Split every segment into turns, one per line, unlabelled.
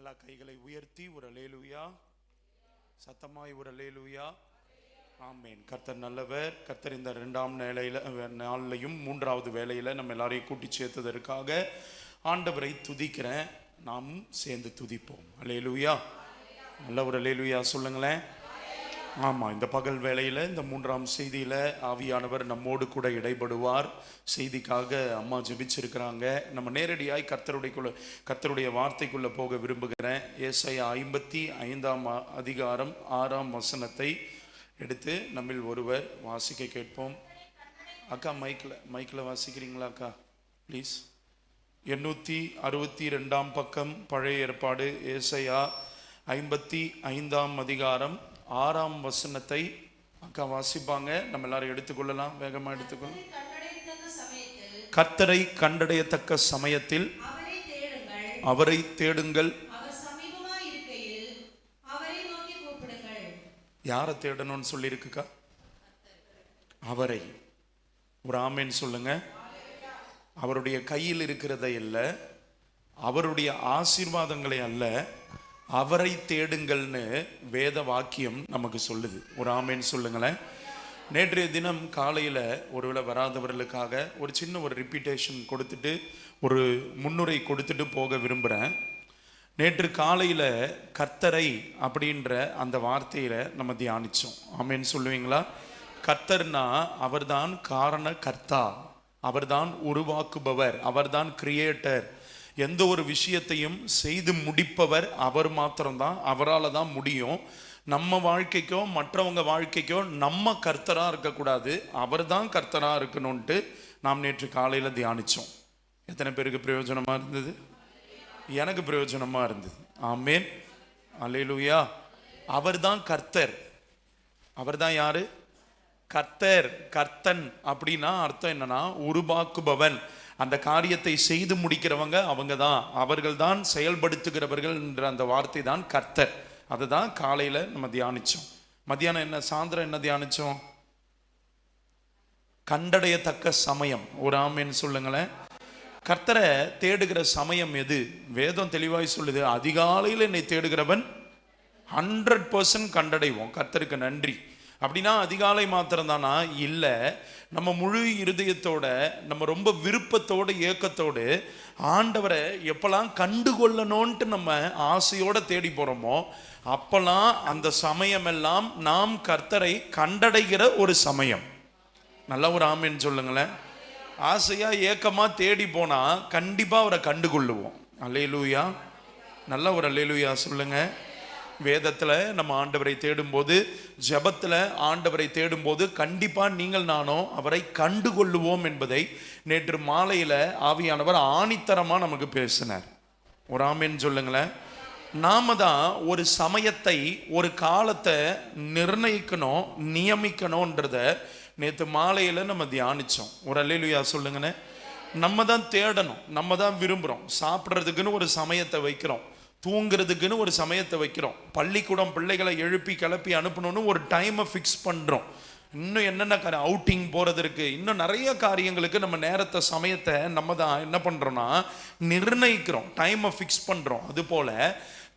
நல்லா கைகளை உயர்த்தி ஒரு அல்லேலூயா, சத்தமாய் ஒரு அல்லேலூயா. ஆமேன். கர்த்தர் நல்லவர். கர்த்தர் இந்த 2ஆம் நாளிலையும் 3வது வேளையில நம்ம எல்லாரையும் கூட்டி சேர்த்ததற்காக ஆண்டவரை துதிக்கிறேன். நாம் சேர்ந்து துதிப்போம். அல்லேலூயா. நல்ல ஒரு அல்லேலூயா சொல்லுங்களேன். ஆமாம், இந்த பகல் வேளையில் இந்த 3ஆம் செய்தியில் ஆவியானவர் நம்மோடு கூட இடைபடுவார். செய்திக்காக அம்மா ஜெபிச்சிருக்கிறாங்க. நம்ம நேரடியாய் கர்த்தருடைய வார்த்தைக்குள்ளே போக விரும்புகிறேன். ஏசாயா 55ஆம் அதிகாரம் 6ஆம் வசனத்தை எடுத்து நம்மில் ஒருவர் வாசிக்க கேட்போம். அக்கா மைக்கில் வாசிக்கிறீங்களா அக்கா ப்ளீஸ்? 862ஆம் பக்கம், பழைய ஏற்பாடு, ஏசாயா 55ஆம் அதிகாரம் 6ஆம் வசனத்தை அக்கா வாசிப்பாங்க. நம்ம எல்லாரும் எடுத்துக்கொள்ளலாம், வேகமா எடுத்துக்கொள்ள. கர்த்தரை கண்டடையத்தக்க சமயத்தில் அவரை தேடுங்கள். யாரை தேடணும்னு சொல்லி இருக்குக்கா? அவரை. ஒரு ஆமேன் சொல்லுங்க. அவருடைய கையில் இருக்கிறதை அல்ல, அவருடைய ஆசீர்வாதங்களை அல்ல, அவரை தேடுங்கள்னு வேத வாக்கியம் நமக்கு சொல்லுது. ஒரு ஆமேன் சொல்லுங்களேன். நேற்றைய தினம் காலையில் ஒருவேளை வராதவர்களுக்காக ஒரு சின்ன ஒரு ரிப்பீட்டேஷன் கொடுத்துட்டு ஒரு முன்னுரை கொடுத்துட்டு போக விரும்புகிறேன். நேற்று காலையில் கர்த்தரை அப்படின்ற அந்த வார்த்தையில் நம்ம தியானித்தோம். ஆமேன் சொல்லுவீங்களா? கர்த்தர்னா அவர்தான் காரண கர்த்தா, அவர்தான் உருவாக்குபவர், அவர்தான் கிரியேட்டர். எந்த ஒரு விஷயத்தையும் செய்து முடிப்பவர் அவர் மாத்திரம்தான், அவரால் தான் முடியும். நம்ம வாழ்க்கைக்கோ மற்றவங்க வாழ்க்கைக்கோ நம்ம கர்த்தராக இருக்கக்கூடாது, அவர் தான் கர்த்தராக இருக்கணும்ன்ட்டு நாம் நேற்று காலையில் தியானித்தோம். எத்தனை பேருக்கு பிரயோஜனமாக இருந்தது? எனக்கு பிரயோஜனமாக இருந்தது. ஆமேன், அல்லேலூயா. அவர் தான் கர்த்தர். அவர் தான் யாரு? கர்த்தர். கர்த்தன் அப்படின்னா அர்த்தம் என்னன்னா உருவாக்குபவன். அந்த காரியத்தை செய்து முடிக்கிறவங்க அவங்க தான், அவர்கள் தான் செயல்படுத்துகிறவர்கள் என்ற அந்த வார்த்தை தான் கர்த்தர். அதுதான் காலையில் நம்ம தியானிச்சோம். மத்தியானம் என்ன, சாயந்தரம் என்ன தியானிச்சோம்? கண்டடையத்தக்க சமயம். ஒரு ஆமேன்னு சொல்லுங்களேன். கர்த்தரை தேடுகிற சமயம் எது? வேதம் தெளிவாய் சொல்லுது, அதிகாலையில் என்னை தேடுகிறவன் 100% கண்டடைவோம். கர்த்தருக்கு நன்றி. அப்படின்னா அதிகாலை மாத்திரம் தானா? இல்லை, நம்ம முழு இருதயத்தோட, நம்ம ரொம்ப விருப்பத்தோடு ஏக்கத்தோடு ஆண்டவரை எப்பெல்லாம் கண்டுகொள்ளணும்ன்ட்டு நம்ம ஆசையோடு தேடி போகிறோமோ அப்பெல்லாம் அந்த சமயமெல்லாம் நாம் கர்த்தரை கண்டடைகிற ஒரு சமயம். நல்ல ஒரு ஆமேன்னு சொல்லுங்களேன். ஆசையாக ஏக்கமாக தேடி போனால் கண்டிப்பாக அவரை கண்டுகொள்ளுவோம். அல்லேலூயா. நல்ல ஒரு அல்லேலூயா சொல்லுங்க. வேதத்தில் நம்ம ஆண்டவரை தேடும்போது, ஜெபத்தில் ஆண்டவரை தேடும்போது கண்டிப்பாக நீங்கள் நானும் அவரை கண்டுகொள்ளுவோம் என்பதை நேற்று மாலையில் ஆவியானவர் ஆணித்தரமாக நமக்கு பேசினார். ஒரு ஆமேன்னு சொல்லுங்களேன். நாம தான் ஒரு சமயத்தை, ஒரு காலத்தை நிர்ணயிக்கணும், நியமிக்கணும்ன்றத நேற்று மாலையில் நம்ம தியானித்தோம். ஒரு அல்லேலூயா சொல்லுங்கண்ணே. நம்ம தான் தேடணும், நம்ம தான் விரும்புகிறோம். சாப்பிட்றதுக்குன்னு ஒரு சமயத்தை வைக்கிறோம், தூங்குறதுக்குன்னு ஒரு சமயத்தை வைக்கிறோம், பள்ளிக்கூடம் பிள்ளைகளை எழுப்பி கிளப்பி அனுப்பணும்னு ஒரு டைமை ஃபிக்ஸ் பண்ணுறோம். இன்னும் என்னென்ன அவுட்டிங் போகிறதுக்கு, இன்னும் நிறைய காரியங்களுக்கு நம்ம நேரத்தை, சமயத்தை நம்ம தான் என்ன பண்ணுறோன்னா நிர்ணயிக்கிறோம், டைமை ஃபிக்ஸ் பண்ணுறோம். அதுபோல்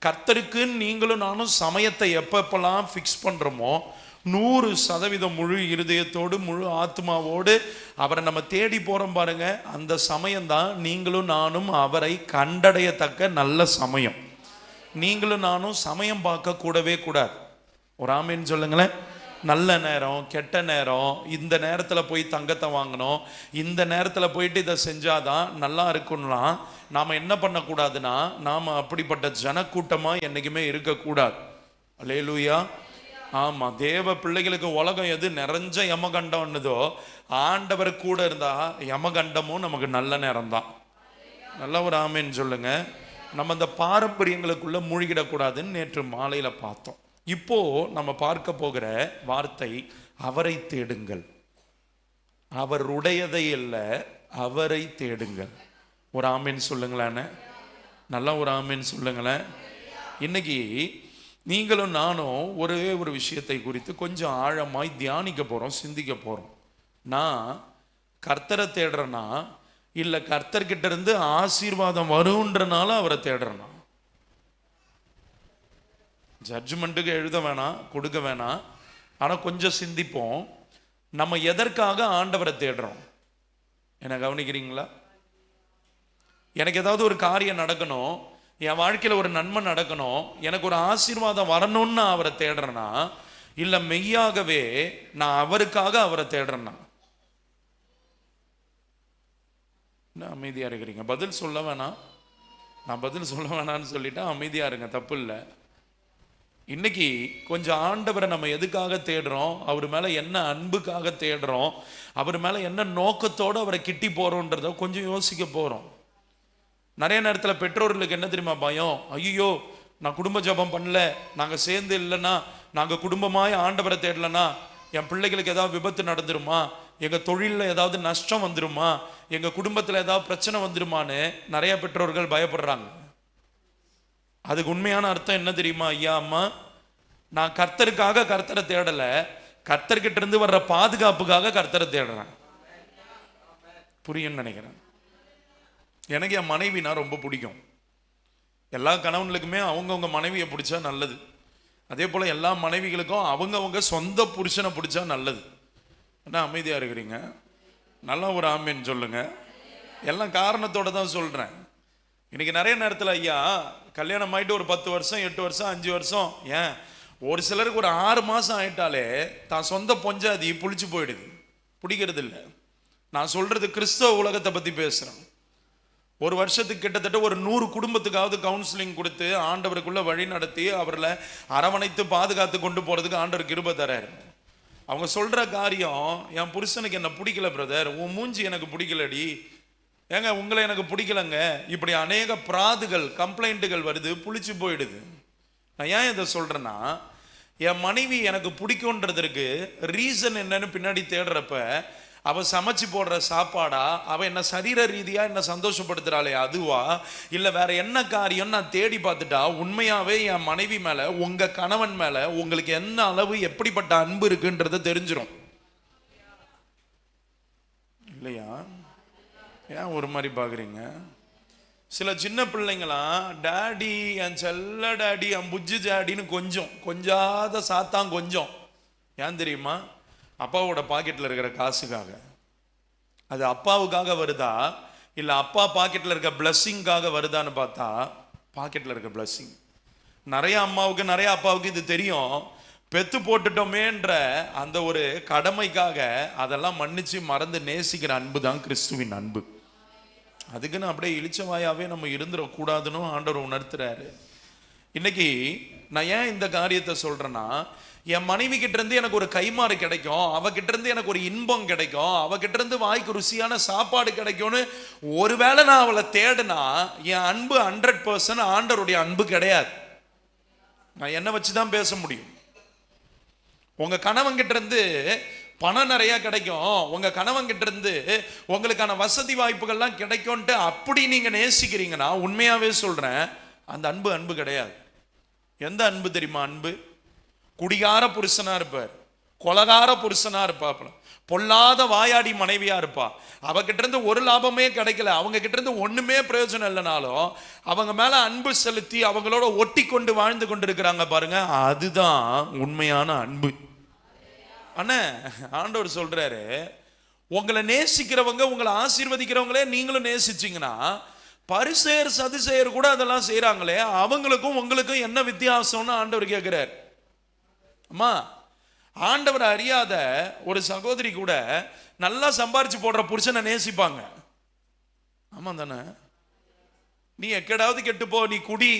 கர்த்தருக்குன்னு நீங்களும் நானும் சமயத்தை எப்பப்பெல்லாம் ஃபிக்ஸ் பண்ணுறோமோ 100% முழு இருதயத்தோடு முழு ஆத்மாவோடு அவரை நம்ம தேடி போகிறோம் பாருங்க, அந்த சமயம்தான் நீங்களும் நானும் அவரை கண்டடையத்தக்க நல்ல சமயம். நீங்களும் நானும் சமயம் பார்க்க கூடவே கூடாது. ஒரு ஆமேன்னு சொல்லுங்களேன். நல்ல நேரம், கெட்ட நேரம், இந்த நேரத்தில் போய் தங்கத்தை வாங்கணும், இந்த நேரத்தில் போயிட்டு இதை செஞ்சாதான் நல்லா இருக்குன்னா நாம் என்ன பண்ணக்கூடாதுன்னா, நாம் அப்படிப்பட்ட ஜனக்கூட்டமாக என்றைக்குமே இருக்கக்கூடாது. அல்லேலூயா. ஆமாம், தேவ பிள்ளைகளுக்கு உலகம் எது நிறைஞ்ச யமகண்டம்னுதோ, ஆண்டவர் கூட இருந்தால் யமகண்டமும் நமக்கு நல்ல நேரம் தான். நல்ல ஒரு ஆமேன்னு சொல்லுங்க. நம்ம இந்த பாரம்பரியங்களுக்குள்ள மூழ்கிடக்கூடாதுன்னு நேற்று மாலையில் பார்த்தோம். இப்போ நம்ம பார்க்க போகிற வார்த்தை அவரை தேடுங்கள். அவருடையதை இல்லை, அவரை தேடுங்கள். ஒரு ஆமேன்னு சொல்லுங்களேன்னு. நல்லா ஒரு ஆமேன்னு சொல்லுங்களேன். இன்னைக்கு நீங்களும் நானும் ஒரே ஒரு விஷயத்தை குறித்து கொஞ்சம் ஆழமாய் தியானிக்க போகிறோம், சிந்திக்க போகிறோம். நான் கர்த்தரை தேடுறேன்னா இல்லை கர்த்தர்கிட்ட இருந்து ஆசீர்வாதம் வரும்ன்றனால அவரை தேடுறேன்னா? ஜட்ஜ்மெண்ட்டுக்கு எழுத வேணாம், கொடுக்க வேணாம். ஆனால் கொஞ்சம் சிந்திப்போம். நம்ம எதற்காக ஆண்டவரை தேடுறோம்? என்ன கவனிக்கிறீங்களா? எனக்கு ஏதாவது ஒரு காரியம் நடக்கணும், என் வாழ்க்கையில் ஒரு நன்மை நடக்கணும், எனக்கு ஒரு ஆசீர்வாதம் வரணும்னு நான் அவரை தேடுறேன்னா, இல்லை மெய்யாகவே நான் அவருக்காக அவரை தேடுறேன்னா? என்ன அமைதியா இருக்கிறீங்க? பதில் சொல்ல வேணாம். நான் பதில் சொல்ல வேணான்னு சொல்லிட்டேன், அமைதியா இருங்க, தப்பு இல்லை. இன்னைக்கு கொஞ்சம் ஆண்டவரை நம்ம எதுக்காக தேடுறோம், அவர் மேலே என்ன அன்புக்காக தேடுறோம், அவர் மேலே என்ன நோக்கத்தோடு அவரை கிட்டி போகிறோன்றத கொஞ்சம் யோசிக்க போகிறோம். நிறைய நேரத்தில் பெற்றோர்களுக்கு என்ன தெரியுமா பயம்? ஐயோ, நான் குடும்ப ஜபம் பண்ணல, நாங்கள் சேர்ந்து இல்லைன்னா, நாங்கள் குடும்பமாய் ஆண்டவரை தேடலைன்னா என் பிள்ளைகளுக்கு ஏதாவது விபத்து நடந்துருமா, எங்கள் தொழிலில் ஏதாவது நஷ்டம் வந்துருமா, எங்கள் குடும்பத்தில் ஏதாவது பிரச்சனை வந்துருமான்னு நிறைய பெற்றோர்கள் பயப்படுறாங்க. அதுக்கு உண்மையான அர்த்தம் என்ன தெரியுமா ஐயா அம்மா? நான் கர்த்தருக்காக கர்த்தரை தேடல, கர்த்தர்கிட்ட இருந்து வர்ற பாதுகாப்புக்காக கர்த்தரை தேடுறேன். புரியும்னு நினைக்கிறேன். எனக்கு என் மனைவினா ரொம்ப பிடிக்கும். எல்லா கணவன்களுக்குமே அவங்கவுங்க மனைவியை பிடிச்சா நல்லது. அதே போல் எல்லா மனைவிகளுக்கும் அவங்கவுங்க சொந்த புருஷனை பிடிச்சா நல்லது. என்ன அமைதியாக இருக்கிறீங்க? நல்லா ஒரு ஆமீன் சொல்லுங்க. எல்லாம் காரணத்தோடு தான் சொல்கிறேன். இன்னைக்கு நிறைய நேரத்தில் ஐயா கல்யாணம் ஆகிட்டு ஒரு 10 வருஷம் 8 வருஷம் 5 வருஷம், ஏன் ஒரு சிலருக்கு ஒரு 6 மாதம் ஆகிட்டாலே தான் சொந்த பொஞ்சாதி புளிச்சு போயிடுது, பிடிக்கிறது இல்லை. நான் சொல்கிறது கிறிஸ்தவ உலகத்தை பற்றி பேசுகிறேன். ஒரு வருஷத்துக்கு கிட்டத்தட்ட ஒரு 100 குடும்பத்துக்காவது கவுன்சிலிங் கொடுத்து ஆண்டவருக்குள்ள வழி நடத்தி அவர்களை அரவணைத்து பாதுகாத்து கொண்டு போகிறதுக்கு ஆண்டவர் கிருபை தராரு. அவங்க சொல்கிற காரியம், என் புருஷனுக்கு என்ன பிடிக்கல பிரதர், உன் மூஞ்சி எனக்கு பிடிக்கலடி, ஏங்க உங்களை எனக்கு பிடிக்கலங்க, இப்படி அநேக பிராதுகள் கம்ப்ளைண்ட்டுகள் வருது, புளிச்சு போயிடுது. நான் ஏன் இதை சொல்கிறேன்னா, என் மனைவி எனக்கு பிடிக்குன்றதுக்கு ரீசன் என்னன்னு பின்னாடி தேடுறப்ப, அவள் சமைச்சு போடுற சாப்பாடா, அவள் என்ன சரீர ரீதியாக என்ன சந்தோஷப்படுத்துகிறாளே அதுவா, இல்லை வேற என்ன காரியம் நான் தேடி பார்த்துட்டா உண்மையாகவே என் மனைவி மேலே உங்கள் கணவன் மேலே உங்களுக்கு என்ன அளவு எப்படிப்பட்ட அன்பு இருக்குன்றத தெரிஞ்சிடும் இல்லையா? ஏன் ஒரு மாதிரி பார்க்குறீங்க? சில சின்ன பிள்ளைங்களாம் டாடி என் செல்ல டாடி என் புஜ்ஜு டாடின்னு கொஞ்சாத சாத்தான் கொஞ்சம். ஏன் தெரியுமா? அப்பாவோட பாக்கெட்டில் இருக்கிற காசுக்காக. அது அப்பாவுக்காக வருதா இல்லை அப்பா பாக்கெட்டில் இருக்க பிளஸ்ஸிங்காக வருதான்னு பார்த்தா பாக்கெட்டில் இருக்க பிளஸ்ஸிங். நிறைய அம்மாவுக்கு நிறைய அப்பாவுக்கு இது தெரியும், பெத்து போட்டுட்டோமேன்ற அந்த ஒரு கடமைக்காக அதெல்லாம் மன்னிச்சு மறந்து நேசிக்கிற அன்பு தான் கிறிஸ்துவின் அன்பு. அதுக்குன்னு அப்படியே இழிச்சவாயாவே நம்ம இருந்துடக்கூடாதுன்னு ஆண்டவர் உணர்த்துறாரு. இன்னைக்கு நான் ஏன் இந்த காரியத்தை சொல்றேன்னா, என் மனைவி கிட்ட இருந்து எனக்கு ஒரு கைமாறு கிடைக்கும், அவகிட்ட இருந்து எனக்கு ஒரு இன்பம் கிடைக்கும், அவகிட்ட இருந்து வாய்க்கு ருசியான சாப்பாடு கிடைக்கும்னு ஒருவேளை நான் அவளை தேடுனா என் அன்பு 100% ஆண்டவருடைய அன்பு கிடையாது. நான் என்ன வச்சுதான் பேச முடியும். உங்க கணவன்கிட்ட இருந்து பணம் நிறைய கிடைக்கும், உங்க கணவன்கிட்ட இருந்து உங்களுக்கான வசதி வாய்ப்புகள்லாம் கிடைக்கும்ட்டு அப்படி நீங்க நேசிக்கிறீங்கன்னா, உண்மையாவே சொல்றேன், அந்த அன்பு கிடையாது. எந்த அன்பு தெரியுமா? அன்பு குடிகார புருஷனா இருப்பார், கொலகார புருஷனா இருப்பாப்ல, பொல்லாத வாயாடி மனைவியா இருப்பா, அவகிட்ட இருந்து ஒரு லாபமே கிடைக்கல, அவங்க கிட்ட இருந்து ஒண்ணுமே பிரயோஜனம் இல்லைனாலும் அவங்க மேல அன்பு செலுத்தி அவங்களோட ஒட்டி கொண்டு வாழ்ந்து கொண்டு இருக்கிறாங்க பாருங்க, அதுதான் உண்மையான அன்பு. அண்ணா ஆண்டவர் சொல்றாரு, உங்களை நேசிக்கிறவங்க உங்களை ஆசீர்வதிக்கிறவங்களே நீங்களும் நேசிச்சீங்கன்னா, பரிசேயர் சதுசேயர் கூட அதெல்லாம் செய்யறாங்களே, அவங்களுக்கும் உங்களுக்கும் என்ன வித்தியாசம்னு ஆண்டவர் கேட்கிறார். அம்மா, ஆண்டவர் அறியாத ஒரு சகோதரி கூட நல்லா சம்பாரிச்சு போடுற புருஷனை நேசிப்பாங்க. ஆமா தானே? நீ எக்கடாவது கெட்டு போ, நீ குடி,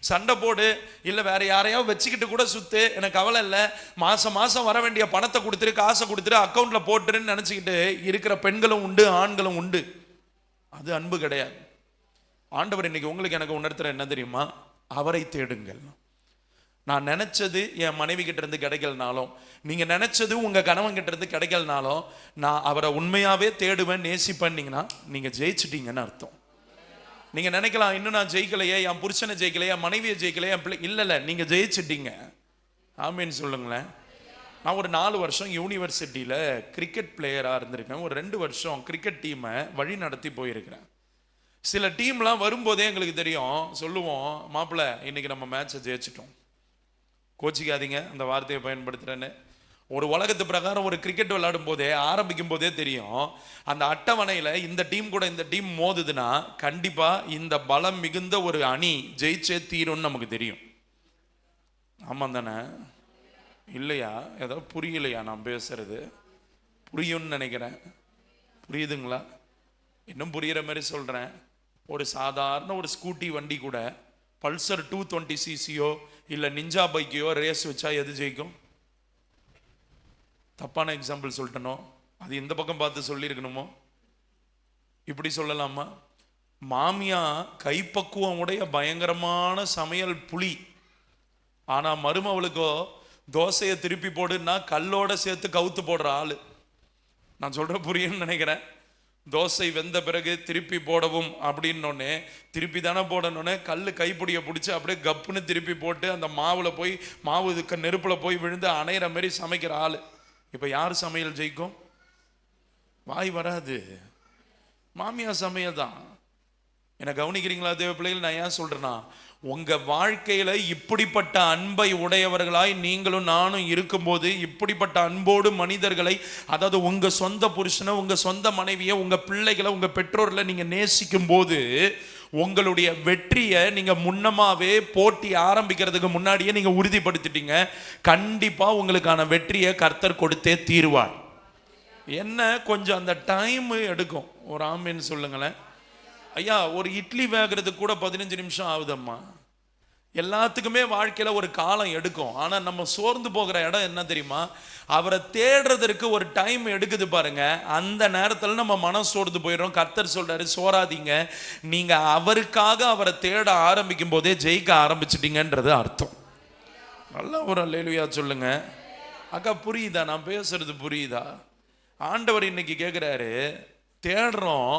சண்டை போடு, இல்லை வேற யாரையாவது வச்சுக்கிட்டு கூட சுத்து, எனக்கு கவலை இல்லை, மாசம் மாசம் வர வேண்டிய பணத்தை கொடுத்துரு, காசை கொடுத்துரு, அக்கௌண்ட்ல போட்டுருன்னு நினைச்சுக்கிட்டு இருக்கிற பெண்களும் உண்டு, ஆண்களும் உண்டு. அது அன்பு கிடையாது. ஆண்டவர் இன்னைக்கு உங்களுக்கு எனக்கு உணர்த்துற என்ன தெரியுமா? அவரை தேடுங்கள். நான் நினைச்சது என் மனைவி கிட்ட இருந்து கிடைக்கலனாலும், நீங்க நினைச்சது உங்க கணவன் கிட்ட இருந்து கிடைக்கலனாலும், நான் அவரை உண்மையாவே தேடுவேன், நேசிப்பேன்னீங்கன்னா நீங்க ஜெயிச்சிட்டீங்கன்னு அர்த்தம். நீங்க நினைக்கலாம், இன்னும் நான் ஜெயிக்கலையே, என் புருஷனை ஜெயிக்கலையே, என் மனைவியை ஜெயிக்கலையே, என் பிள்ளை இல்ல, நீங்க ஜெயிச்சிட்டீங்க. ஆமீன் சொல்லுங்களேன். நான் ஒரு 4 வருஷம் யூனிவர்சிட்டியில கிரிக்கெட் பிளேயரா இருந்திருக்கேன். ஒரு 2 வருஷம் கிரிக்கெட் டீமை வழி நடத்தி போயிருக்கிறேன். சில டீம்லாம் வரும்போதே எங்களுக்கு தெரியும், சொல்லுவோம், மாப்பிள்ள இன்னைக்கு நம்ம மேட்சை ஜெயிச்சிட்டோம், கோச்சிக்காதீங்க அந்த வார்த்தையை பயன்படுத்துகிறேன்னு. ஒரு உலகத்து பிரகாரம் ஒரு கிரிக்கெட் விளையாடும் போதே ஆரம்பிக்கும் போதே தெரியும், அந்த அட்டவணையில் இந்த டீம் கூட இந்த டீம் மோதுதுன்னா கண்டிப்பாக இந்த பலம் மிகுந்த ஒரு அணி ஜெயிச்சே தீரும்னு நமக்கு தெரியும். ஆமாம் தானே? இல்லையா? ஏதோ புரியலையா நான் பேசுறது? புரியும்னு நினைக்கிறேன். புரியுதுங்களா? இன்னும் புரிகிற மாதிரி சொல்கிறேன். ஒரு சாதாரண ஒரு ஸ்கூட்டி வண்டி கூட பல்சர் 220cc இல்லை நிஞ்சா பைக்கையோ ரேஸ் வச்சா எது ஜெயிக்கும்? தப்பான எக்ஸாம்பிள் சொல்லிட்டனோ? அது இந்த பக்கம் பார்த்து சொல்லியிருக்கணுமோ? இப்படி சொல்லலாமா? மாமியா கைப்பக்குவம் உடைய பயங்கரமான சமையல் புலி, ஆனால் மருமவளுக்கோ தோசையை திருப்பி போடுன்னா கல்லோட சேர்த்து கவுத்து போடுற ஆள். நான் சொல்கிற புரியும்னு நினைக்கிறேன். தோசை வெந்த பிறகு திருப்பி போடவும் அப்படின்னோடனே திருப்பி தானே போடணுன்னே கல் கைப்பிடியை பிடிச்சி அப்படியே கப்புன்னு திருப்பி போட்டு அந்த மாவில் போய் மாவு நெருப்பில் போய் விழுந்து அணையிற மாதிரி சமைக்கிற ஆள். இப்போ யார் சமையல் ஜெயிக்கும்? வாய் வராது, மாமியா சமையல் தான். என்னை கவனிக்கிறீங்களா தேவ பிள்ளைகள்? நான் ஏன் சொல்கிறேன்னா, உங்கள் வாழ்க்கையில் இப்படிப்பட்ட அன்பை உடையவர்களாய் நீங்களும் நானும் இருக்கும்போது, இப்படிப்பட்ட அன்போடு மனிதர்களை, அதாவது உங்கள் சொந்த புருஷனை, உங்கள் சொந்த மனைவியை, உங்கள் பிள்ளைகளை, உங்கள் பெற்றோர்களை நீங்கள் நேசிக்கும் போது உங்களுடைய வெற்றியை நீங்கள் முன்னமாவே போட்டி ஆரம்பிக்கிறதுக்கு முன்னாடியே நீங்கள் உறுதிப்படுத்திட்டீங்க. கண்டிப்பாக உங்களுக்கான வெற்றியை கர்த்தர் கொடுத்தே தீருவார். என்ன கொஞ்சம் அந்த டைம் எடுக்கும். ஒரு ஆமீன் சொல்லுங்களேன். ஐயா, ஒரு இட்லி வேகிறதுக்கு கூட 15 நிமிஷம் ஆகுதம்மா. எல்லாத்துக்குமே வாழ்க்கையில் ஒரு காலம் எடுக்கும். ஆனால் நம்ம சோர்ந்து போகிற இடம் என்ன தெரியுமா? அவரை தேடுறதற்கு ஒரு டைம் எடுக்குது பாருங்க. அந்த நேரத்தில் நம்ம மனம் சோர்ந்து போயிடும். கர்த்தர் சொல்றாரு, சோராதீங்க, நீங்க அவருக்காக அவரை தேட ஆரம்பிக்கும் போதே ஜெயிக்க ஆரம்பிச்சிட்டீங்கன்றது அர்த்தம். நல்லா ஒரு அல்லேலூயா சொல்லுங்க. அக்கா புரியுதா? நான் பேசுறது புரியுதா? ஆண்டவர் இன்னைக்கு கேட்குறாரு, தேடுறோம்,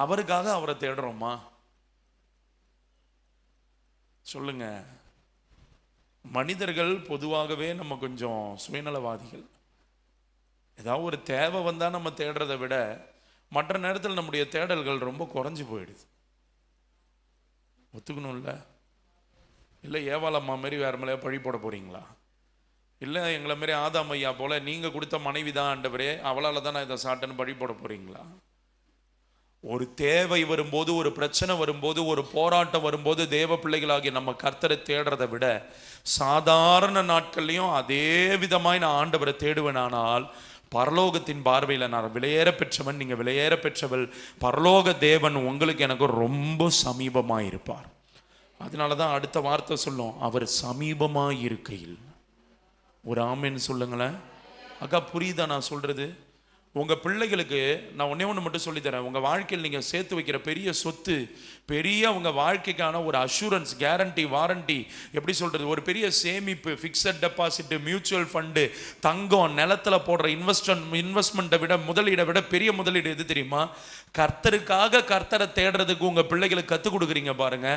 அவருக்காக அவரை தேடுறோமா? சொல்லுங்க. மனிதர்கள் பொதுவாகவே நம்ம கொஞ்சம் சுயநலவாதிகள். ஏதாவது ஒரு தேவை வந்தால் நம்ம தேடுறதை விட மற்ற நேரத்தில் நம்முடைய தேடல்கள் ரொம்ப குறைஞ்சி போயிடுது. ஒத்துக்கணும்ல? இல்லை ஏவாளம்மா மாரி வேற மேலே பழி போட போறீங்களா? இல்லை எங்களை மாரி ஆதாம் ஐயா போல நீங்கள் கொடுத்த மனைவி தான் ஆண்டவரே, அவளால் தான் நான் இதை சாப்பிட்டேன்னு பழி போட போறீங்களா? ஒரு தேவை வரும்போது, ஒரு பிரச்சனை வரும்போது, ஒரு போராட்டம் வரும்போது தேவ பிள்ளைகளாகிய நம்ம கர்த்தரை தேடுறதை விட சாதாரண நாட்கள்லையும் அதே விதமாய் நான் ஆண்டவரை தேடுவேனானால் பரலோகத்தின் பார்வையில் நான் விலையேற பெற்றவன், நீங்கள் விலையேற பெற்றவள். பரலோக தேவன் உங்களுக்கு எனக்கு ரொம்ப சமீபமாக இருப்பார். அதனால தான் அடுத்த வார்த்தை சொல்லும், அவர் சமீபமாக இருக்கையில். ஒரு ஆமேன்னு சொல்லுங்களேன். அக்கா புரியுதா நான் சொல்றது? உங்கள் பிள்ளைகளுக்கு நான் ஒன்று மட்டும் சொல்லித்தரேன். உங்கள் வாழ்க்கையில் நீங்கள் சேர்த்து வைக்கிற பெரிய சொத்து, பெரிய உங்கள் வாழ்க்கைக்கான ஒரு அஷூரன்ஸ், கேரண்டி, வாரண்டி, எப்படி சொல்கிறது, ஒரு பெரிய சேமிப்பு, ஃபிக்ஸட் டெபாசிட், மியூச்சுவல் ஃபண்டு, தங்கம், நிலத்தில் போடுற இன்வெஸ்ட்மெண்ட்டை விட, முதலீடை விட பெரிய முதலீடு எது தெரியுமா? கர்த்தருக்காக கர்த்தரை தேடுறதுக்கு உங்கள் பிள்ளைகளுக்கு கற்றுக் கொடுக்குறீங்க பாருங்க,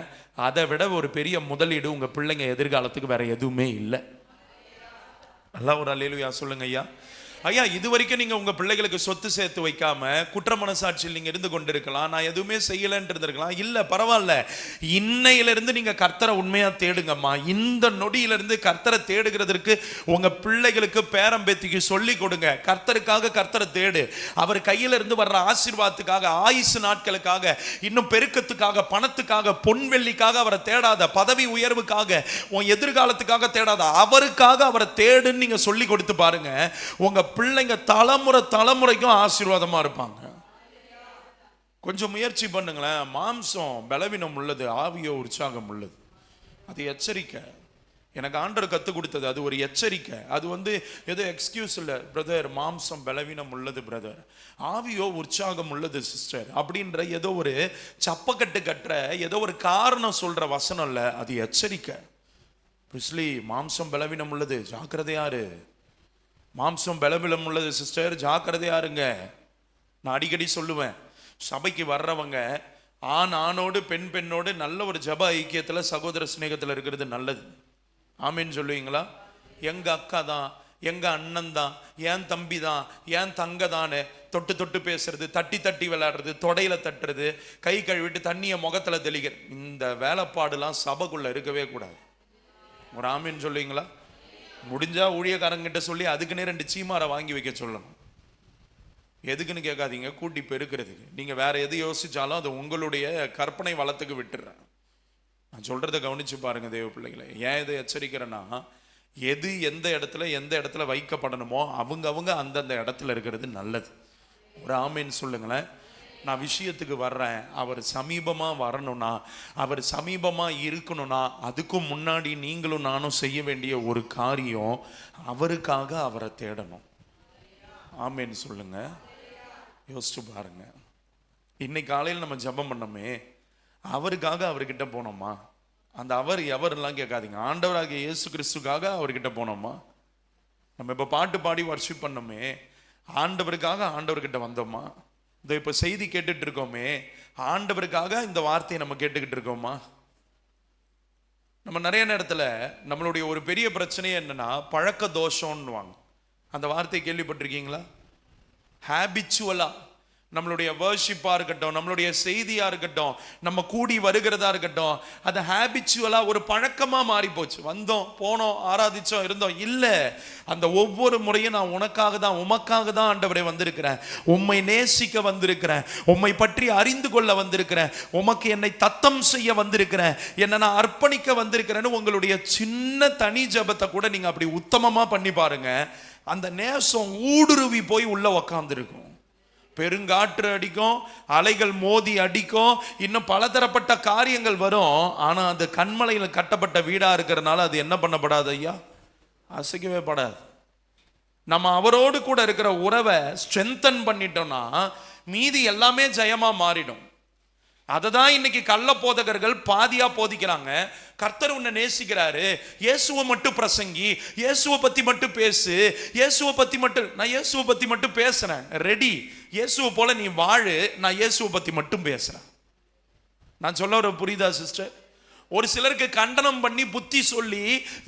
அதை விட ஒரு பெரிய முதலீடு உங்கள் பிள்ளைங்க எதிர்காலத்துக்கு வேற எதுவுமே இல்லை. எல்லாம் ஒரு அல்லேலூயா சொல்லுங்க ஐயா. ஐயா, இது வரைக்கும் நீங்க உங்க பிள்ளைகளுக்கு சொத்து சேர்த்து வைக்காம குற்ற மனசாட்சியில் நீங்க இருந்து கொண்டிருக்கலாம். நான் எதுவுமே செய்யலன்னு இருந்திருக்கலாம். இல்ல பரவாயில்ல, இன்னையிலிருந்து நீங்க கர்த்தரை உண்மையா தேடுங்கம்மா. இந்த நொடியிலிருந்து கர்த்தரை தேடுகிறதற்கு உங்க பிள்ளைகளுக்கு பேரம்பேத்திக்கு சொல்லி கொடுங்க. கர்த்தருக்காக கர்த்தரை தேடு. அவர் கையில இருந்து வர்ற ஆசீர்வாதத்துக்காக, ஆயுசு நாட்களுக்காக, இன்னும் பெருக்கத்துக்காக, பணத்துக்காக, பொன்வெள்ளிக்காக அவரை தேடாத, பதவி உயர்வுக்காக, உன் எதிர்காலத்துக்காக தேடாத, அவருக்காக அவரை தேடுன்னு நீங்க சொல்லி கொடுத்து பாருங்க. உங்க பிள்ளைங்க தலைமுறைக்கும் ஆசீர்வாதமா இருப்பாங்க. கொஞ்சம் முயற்சி பண்ணுங்களேன். மாம்சம் பலவீனம் உள்ளது, ஆவியோ உற்சாகம் உள்ளது. அது எச்சரிக்கை. எனக்கு ஆண்டவர் கற்றுக் கொடுத்தது அது ஒரு எச்சரிக்கை. அது ஏதோ எக்ஸ்கியூஸ் இல்லை. பிரதர், மாம்சம் பலவீனம் உள்ளது பிரதர், ஆவியோ உற்சாகம் உள்ளது சிஸ்டர் அப்படின்ற ஏதோ ஒரு சப்பக்கட்டு கட்டுற ஏதோ ஒரு காரணம் சொல்ற வசனம் இல்லை, அது எச்சரிக்கை. பிரிஸ்லி, மாம்சம் பலவீனம் உள்ளது, ஜாக்கிரதையாரு. மாம்சம் பலவீனம் உள்ளது சிஸ்டர், ஜாக்கிரதையாருங்க. நான் அடிக்கடி சொல்லுவேன், சபைக்கு வர்றவங்க ஆணோடு பெண்ணோடு நல்ல ஒரு ஜப ஐக்கியத்தில், சகோதர சிநேகத்தில் இருக்கிறது நல்லது. ஆமீன் சொல்லுவீங்களா? எங்க அக்கா தான், எங்க அண்ணன் தான், ஏன் தம்பி தான், ஏன் தங்க தானே தொட்டு தொட்டு பேசுறது, தட்டி தட்டி விளையாடுறது, தொடையில தட்டுறது, கை கழுவிட்டு தண்ணியை முகத்துல தெளிக்கிற இந்த வேலைப்பாடுலாம் சபைக்குள்ள இருக்கவே கூடாது. ஒரு ஆமீன் சொல்லுவீங்களா? முடிஞ்சா ஊழியக்காரங்கிட்ட சொல்லி அதுக்குன்னே 2 சீமாரை வாங்கி வைக்க சொல்லணும். எதுக்குன்னு கேட்காதீங்க, கூட்டி பெருக்கிறதுக்கு. நீங்க வேற எது யோசிச்சாலும் அது உங்களுடைய கற்பனை வளத்துக்கு விட்டுறேன். நான் சொல்றதை கவனிச்சு பாருங்க தேவ பிள்ளைகளை. ஏன் இதை எச்சரிக்கிறேன்னா, எது எந்த இடத்துல வைக்கப்படணுமோ அவங்க அந்தந்த இடத்துல இருக்கிறது நல்லது. ஒரு ஆமேன்னு சொல்லுங்களேன். நான் விஷயத்துக்கு வர்றேன். அவர் சமீபமா வரணும்னா, அவர் சமீபமா இருக்கணும்னா, அதுக்கும் முன்னாடி நீங்களும் நானும் செய்ய வேண்டிய ஒரு காரியம், அவருக்காக அவரை தேடணும். ஆமேன்னு சொல்லுங்க. யோசிச்சு பாருங்க. இன்னைக்கு காலையில் நம்ம ஜெபம் பண்ணோமே, அவருக்காக அவர்கிட்ட போனோமா? அந்த அவர் எவரெல்லாம் கேட்காதீங்க, ஆண்டவராகிய இயேசு கிறிஸ்துக்காக அவர்கிட்ட போனோமா? நம்ம இப்போ பாட்டு பாடி வர்ஷிப் பண்ணோமே, ஆண்டவருக்காக ஆண்டவர்கிட்ட வந்தோமா? இந்த இப்போ செய்தி கேட்டுட்டு இருக்கோமே, ஆண்டவருக்காக இந்த வார்த்தையை நம்ம கேட்டுக்கிட்டு இருக்கோமா? நம்ம நிறைய நேரத்தில் நம்மளுடைய ஒரு பெரிய பிரச்சனையே என்னன்னா, பழக்க தோஷம்னுவாங்க. அந்த வார்த்தையை கேள்விப்பட்டிருக்கீங்களா? ஹேபிச்சுவலா நம்மளுடைய வர்ஷிப்பா இருக்கட்டும், நம்மளுடைய செய்தியா இருக்கட்டும், நம்ம கூடி வருகிறதா இருக்கட்டும், அது ஹேபிச்சுவலா ஒரு பழக்கமா மாறி போச்சு. வந்தோம், போனோம், ஆராதிச்சோம், இருந்தோம். இல்ல, அந்த ஒவ்வொரு முறையும் நான் உனக்காக தான், உமக்காக தான் ஆண்டவரே வந்திருக்கிறேன், உம்மை நேசிக்க வந்திருக்கிறேன், உம்மை பற்றி அறிந்து கொள்ள வந்திருக்கிறேன், உமக்கு என்னை தத்தம் செய்ய வந்திருக்கிறேன், என்னை நான் அர்ப்பணிக்க வந்திருக்கிறேன்னு உங்களுடைய சின்ன தனி ஜபத்தை கூட நீங்க அப்படி உத்தமமா பண்ணி பாருங்க. அந்த நேசம் ஊடுருவி போய் உள்ள உக்காந்துருக்கும். பெருங்காற்று அடிக்கும், அலைகள் மோதி அடிக்கும், இன்னும் பலதரப்பட்ட காரியங்கள் வரும். ஆனா அது கண்மலையில் கட்டப்பட்ட வீடா இருக்கிறதுனால அது என்ன பண்ணப்படாது ஐயா? அசைக்கவே படாது. நம்ம அவரோடு கூட இருக்கிற உறவை ஸ்ட்ரென்தன் பண்ணிட்டோம்னா மீதி எல்லாமே ஜெயமா மாறிடும். அதை தான் இன்னைக்கு கள்ள போதகர்கள் பாதியா போதிக்கிறாங்க. கர்த்தர் உன்னை நேசிக்கிறாரு, இயேசுவை மட்டும் பிரசங்கி, இயேசுவை பத்தி மட்டும் பேசு, இயேசுவை பத்தி மட்டும். நான் இயேசுவை பத்தி மட்டும் பேசுறேன், ரெடி. இயேசுவை போல நீ வாழு, நான் இயேசுவை பத்தி மட்டும் பேசுறேன். நான் சொல்ல ஒரு புரியுதா சிஸ்டர்? ஒரு சிலருக்கு கண்டனம் பண்ணி புத்தி சொல்லி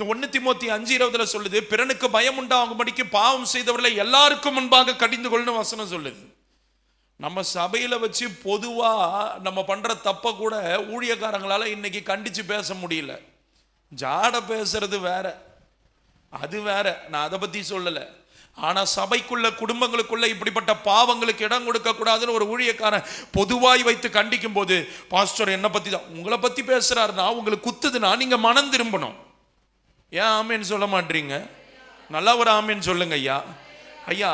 1 தீமோத்தேயு 5:20 சொல்லுது, பிறனுக்கு பயம் உண்டாகும்படிக்கு பாவம் செய்தவர்களை எல்லாருக்கும் முன்பாக கடிந்து கொள்ளுன்னு வசனம் சொல்லுது. நம்ம சபையில வச்சு பொதுவா நம்ம பண்ற தப்ப கூட ஊழியக்காரங்களால இன்னைக்கு கண்டிச்சு பேச முடியல. ஜாட பேசுறது வேற, அது வேற, நான் அதை பத்தி சொல்லல. ஆனா சபைக்குள்ள, குடும்பங்களுக்குள்ள இப்படிப்பட்ட பாவங்களுக்கு இடம் கொடுக்க கூடாதுன்னு ஒரு ஊழியக்காரன் பொதுவாய் வைத்து கண்டிக்கும் போது, பாஸ்டர் என்ன பத்தி தான், உங்களை பத்தி பேசுறாருன்னா உங்களுக்கு குத்துதுன்னா நீங்க மனம் திரும்பணும். ஏன் ஆமேன்னு சொல்ல மாட்டீங்க? நல்லா ஒரு ஆமேன்னு சொல்லுங்க ஐயா. ஐயா,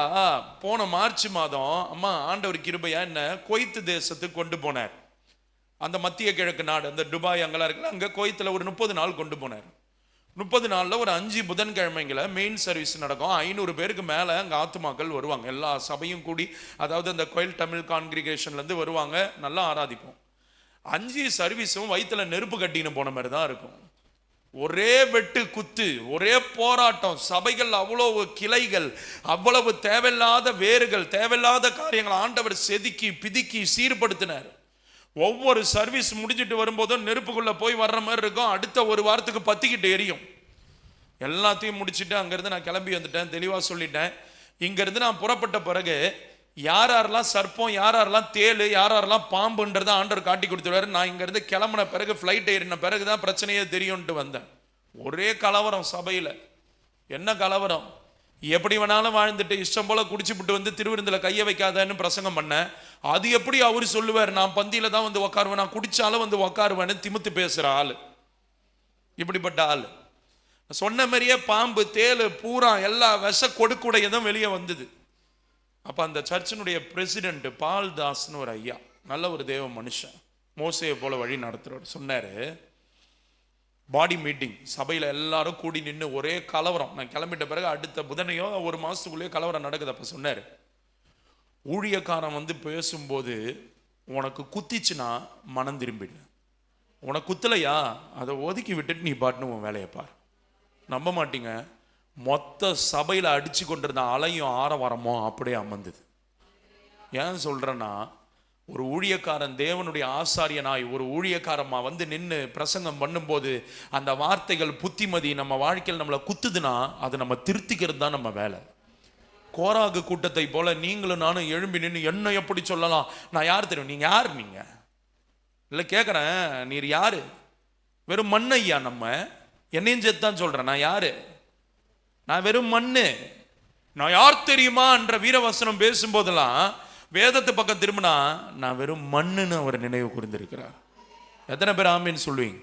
போன மார்ச் மாதம் அம்மா ஆண்டவர் கிருபையா என்ன குவைத் தேசத்துக்கு கொண்டு போனார். அந்த மத்திய கிழக்கு நாடு, அந்த துபாய் அங்கெல்லாம் இருக்குல்ல, அங்கே குவைத்தில் ஒரு 30 நாள் கொண்டு போனார். 30 நாளில் ஒரு 5 புதன்கிழமைங்களை மெயின் சர்வீஸ் நடக்கும். 500 பேருக்கு மேலே அங்கே ஆத்துமாக்கள் வருவாங்க. எல்லா சபையும் கூடி, அதாவது அந்த கோயில் தமிழ் கான்கிரிகேஷன்லேருந்து வருவாங்க. நல்லா ஆராதிப்போம். 5 சர்வீஸும் வயிற்றுல நெருப்பு கட்டின்னு போன மாதிரி தான் இருக்கும். ஒரே வெட்டு குத்து, ஒரே போராட்டம். சபைகள் அவ்வளவு கிளைகள், அவ்வளவு தேவையில்லாத வேர்கள், தேவையில்லாத காரியங்கள் ஆண்டவர் செதுக்கி பிதுக்கி சீர்படுத்தினார். ஒவ்வொரு சர்வீஸ் முடிஞ்சிட்டு வரும்போதும் நெருப்புக்குள்ள போய் வர்ற மாதிரி இருக்கும். அடுத்த ஒரு வாரத்துக்கு பத்திக்கிட்டு எரியும். எல்லாத்தையும் முடிச்சுட்டு அங்கிருந்து நான் கிளம்பி வந்துட்டேன். தெளிவா சொல்லிட்டேன். இங்கிருந்து நான் புறப்பட்ட பிறகு யாரெல்லாம் சர்ப்பம், யாரெல்லாம் தேளு, யாரெல்லாம் பாம்புன்றதை ஆண்டவர் காட்டி கொடுத்துருவாரு. நான் இங்கிருந்து கிளம்புன பிறகு, ஃப்ளைட் ஏறின பிறகுதான் பிரச்சனையே தெரியும்ட்டு வந்தேன். ஒரே கலவரம் சபையில். என்ன கலவரம்? எப்படி வேணாலும் வாழ்ந்துட்டு இஷ்டம் போல குடிச்சுட்டு வந்து திருவிருந்தில் கையை வைக்காதன்னு பிரசங்கம் பண்ண. அது எப்படி அவரு சொல்லுவார், நான் பந்தியில தான் வந்து உக்காருவேன், நான் குடிச்சாலும் வந்து உக்காருவேன்னு திமுத்து பேசுற ஆளு. இப்படிப்பட்ட ஆளு. சொன்ன மாதிரியே பாம்பு, தேளு, பூரா எல்லா விஷ கொடுக்குடையதும் வெளியே வந்தது. அப்போ அந்த சர்ச்சினுடைய பிரசிடென்ட் பால் தாஸ்னு ஒரு ஐயா, நல்ல ஒரு தேவ மனுஷன், மோசையை போல வழி நடத்துறவர், சொன்னாரு, பாடி மீட்டிங் சபையில் எல்லாரும் கூடி நின்று ஒரே கலவரம். நான் கிளம்பிட்ட பிறகு அடுத்த புதனையோ ஒரு மாதத்துக்குள்ளேயோ கலவரம் நடக்குது. அப்போ சொன்னார், ஊழியக்காரன் வந்து பேசும்போது உனக்கு குத்திச்சுன்னா மனம் திரும்பிடு, உனக்கு குத்தலையா அதை ஒதுக்கி விட்டுட்டு நீ பாட்டுன்னு உன் வேலையை பாரு. நம்ப மாட்டீங்க, மொத்த சபையில் அடிச்சு கொண்டிருந்த அலையும் ஆரவாரமும் அப்படியே அமர்ந்தது. ஏன் சொல்றேன்னா, ஒரு ஊழியக்காரன் தேவனுடைய ஆசாரியனாய் ஒரு ஊழியக்காரமா வந்து நின்று பிரசங்கம் பண்ணும்போது அந்த வார்த்தைகள் புத்திமதி நம்ம வாழ்க்கையில் நம்மளை குத்துதுன்னா அது நம்ம திருத்திக்கிறது தான் நம்ம வேலை. கோராகு கூட்டத்தை போல நீங்களும் நானும் எழும்பி நின்று என்ன எப்படி சொல்லலாம், நான் யார் தெரியும், நீங்க யார், நீங்க இல்லை கேட்குறேன், நீர் யாரு? வெறும் மண்ணையா, நம்ம என்னையும் சேர்த்து தான் சொல்றேன், நான் யாரு? நான் வெறும் மண்ணு, நான் யார் தெரியுமா என்ற வீரவசனம் பேசும்போதெல்லாம் வேதத்து பக்கம் திரும்பினா நான் வெறும் மண்ணுன்னு அவர் நினைவு கூர்ந்திருக்கிறார். எத்தனை பேர் ஆமீன் சொல்லுவீங்க?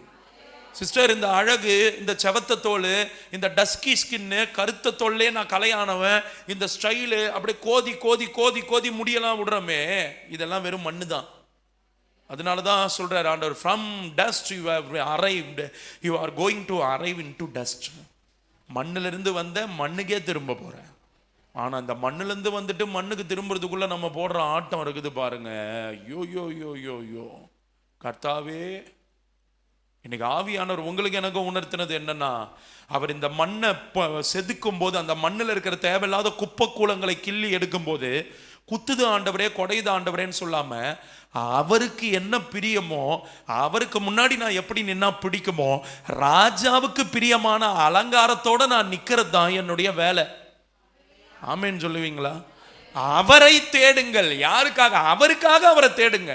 சிஸ்டர், இந்த அழகு, இந்த செவத்த தோல், இந்த டஸ்கி ஸ்கின்னு, கருத்த தோல்லே நான் கலையானவன், இந்த ஸ்டைலு, அப்படியே கோதி கோதி கோதி கோதி முடியெல்லாம் விடுறோமே, இதெல்லாம் வெறும் மண்ணு தான். அதனால தான் சொல்றார் ஆண்டவர், from dust you have arrived, you are going to arrive into dust. மண்ணிலிருந்து வந்த மண்ணுக்கே திரும்ப போறேன். ஆனா அந்த மண்ணிலிருந்து வந்துட்டு மண்ணுக்கு திரும்புறதுக்குள்ள நம்ம போடுற ஆட்டம் இருக்குது பாருங்க. யோ யோ யோ யோ யோ கர்த்தாவே, இன்னைக்கு ஆவியானவர் உங்களுக்கு எனக்கு உணர்த்தினது என்னன்னா, அவர் இந்த மண்ணை செதுக்கும் போது, அந்த மண்ணில் இருக்கிற தேவையில்லாத குப்பை கூலங்களை கிள்ளி எடுக்கும் போது, குத்துது ஆண்டவரே, கொடையுது ஆண்டவரேன்னு சொல்லாம, அவருக்கு என்ன பிரியமோ, அவருக்கு முன்னாடி நான் எப்படி நின்னா பிடிக்குமோ, ராஜாவுக்கு பிரியமான அலங்காரத்தோட நான் நிக்கிறது தான் என்னுடைய வேலை. ஆமேன்னு சொல்லுவீங்களா? அவரை தேடுங்கள். யாருக்காக? அவருக்காக அவரை தேடுங்க.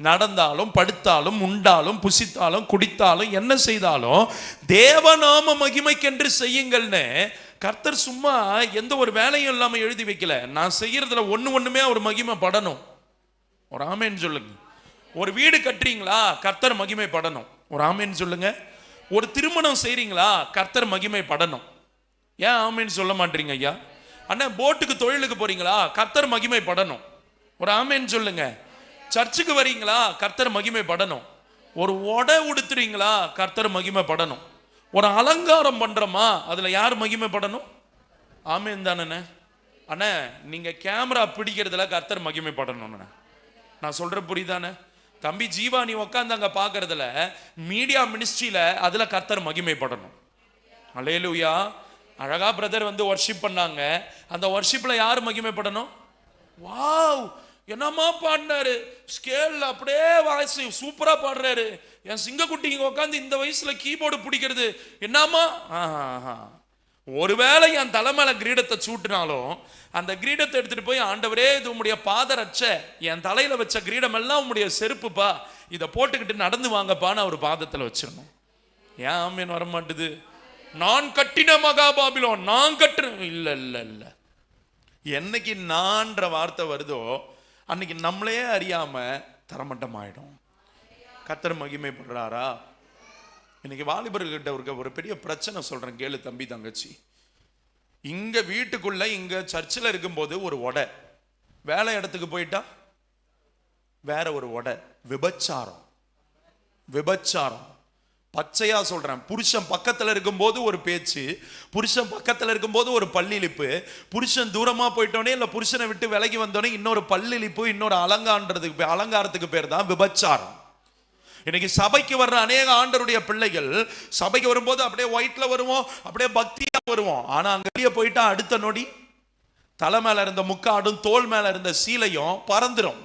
நடந்தாலும் படுத்தாலும் உண்டாலும் புசித்தாலும் குடித்தாலும் என்ன செய்தாலும் தேவநாம மகிமைக்கென்று செய்யுங்கள்னு கர்த்தர் சும்மா எந்த ஒரு வேலையும் இல்லாம எழுதி வைக்கல. நான் செய்யறதுல ஒண்ணுமே ஒரு மகிமை படணும். ஒரு ஆமேன்னு சொல்லுங்க. ஒரு வீடு கட்டுறீங்களா, கர்த்தர் மகிமை படணும். ஒரு ஆமேன்னு சொல்லுங்க. ஒரு திருமணம் செய்றீங்களா, கர்த்தர் மகிமை படணும். ஏன் ஆமேன்னு சொல்ல மாட்டீங்க ஐயா? அண்ணா, போட்டுக்கு தொழிலுக்கு போறீங்களா, கர்த்தர் மகிமை படணும். ஒரு ஆமேன்னு சொல்லுங்க. சர்ச்சுக்கு வரீங்களா, கர்த்தர் மகிமை படணும். ஒரு உடை உடுத்துறீங்களா, கர்த்தர் மகிமை படணும். ஒரு அலங்காரம் பண்றோமா, அதுல யார் மகிமை படணும்? ஆமேன் தானே அண்ணே? நீங்க கேமரா பிடிக்கிறதுல கர்த்தர் மகிமை படணும். நான் சொல்ற புரியுதானே தம்பி? ஜீவா, நீ உட்காந்து அங்க பாக்குறதுல, மீடியா மினிஸ்ட்ரியில அதுல கர்த்தர் மகிமை படணும். அல்லேலூயா. அழகா பிரதர் வந்து வர்ஷிப் பண்ணாங்க. அந்த வர்ஷிப்ல யார் மகிமை படணும்? வாவ், என்னமா பாடினாரு, ஸ்கேல்ல அப்படியே வாய்ஸ் சூப்பரா பாடுறாரு. என் சிங்கக்குட்டி இங்க உட்காந்து இந்த வயசுல கீபோர்டு பிடிக்கிறது என்னமா? ஒருவேளை என் தலைமையில கிரீடத்தை சூட்டினாலும் அந்த கிரீடத்தை எடுத்துட்டு போய், ஆண்டவரே இது உம்முடைய பாதரட்ச, என் தலையில வச்ச கிரீடம் எல்லாம் உம்முடைய செருப்புப்பா, இதை போட்டுக்கிட்டு நடந்து வாங்கப்பான்னு அவர் பாதத்துல வச்சிடணும். ஏன் ஆமீன் வர மாட்டுது? நான் கட்டின மகாபாபிலோன், நான் கட்டுறேன். இல்ல இல்ல இல்ல. என்னைக்கு நான்ற வார்த்தை வருதோ அன்னைக்கு நம்மளே அறியாம தரமட்டம் ஆயிடும். கர்த்தர் மகிமைப்படுறாரா? இன்னைக்கு வாலிபர்கிட்ட ஒரு பெரிய பிரச்சனை சொல்றேன், கேளு தம்பி தங்கச்சி. இங்க வீட்டுக்குள்ள, இங்க சர்ச்சில் இருக்கும்போது ஒரு உடை, வேலை இடத்துக்கு போயிட்டா வேற ஒரு உடை. விபச்சாரம், விபச்சாரம். பச்சையா சொல்றேன். புருஷன் பக்கத்துல இருக்கும்போது ஒரு பேச்சு, புருஷன் பக்கத்துல இருக்கும்போது ஒரு பல்லிழிப்பு, புருஷன் தூரமா போயிட்டோனே இல்ல புருஷனை விட்டு விலகி வந்தோடனே இன்னொரு பல்லிழிப்பு, இன்னொரு அலங்காரத்துக்கு பேர் தான் விபச்சாரம். இன்னைக்கு சபைக்கு வர்ற அநேக ஆண்டருடைய பிள்ளைகள் சபைக்கு வரும்போது அப்படியே ஒயிட்ல வருவோம், அப்படியே பக்தியா வருவோம். ஆனா அங்க வெளியே போயிட்டா அடுத்த நொடி தலை மேல இருந்த முக்காடும் தோல் மேல இருந்த சீலையும் பறந்துடும்.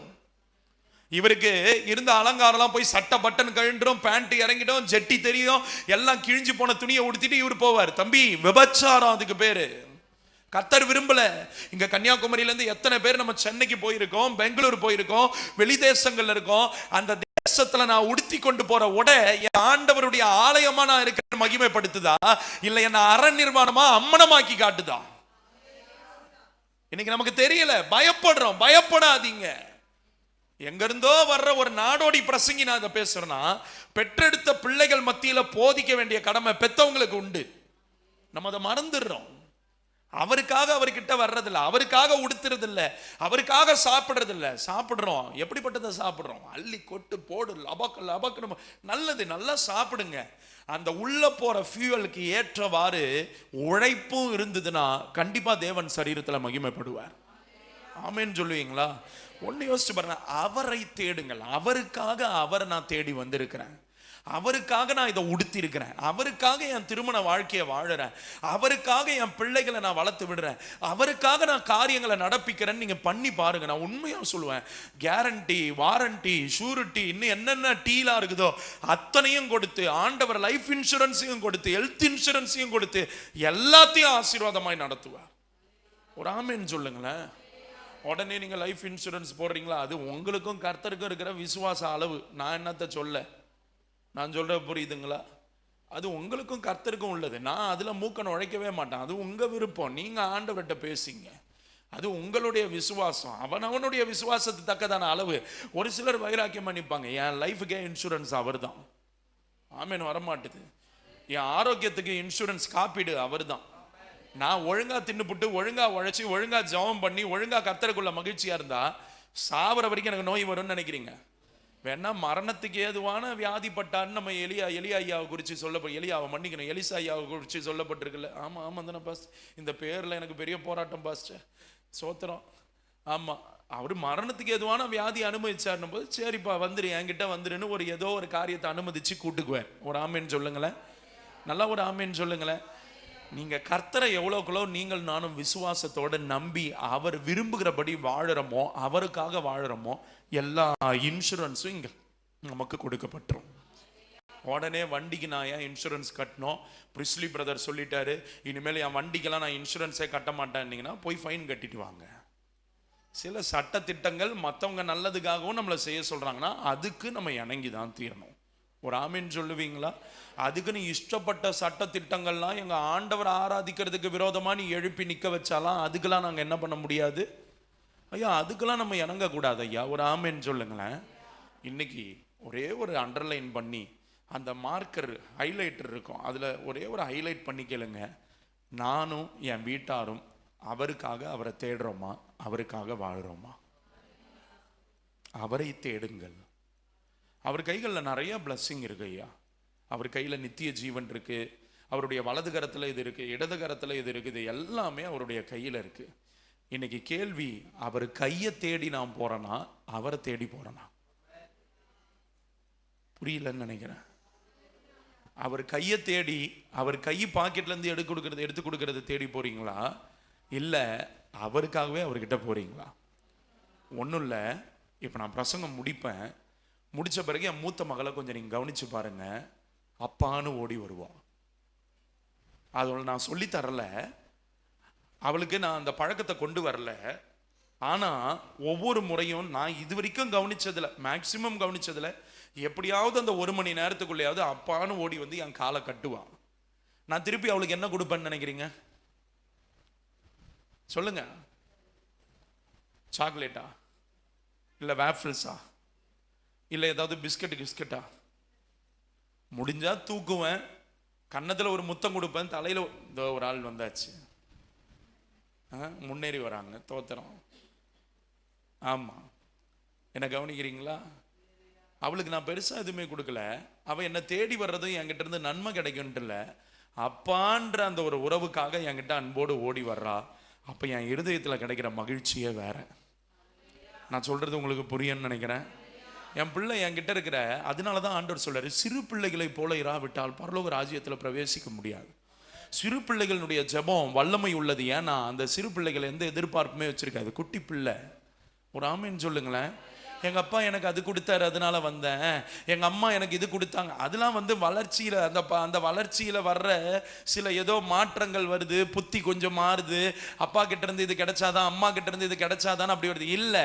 இவருக்கு இருந்த அலங்காரம்லாம் போய் சட்டை பட்டன் கழண்டும், பேண்ட் இறங்கிடும், ஜெட்டி தெரியும், எல்லாம் கிழிஞ்சு போன துணியை உடுத்திட்டு இவர் போவார். தம்பி, விபச்சாரம் அதுக்கு பேரு. கர்த்தர் விரும்பல. இங்க கன்னியாகுமரியில இருந்து எத்தனை பேர் நம்ம சென்னைக்கு போயிருக்கோம், பெங்களூர் போயிருக்கோம், வெளிதேசங்கள்ல இருக்கோம். அந்த தேசத்துல நான் உடுத்தி கொண்டு போற உடை என் ஆண்டவருடைய ஆலயமா நான் இருக்கிற மகிமைப்படுத்துதா, இல்ல என்ன அரண் நிர்வாணமா அம்மனமாக்கி காட்டுதா? இன்னைக்கு நமக்கு தெரியல, பயப்படுறோம். பயப்படாதீங்க. எங்க இருந்தோ வர்ற ஒரு நாடோடி பிரசங்கி நான் இதை பேசுறேன்னா, பெற்றெடுத்த பிள்ளைகள் மத்தியில போதிக்க வேண்டிய கடமை பெத்தவங்களுக்கு உண்டு. நம்ம அதை மறந்துடுறோம். அவருக்காக அவர்கிட்ட வர்றதில்ல, அவருக்காக உடுத்துறதில்ல, அவருக்காக சாப்பிடுறதில்ல. சாப்பிடுறோம், எப்படிப்பட்டதை சாப்பிடுறோம்? அள்ளி கொட்டு போடு, லபக்கு லபக்கு. நல்லது, நல்லா சாப்பிடுங்க. அந்த உள்ள போற ஃபியூவலுக்கு ஏற்றவாறு உழைப்பும் இருந்ததுன்னா கண்டிப்பா தேவன் சரீரத்தில் மகிமைப்படுவார். ஆமேன்னு சொல்லுவீங்களா? ஒன்னு யோசிச்சு பாருங்க. அவரை தேடுங்கள். அவருக்காக அவரை நான் தேடி வந்திருக்கிறேன். அவருக்காக நான் இதை உடுத்தி இருக்கிறேன். அவருக்காக என் திருமண வாழ்க்கையை வாழறேன். அவருக்காக என் பிள்ளைகளை நான் வளர்த்து விடுறேன். அவருக்காக நான் காரியங்களை நடப்பிக்கிறேன்னு நீங்க பண்ணி பாருங்க. நான் உண்மையா சொல்லுவேன், கேரண்டி, வாரண்டி, ஷூரிட்டி, இன்னும் என்னென்ன டீலாம் இருக்குதோ அத்தனையும் கொடுத்து, ஆண்டவர் லைஃப் இன்சூரன்ஸையும் கொடுத்து, ஹெல்த் இன்சூரன்ஸையும் கொடுத்து எல்லாத்தையும் ஆசீர்வாதமாய் நடத்துவார். ஒரு ஆமேன்னு சொல்லுங்களேன். உடனே நீங்க லைஃப் இன்சூரன்ஸ் போடுறீங்களா? அது உங்களுக்கும் கர்த்தருக்கும் இருக்கிற விசுவாச அளவு. நான் என்னத்த சொல்ல, நான் சொல்ற புரியுதுங்களா? அது உங்களுக்கும் கர்த்தருக்கும் உள்ளது. நான் அதுல மூக்க நுழைக்கவே மாட்டேன். அது உங்க விருப்பம். நீங்க ஆண்டவர்கிட்ட பேசிங்க. அது உங்களுடைய விசுவாசம். அவனுடைய விசுவாசத்துக்கு தக்கதான அளவு. ஒரு சிலர் வைராக்கியம் பண்ணிப்பாங்க, என் லைஃபுக்கே இன்சூரன்ஸ் அவர் தான். ஆமேன். வரமாட்டுது. என் ஆரோக்கியத்துக்கு இன்சூரன்ஸ் காப்பீடு அவர் தான். நான் ஒழுங்கா தின்னுபுட்டு ஒழுங்கா உழைச்சி ஒழுங்கா ஜெபம் பண்ணி ஒழுங்கா கர்த்தருக்குள்ள மகிழ்ச்சியா இருந்தா சாவர வரைக்கும் எனக்கு நோய் வரும்னு நினைக்கிறீங்க? வேணா மரணத்துக்கு ஏதுவான வியாதிப்பட்டான்னு நம்ம எலியா ஐயாவை குறித்து எலியாவை மன்னிக்கணும், எலிசா ஐயாவை குறித்து சொல்லப்பட்டிருக்குல்ல. ஆமா ஆமா தானே பாஸ்டர், இந்த பேர்ல எனக்கு பெரிய போராட்டம் பாஸ்டர், சோத்திரம். ஆமா, அவர் மரணத்துக்கு எதுவான வியாதி அனுமதிச்சாருன்னும் போது சரிப்பா வந்துரு, என்கிட்ட வந்துருன்னு ஏதோ ஒரு காரியத்தை அனுமதிச்சு கூட்டுக்குவேன். ஒரு ஆமேன்னு சொல்லுங்களேன், நல்லா ஒரு ஆமேன்னு சொல்லுங்களேன். நீங்க கர்த்தரை எவ்வளவுக்குள்ளோ நீங்கள் நானும் விசுவாசத்தோட நம்பி அவர் விரும்புகிறபடி வாழறோமோ, அவருக்காக வாழறோமோ, எல்லா இன்சூரன்ஸும் இங்க நமக்கு கொடுக்கப்பட்டுரும். உடனே வண்டிக்கு நான் ஏன் இன்சூரன்ஸ் கட்டணும்? பிரிஸ்லி பிரதர் சொல்லிட்டாரு, இனிமேல் என் வண்டிக்கெல்லாம் நான் இன்சூரன்ஸே கட்ட மாட்டேன்னீங்கன்னா போய் ஃபைன் கட்டிட்டு வாங்க. சில சட்ட திட்டங்கள் மற்றவங்க நல்லதுக்காகவும் நம்மளை செய்ய சொல்றாங்கன்னா அதுக்கு நம்ம இணங்கி தான் தீரணும். ஒரு ஆமீன் சொல்லுவீங்களா? அதுக்குன்னு இஷ்டப்பட்ட சட்ட திட்டங்கள்லாம் எங்க ஆண்டவர் ஆராதிக்கிறதுக்கு விரோதமா நீ எழுப்பி நிக்க வச்சாலாம் அதுக்கெல்லாம் நாங்க என்ன பண்ண முடியாது ஐயா. அதுக்கெல்லாம் நம்ம இணங்க கூடாது ஐயா. ஒரு ஆமீன் சொல்லுங்களேன். இன்னைக்கு ஒரே ஒரு அண்டர்லைன் பண்ணி அந்த மார்க்கர் ஹைலைட்டர் இருக்கும், அதுல ஒரே ஒரு ஹைலைட் பண்ணி கேளுங்க. நானும் என் வீட்டாரும் அவருக்காக அவரை தேடுறோமா, அவருக்காக வாழ்றோமா? அவரை தேடுங்கள். அவர் கைகளில் நிறைய பிளஸ்ஸிங் இருக்கு ஐயா. அவர் கையில் நித்திய ஜீவன் இருக்கு, அவருடைய வலது கரத்தில் இது இருக்கு, இடது கரத்தில் இது இருக்குது, எல்லாமே அவருடைய கையில் இருக்கு. இன்னைக்கு கேள்வி, அவர் கையை தேடி நான் போறேனா, அவரை தேடி போறேனா? புரியலன்னு நினைக்கிறேன். அவர் கையை தேடி அவர் கை பாக்கெட்ல இருந்து எடுத்து கொடுக்கறது தேடி போறீங்களா, இல்ல அவருக்காகவே அவர்கிட்ட போறீங்களா? ஒன்றும் இல்லை. இப்போ நான் பிரசங்கம் முடிப்பேன், முடிச்ச பிறகு என் மூத்த மகளை கொஞ்சம் நீங்க கவனிச்சு பாருங்க. அப்பான்னு ஓடி வருவான். அதோட நான் சொல்லி தரல, அவளுக்கு நான் அந்த பழக்கத்தை கொண்டு வரல. ஆனா ஒவ்வொரு முறையும் நான் இது வரைக்கும் கவனிச்சதுல, மேக்சிமம் கவனிச்சதுல, எப்படியாவது அந்த 1 மணி நேரத்துக்குள்ளேயாவது அப்பான்னு ஓடி வந்து என் காலை கட்டுவான். நான் திருப்பி அவளுக்கு என்ன கொடுப்பேன்னு நினைக்கிறீங்க? சொல்லுங்க. சாக்லேட்டா, இல்ல வேஃபிள்ஸா, இல்ல ஏதாவது பிஸ்கட்டா? முடிஞ்சா தூக்குவேன், கன்னத்துல ஒரு முத்தம் கொடுப்பேன், தலையில ஒரு ஆள் வந்தாச்சு, முன்னேறி வராங்க, தோத்திரம். ஆமா, என்ன கவனிக்கிறீங்களா? அவளுக்கு நான் பெருசா எதுவுமே கொடுக்கல. அவ என்ன தேடி வர்றதும் என்கிட்ட இருந்து நன்மை கிடைக்கும்ட்டு இல்ல, அப்பான்ற அந்த ஒரு உறவுக்காக என்கிட்ட அன்போடு ஓடி வர்றா. அப்ப என் இருதயத்துல கிடைக்கிற மகிழ்ச்சியே வேற. நான் சொல்றது உங்களுக்கு புரியும்னு நினைக்கிறேன். என் பிள்ளை என்கிட்ட இருக்கிற, அதனாலதான் ஆண்டவர் சொல்றாரு, சிறு பிள்ளைகளை போல இராவிட்டால் பரலோக ராஜ்யத்துல பிரவேசிக்க முடியாது. சிறு பிள்ளைகளுடைய ஜெபம் வல்லமை உள்ளது. ஏன்னா அந்த சிறு பிள்ளைகள் எந்த எதிர்பார்ப்புமே வச்சிருக்காது, குட்டி பிள்ளை. ஒரு ஆமீன் சொல்லுங்களேன். எங்க அப்பா எனக்கு அது கொடுத்தாரு, அதனால வந்தேன். எங்க அம்மா எனக்கு இது கொடுத்தாங்க. அதெல்லாம் வளர்ச்சியில, அந்த வளர்ச்சியில வர்ற சில ஏதோ மாற்றங்கள் வருது, புத்தி கொஞ்சம் மாறுது. அப்பா கிட்ட இருந்து இது கிடைச்சாதான், அம்மா கிட்ட இருந்து இது கிடைச்சாதான் அப்படி வருது. இல்ல,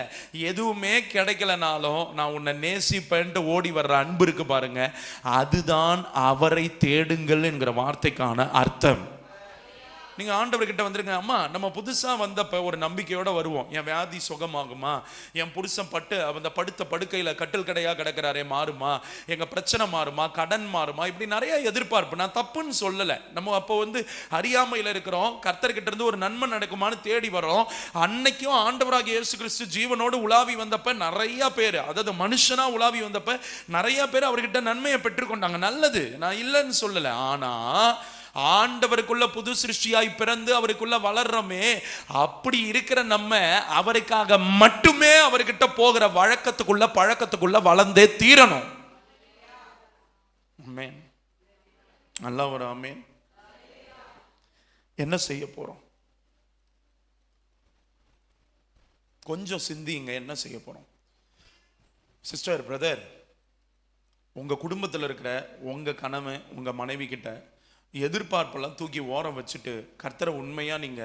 எதுவுமே கிடைக்கலனாலும் நான் உன்னை நேசிப்பேன்ட்டு ஓடி வர்ற அன்பு இருக்கு பாருங்க, அதுதான் அவரை தேடுங்கள் என்கிற வார்த்தைக்கான அர்த்தம். நீங்க ஆண்டவர்கிட்ட வந்துருங்க. அம்மா, நம்ம புதுசா வந்தப்ப ஒரு நம்பிக்கையோட வருவோம், என் வியாதி சுகமாகுமா, என் புருஷன் அந்த படுத்த படுக்கையில கட்டில் கடையா கிடக்கிறாரே மாறுமா, எங்க பிரச்சனை மாறுமா, கடன் மாறுமா, இப்படி நிறைய எதிர்பார்ப்பு. நான் தப்புன்னு சொல்லல. நம்ம அப்போ அறியாமையில இருக்கிறோம், கர்த்தர்கிட்ட இருந்து ஒரு நன்மை நடக்குமான்னு தேடி வரோம். அன்னைக்கும் ஆண்டவராகிய இயேசு கிறிஸ்து ஜீவனோடு உலாவி வந்தப்ப நிறைய பேர், அதாவது மனுஷனா உலாவி வந்தப்ப நிறைய பேர் அவர்கிட்ட நன்மையை பெற்றுக்கொண்டாங்க. நல்லது, நான் இல்லைன்னு சொல்லல. ஆனா ஆண்டவருக்குள்ள புது சிருஷ்டியாய் பிறந்து அவருக்குள்ள வளர்றோமே, அப்படி இருக்கிற நம்ம அவருக்காக மட்டுமே அவர்கிட்ட போகிற பழக்கத்துக்குள்ள வளர்ந்தே தீரணும். ஆமென். நல்லா ஒரு ஆமென். என்ன செய்ய போறோம்? கொஞ்சம் சிந்திங்க. என்ன செய்ய போறோம்? சிஸ்டர், பிரதர், உங்க குடும்பத்தில் இருக்கிற உங்க கணவன், உங்க மனைவி கிட்ட எதிர்பார்ப்பெல்லாம் தூக்கி ஓரம் வச்சுட்டு கர்த்தரை உண்மையா நீங்க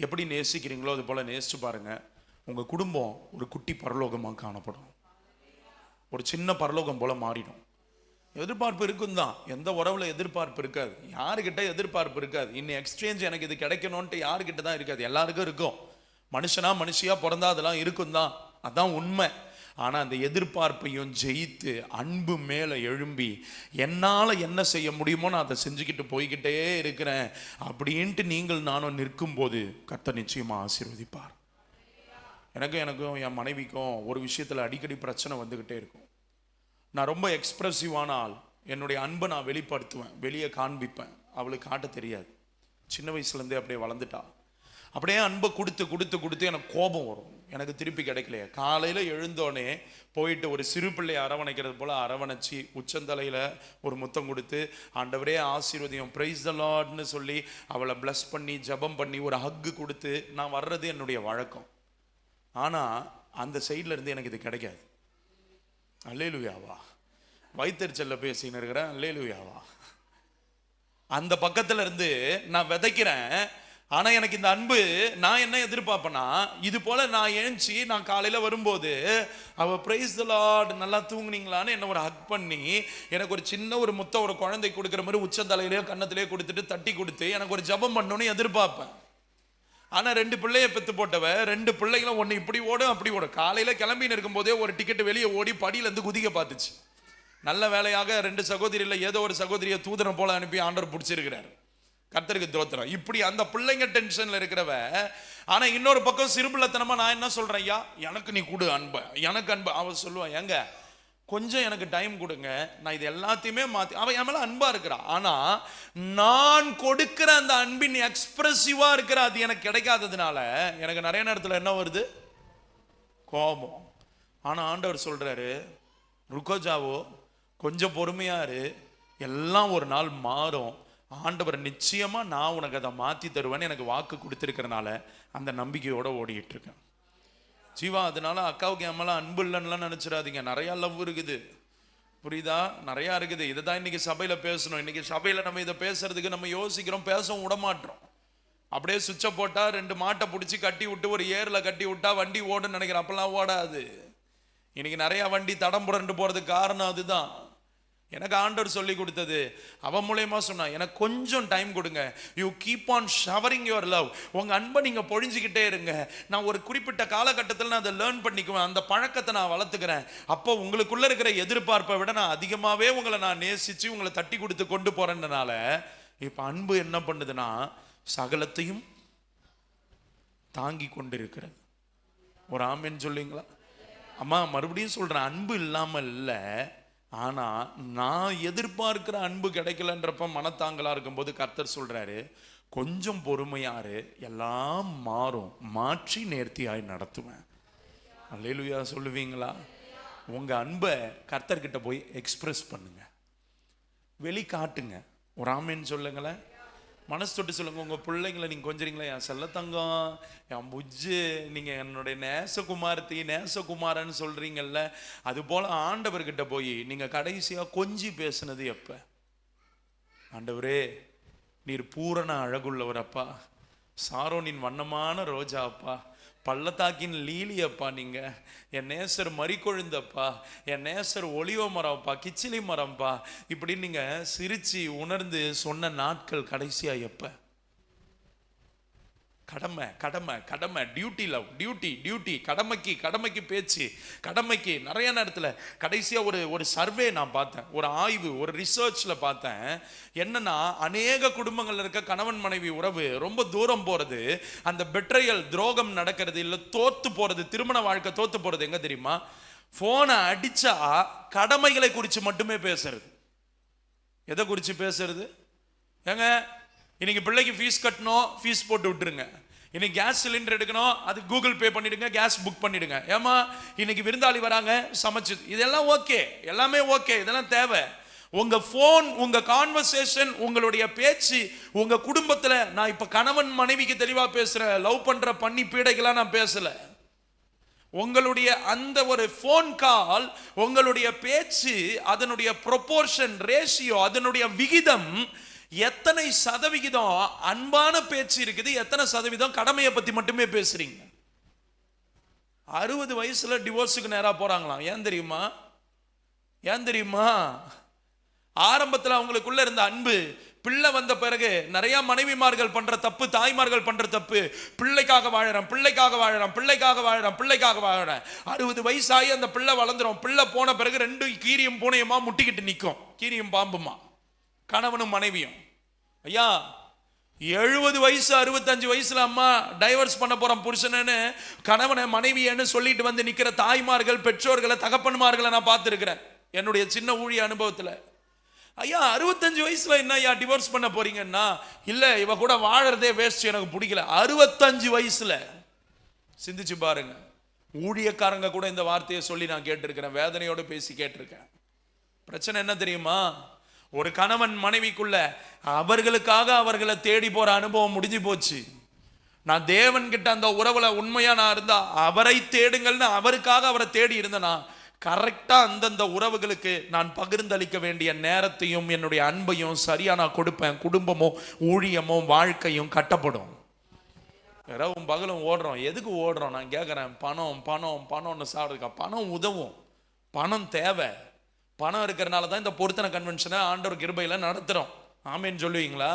எப்படி நேசிக்கிறீங்களோ அது போல நேசிச்சு பாருங்க. உங்க குடும்பம் ஒரு குட்டி பரலோகமாக காணப்படும், ஒரு சின்ன பரலோகம் போல மாறிடும். எதிர்பார்ப்பு இருக்கும் தான். எந்த உறவுல எதிர்பார்ப்பு இருக்காது? யாருக்கிட்ட எதிர்பார்ப்பு இருக்காது? இன்னும் எக்ஸ்சேஞ்ச் எனக்கு இது கிடைக்கணும்ன்ட்டு யாருக்கிட்ட தான் இருக்காது? எல்லாருக்கும் இருக்கும். மனுஷனா மனுஷியா பிறந்தா அதெல்லாம் இருக்கும் தான், அதான் உண்மை. ஆனா அந்த எதிர்பார்ப்பையும் ஜெயித்து அன்பு மேல எழும்பி என்னால என்ன செய்ய முடியுமோ நான் அதை செஞ்சுக்கிட்டு போய்கிட்டே இருக்கிறேன் அப்படின்ட்டு நீங்கள் நானும் நிற்கும் போது கர்த்தர் நிச்சயமா ஆசீர்வதிப்பார். எனக்கும் என் மனைவிக்கும் ஒரு விஷயத்துல அடிக்கடி பிரச்சனை வந்துகிட்டே இருக்கும். நான் ரொம்ப எக்ஸ்பிரசிவான ஆள். என்னுடைய அன்பை நான் வெளிப்படுத்துவேன், வெளியே காண்பிப்பேன். அவளுக்கு காட்ட தெரியாது. சின்ன வயசுலேருந்தே அப்படியே வளர்ந்துட்டா. அப்படியே அன்பை கொடுத்து கொடுத்து கொடுத்து எனக்கு கோபம் வரும். எனக்கு திருப்பி கிடைக்கலையே. காலையில் எழுந்தோடனே போயிட்டு ஒரு சிறு பிள்ளையை அரவணைக்கிறது போல் அரவணைச்சி உச்சந்தலையில் ஒரு முத்தம் கொடுத்து ஆண்டவரே ஆசீர்வதியும் பிரைஸ் தி லார்ட்னு சொல்லி அவளை பிளஸ் பண்ணி ஜெபம் பண்ணி ஒரு ஹக்கு கொடுத்து நான் வர்றது என்னுடைய வழக்கம். ஆனால் அந்த சைடில் இருந்து எனக்கு இது கிடைக்காது. அல்லேலூயாவா? வயிற்றுச்சல்ல பேசின்னு இருக்கிறேன். அல்லேலூயாவா? அந்த பக்கத்துல இருந்து நான் விதைக்கிறேன். ஆனா எனக்கு இந்த அன்பு, நான் என்ன எதிர்பார்ப்பேன்னா, இது போல நான் ஏஞ்சி நான் காலையில வரும்போது அவ பிரைஸ் தி லார்ட் நல்லா தூங்குனீங்களான்னு என்ன ஒரு ஹக் பண்ணி எனக்கு ஒரு சின்ன ஒரு முத்த ஒரு குழந்தை கொடுக்குற மாதிரி உச்சந்தலையிலேயோ கன்னத்திலேயோ கொடுத்துட்டு தட்டி கொடுத்து எனக்கு ஒரு ஜெபம் பண்ணணும்னு எதிர்பார்ப்பேன். ஆனா 2 பிள்ளைய பெத்து போட்டவ 2 பிள்ளைகளும் ஒன்று இப்படி ஓடும் அப்படி ஓடும். காலையில கிளம்பின்னு இருக்கும் போதே ஒரு டிக்கெட் வெளியே ஓடி படியிலேருந்து குதிக்க பார்த்துச்சு. நல்ல வேலையாக 2 சகோதரியில் ஏதோ ஒரு சகோதரியை தூதரம் போல அனுப்பி ஆண்டவர் பிடிச்சிருக்கிறார். கர்த்தருக்கு தோத்திரம். இப்படி அந்த பிள்ளைங்க டென்ஷன்ல இருக்கிறவ, ஆனா இன்னொரு பக்கம் சிறுபிள்ளைத்தனமா நான் என்ன சொல்றேன், ஐயா எனக்கு நீ கொடு அன்பை, எனக்கு அன்பு. அவ சொல்லுவான், எங்க கொஞ்சம் எனக்கு டைம் கொடுங்க, நான் இது எல்லாத்தையுமே மாத்தி. அவன் என் மேல அன்பா இருக்கிறா. ஆனா நான் கொடுக்கிற அந்த அன்பின் எக்ஸ்பிரசிவா இருக்கிற அது எனக்கு கிடைக்காததுனால எனக்கு நிறைய நேரத்தில் என்ன வருது, கோபம். ஆனா ஆண்டவர் சொல்றாரு, ருக்கோ ஜாவோ, கொஞ்சம் பொறுமையாரு, எல்லாம் ஒரு நாள் மாறும். ஆண்டவர் நிச்சயமா நான் உனக்கு அதை மாத்தி தருவேன்னு எனக்கு வாக்கு கொடுத்திருக்கிறனால அந்த நம்பிக்கையோட ஓடிட்டு இருக்கேன். ஜீவா, அதனால அக்காவுக்கு எம்மெல்லாம் அன்பு இல்லைன்னா நினைச்சிடாதீங்க. நிறையா லவ் இருக்குது, புரியுதா? நிறையா இருக்குது. இதை தான் இன்னைக்கு சபையில பேசணும். இன்னைக்கு சபையில நம்ம இதை பேசுறதுக்கு நம்ம யோசிக்கிறோம், பேசவும் விட மாட்டோம். அப்படியே சுவிட்சை போட்டா 2 மாட்டை பிடிச்சி கட்டி விட்டு ஒரு ஏர்ல கட்டி விட்டா வண்டி ஓடுன்னு நினைக்கிறேன். அப்பெல்லாம் ஓடாது. இன்னைக்கு நிறைய வண்டி தடம் புரண்டு போறதுக்கு காரணம் அதுதான். எனக்கு ஆண்டவர் சொல்லி கொடுத்தது, அவன் மூலயமா சொன்னா, எனக்கு கொஞ்சம் டைம் கொடுங்க. You keep on showering your love. உங்க அன்பை நீங்க பொழிஞ்சுக்கிட்டே இருங்க. நான் ஒரு குறிப்பிட்ட காலகட்டத்தில் நான் அதை லேர்ன் பண்ணிக்குவேன், அந்த பழக்கத்தை நான் வளர்த்துக்கிறேன். அப்போ உங்களுக்குள்ள இருக்கிற எதிர்பார்ப்பை விட நான் அதிகமாகவே உங்களை நான் நேசிச்சு உங்களை தட்டி கொடுத்து கொண்டு போறேன்றனால இப்ப அன்பு என்ன பண்ணுதுன்னா சகலத்தையும் தாங்கி கொண்டு இருக்கிறது. ஒரு ஆமென் சொல்லுங்களா? அம்மா மறுபடியும் சொல்றேன், அன்பு இல்லாமல் இல்லை. ஆனா நான் எதிர்பார்க்கிற அன்பு கிடைக்கலன்றப்ப மனத்தாங்கலா இருக்கும்போது கர்த்தர் சொல்றாரு, கொஞ்சம் பொறுமையாரு, எல்லாம் மாறும், மாற்றி நேர்த்தியாய் நடத்துவேன். அல்லேலூயா சொல்லுவீங்களா? உங்க அன்பை கர்த்தர்கிட்ட போய் எக்ஸ்பிரஸ் பண்ணுங்க, வெளிக்காட்டுங்க. ஒரு ஆமென் சொல்லுங்களேன். மனசு தொட்டு சொல்லுங்க. உங்க பிள்ளைங்களை நீங்க கொஞ்சறீங்களா, என் செல்லத்தங்கம், என் புஜ்ஜு, நீங்க என்னுடைய நேசகுமாரத்தி நேசகுமாரன்னு சொல்றீங்கல்ல, அது போல ஆண்டவர்கிட்ட போய் நீங்க கடைசியா கொஞ்சி பேசுனது எப்ப? ஆண்டவரே நீர் பூரண அழகுள்ளவர் அப்பா, சாரோனின் வண்ணமான ரோஜா அப்பா, பள்ளத்தாக்கின் லீலி அப்பா, நீங்க என் நேசர் மறிக்கொழுந்தப்பா, என் நேசர் ஒளிவ மரம்ப்பா, கிச்சிலி மரம்ப்பா, இப்படி நீங்க சிரிச்சு உணர்ந்து சொன்ன நாட்கள் கடைசியா எப்ப? கடமை கடமை கடமை, டியூட்டி லவ், டியூட்டி டியூட்டி, கடமைக்கு கடமைக்கு பேச்சு, கடமைக்கு. நிறைய நேரத்தில் கடைசியா ஒரு சர்வே நான் பார்த்தேன், ஒரு ஆய்வு, ஒரு ரிசர்ச்ல பார்த்தேன். என்னன்னா அநேக குடும்பங்கள்ல இருக்க கணவன் மனைவி உறவு ரொம்ப தூரம் போறது, அந்த பெட்ரையல் துரோகம் நடக்கிறது, இல்ல தோத்து போறது, திருமண வாழ்க்கை தோத்து போறது எங்க தெரியுமா? போனை அடிச்சா கடமைகளை குறித்து மட்டுமே பேசுறது. எதை குறித்து பேசுறது? ஏங்க இன்னைக்கு பிள்ளைக்கு ஃபீஸ் கட்டணும், ஃபீஸ் போட்டு விட்டுருங்க. இன்னைக்கு கேஸ் சிலிண்டர் எடுக்கணும், அது கூகுள் பே பண்ணிடுங்க, கேஸ் புக் பண்ணிடுங்க. ஏமா இன்னைக்கு விருந்தாளி வராங்க, சமைச்சு, இதெல்லாம் ஓகே, எல்லாமே ஓகே, இதெல்லாம் தேவை. உங்க போன், உங்க கான்வர்சேஷன், உங்களுடைய பேச்சு, உங்க குடும்பத்துல, நான் இப்ப கணவன் மனைவிக்கு தெளிவா பேசுறேன், லவ் பண்ற பண்ணி பீடைகளா நான் பேசல. உங்களுடைய அந்த ஒரு போன் கால், உங்களுடைய பேச்சு, அதனுடைய ப்ரொபோர்ஷன், ரேஷியோ, அதனுடைய விகிதம், எத்தனை சதவிகிதம் அன்பான பேச்சு இருக்குது, எத்தனை சதவீதம் கடமையை பத்தி மட்டுமே பேசுறீங்க? 60 வயசுல டிவோர்ஸுக்கு நேரா போறாங்களாம். ஏன் தெரியுமா? ஏன் தெரியுமா? ஆரம்பத்தில் அவங்களுக்குள்ள இருந்த அன்பு, பிள்ளை வந்த பிறகு நிறைய மனைவிமார்கள் பண்ற தப்பு, தாய்மார்கள் பண்ற தப்பு, பிள்ளைக்காக வாழறேன், பிள்ளைக்காக வாழறேன், பிள்ளைக்காக வாழறேன், பிள்ளைக்காக வாழறேன். 60 வயசாகி அந்த பிள்ளை வளர்ந்துரும். பிள்ளை போன பிறகு 2 கீரியும் பூனையுமா முட்டிக்கிட்டு நிற்கும், கீரியும் பாம்புமா, கணவனும் மனைவியும். ஐயா 70 வயசு 65 வயசுல அம்மா டைவர்ஸ் பண்ண போறோம் புருஷனு கணவனை மனைவியன்னு சொல்லிட்டு வந்து நிக்கிற தாய்மார்கள், பெற்றோர்களை, தகப்பன்மார்களை நான் பார்த்துருக்கிறேன் என்னுடைய சின்ன ஊழிய அனுபவத்தில். ஐயா 65 வயசுல என்ன ஐயா டிவோர்ஸ் பண்ண போறீங்கன்னா, இல்ல இவ கூட வாழறதே வேஸ்ட், எனக்கு பிடிக்கல. 65 வயசுல சிந்திச்சு பாருங்க. ஊழியக்காரங்க கூட இந்த வார்த்தையை சொல்லி நான் கேட்டிருக்கிறேன், வேதனையோடு பேசி கேட்டிருக்கேன். பிரச்சனை என்ன தெரியுமா? ஒரு கணவன் மனைவிக்குள்ள அவர்களுக்காக அவர்களை தேடி போற அனுபவம் முடிஞ்சு போச்சு. நான் தேவன் கிட்ட அந்த உறவுல உண்மையா நான் இருந்தா, அவரை தேடுங்கள்னு அவருக்காக அவரை தேடி இருந்தனா, கரெக்டா அந்தந்த உறவுகளுக்கு நான் பகிர்ந்தளிக்க வேண்டிய நேரத்தையும் என்னுடைய அன்பையும் சரியா நான் கொடுப்பேன். குடும்பமும் ஊழியமும் வாழ்க்கையும் கட்டப்படும். இரவும் பகலும் ஓடுறோம். எதுக்கு ஓடுறோம் நான் கேட்குறேன்? பணம் பணம் பணம்னு சாப்பிடுறதுக்கா? பணம் உதவும், பணம் தேவை. பணம் இருக்கிறனால தான் இந்த பொருத்தனை கன்வென்ஷனை ஆண்டவர் கிருபையில் நடத்துகிறோம். ஆமேன்னு சொல்லுவீங்களா?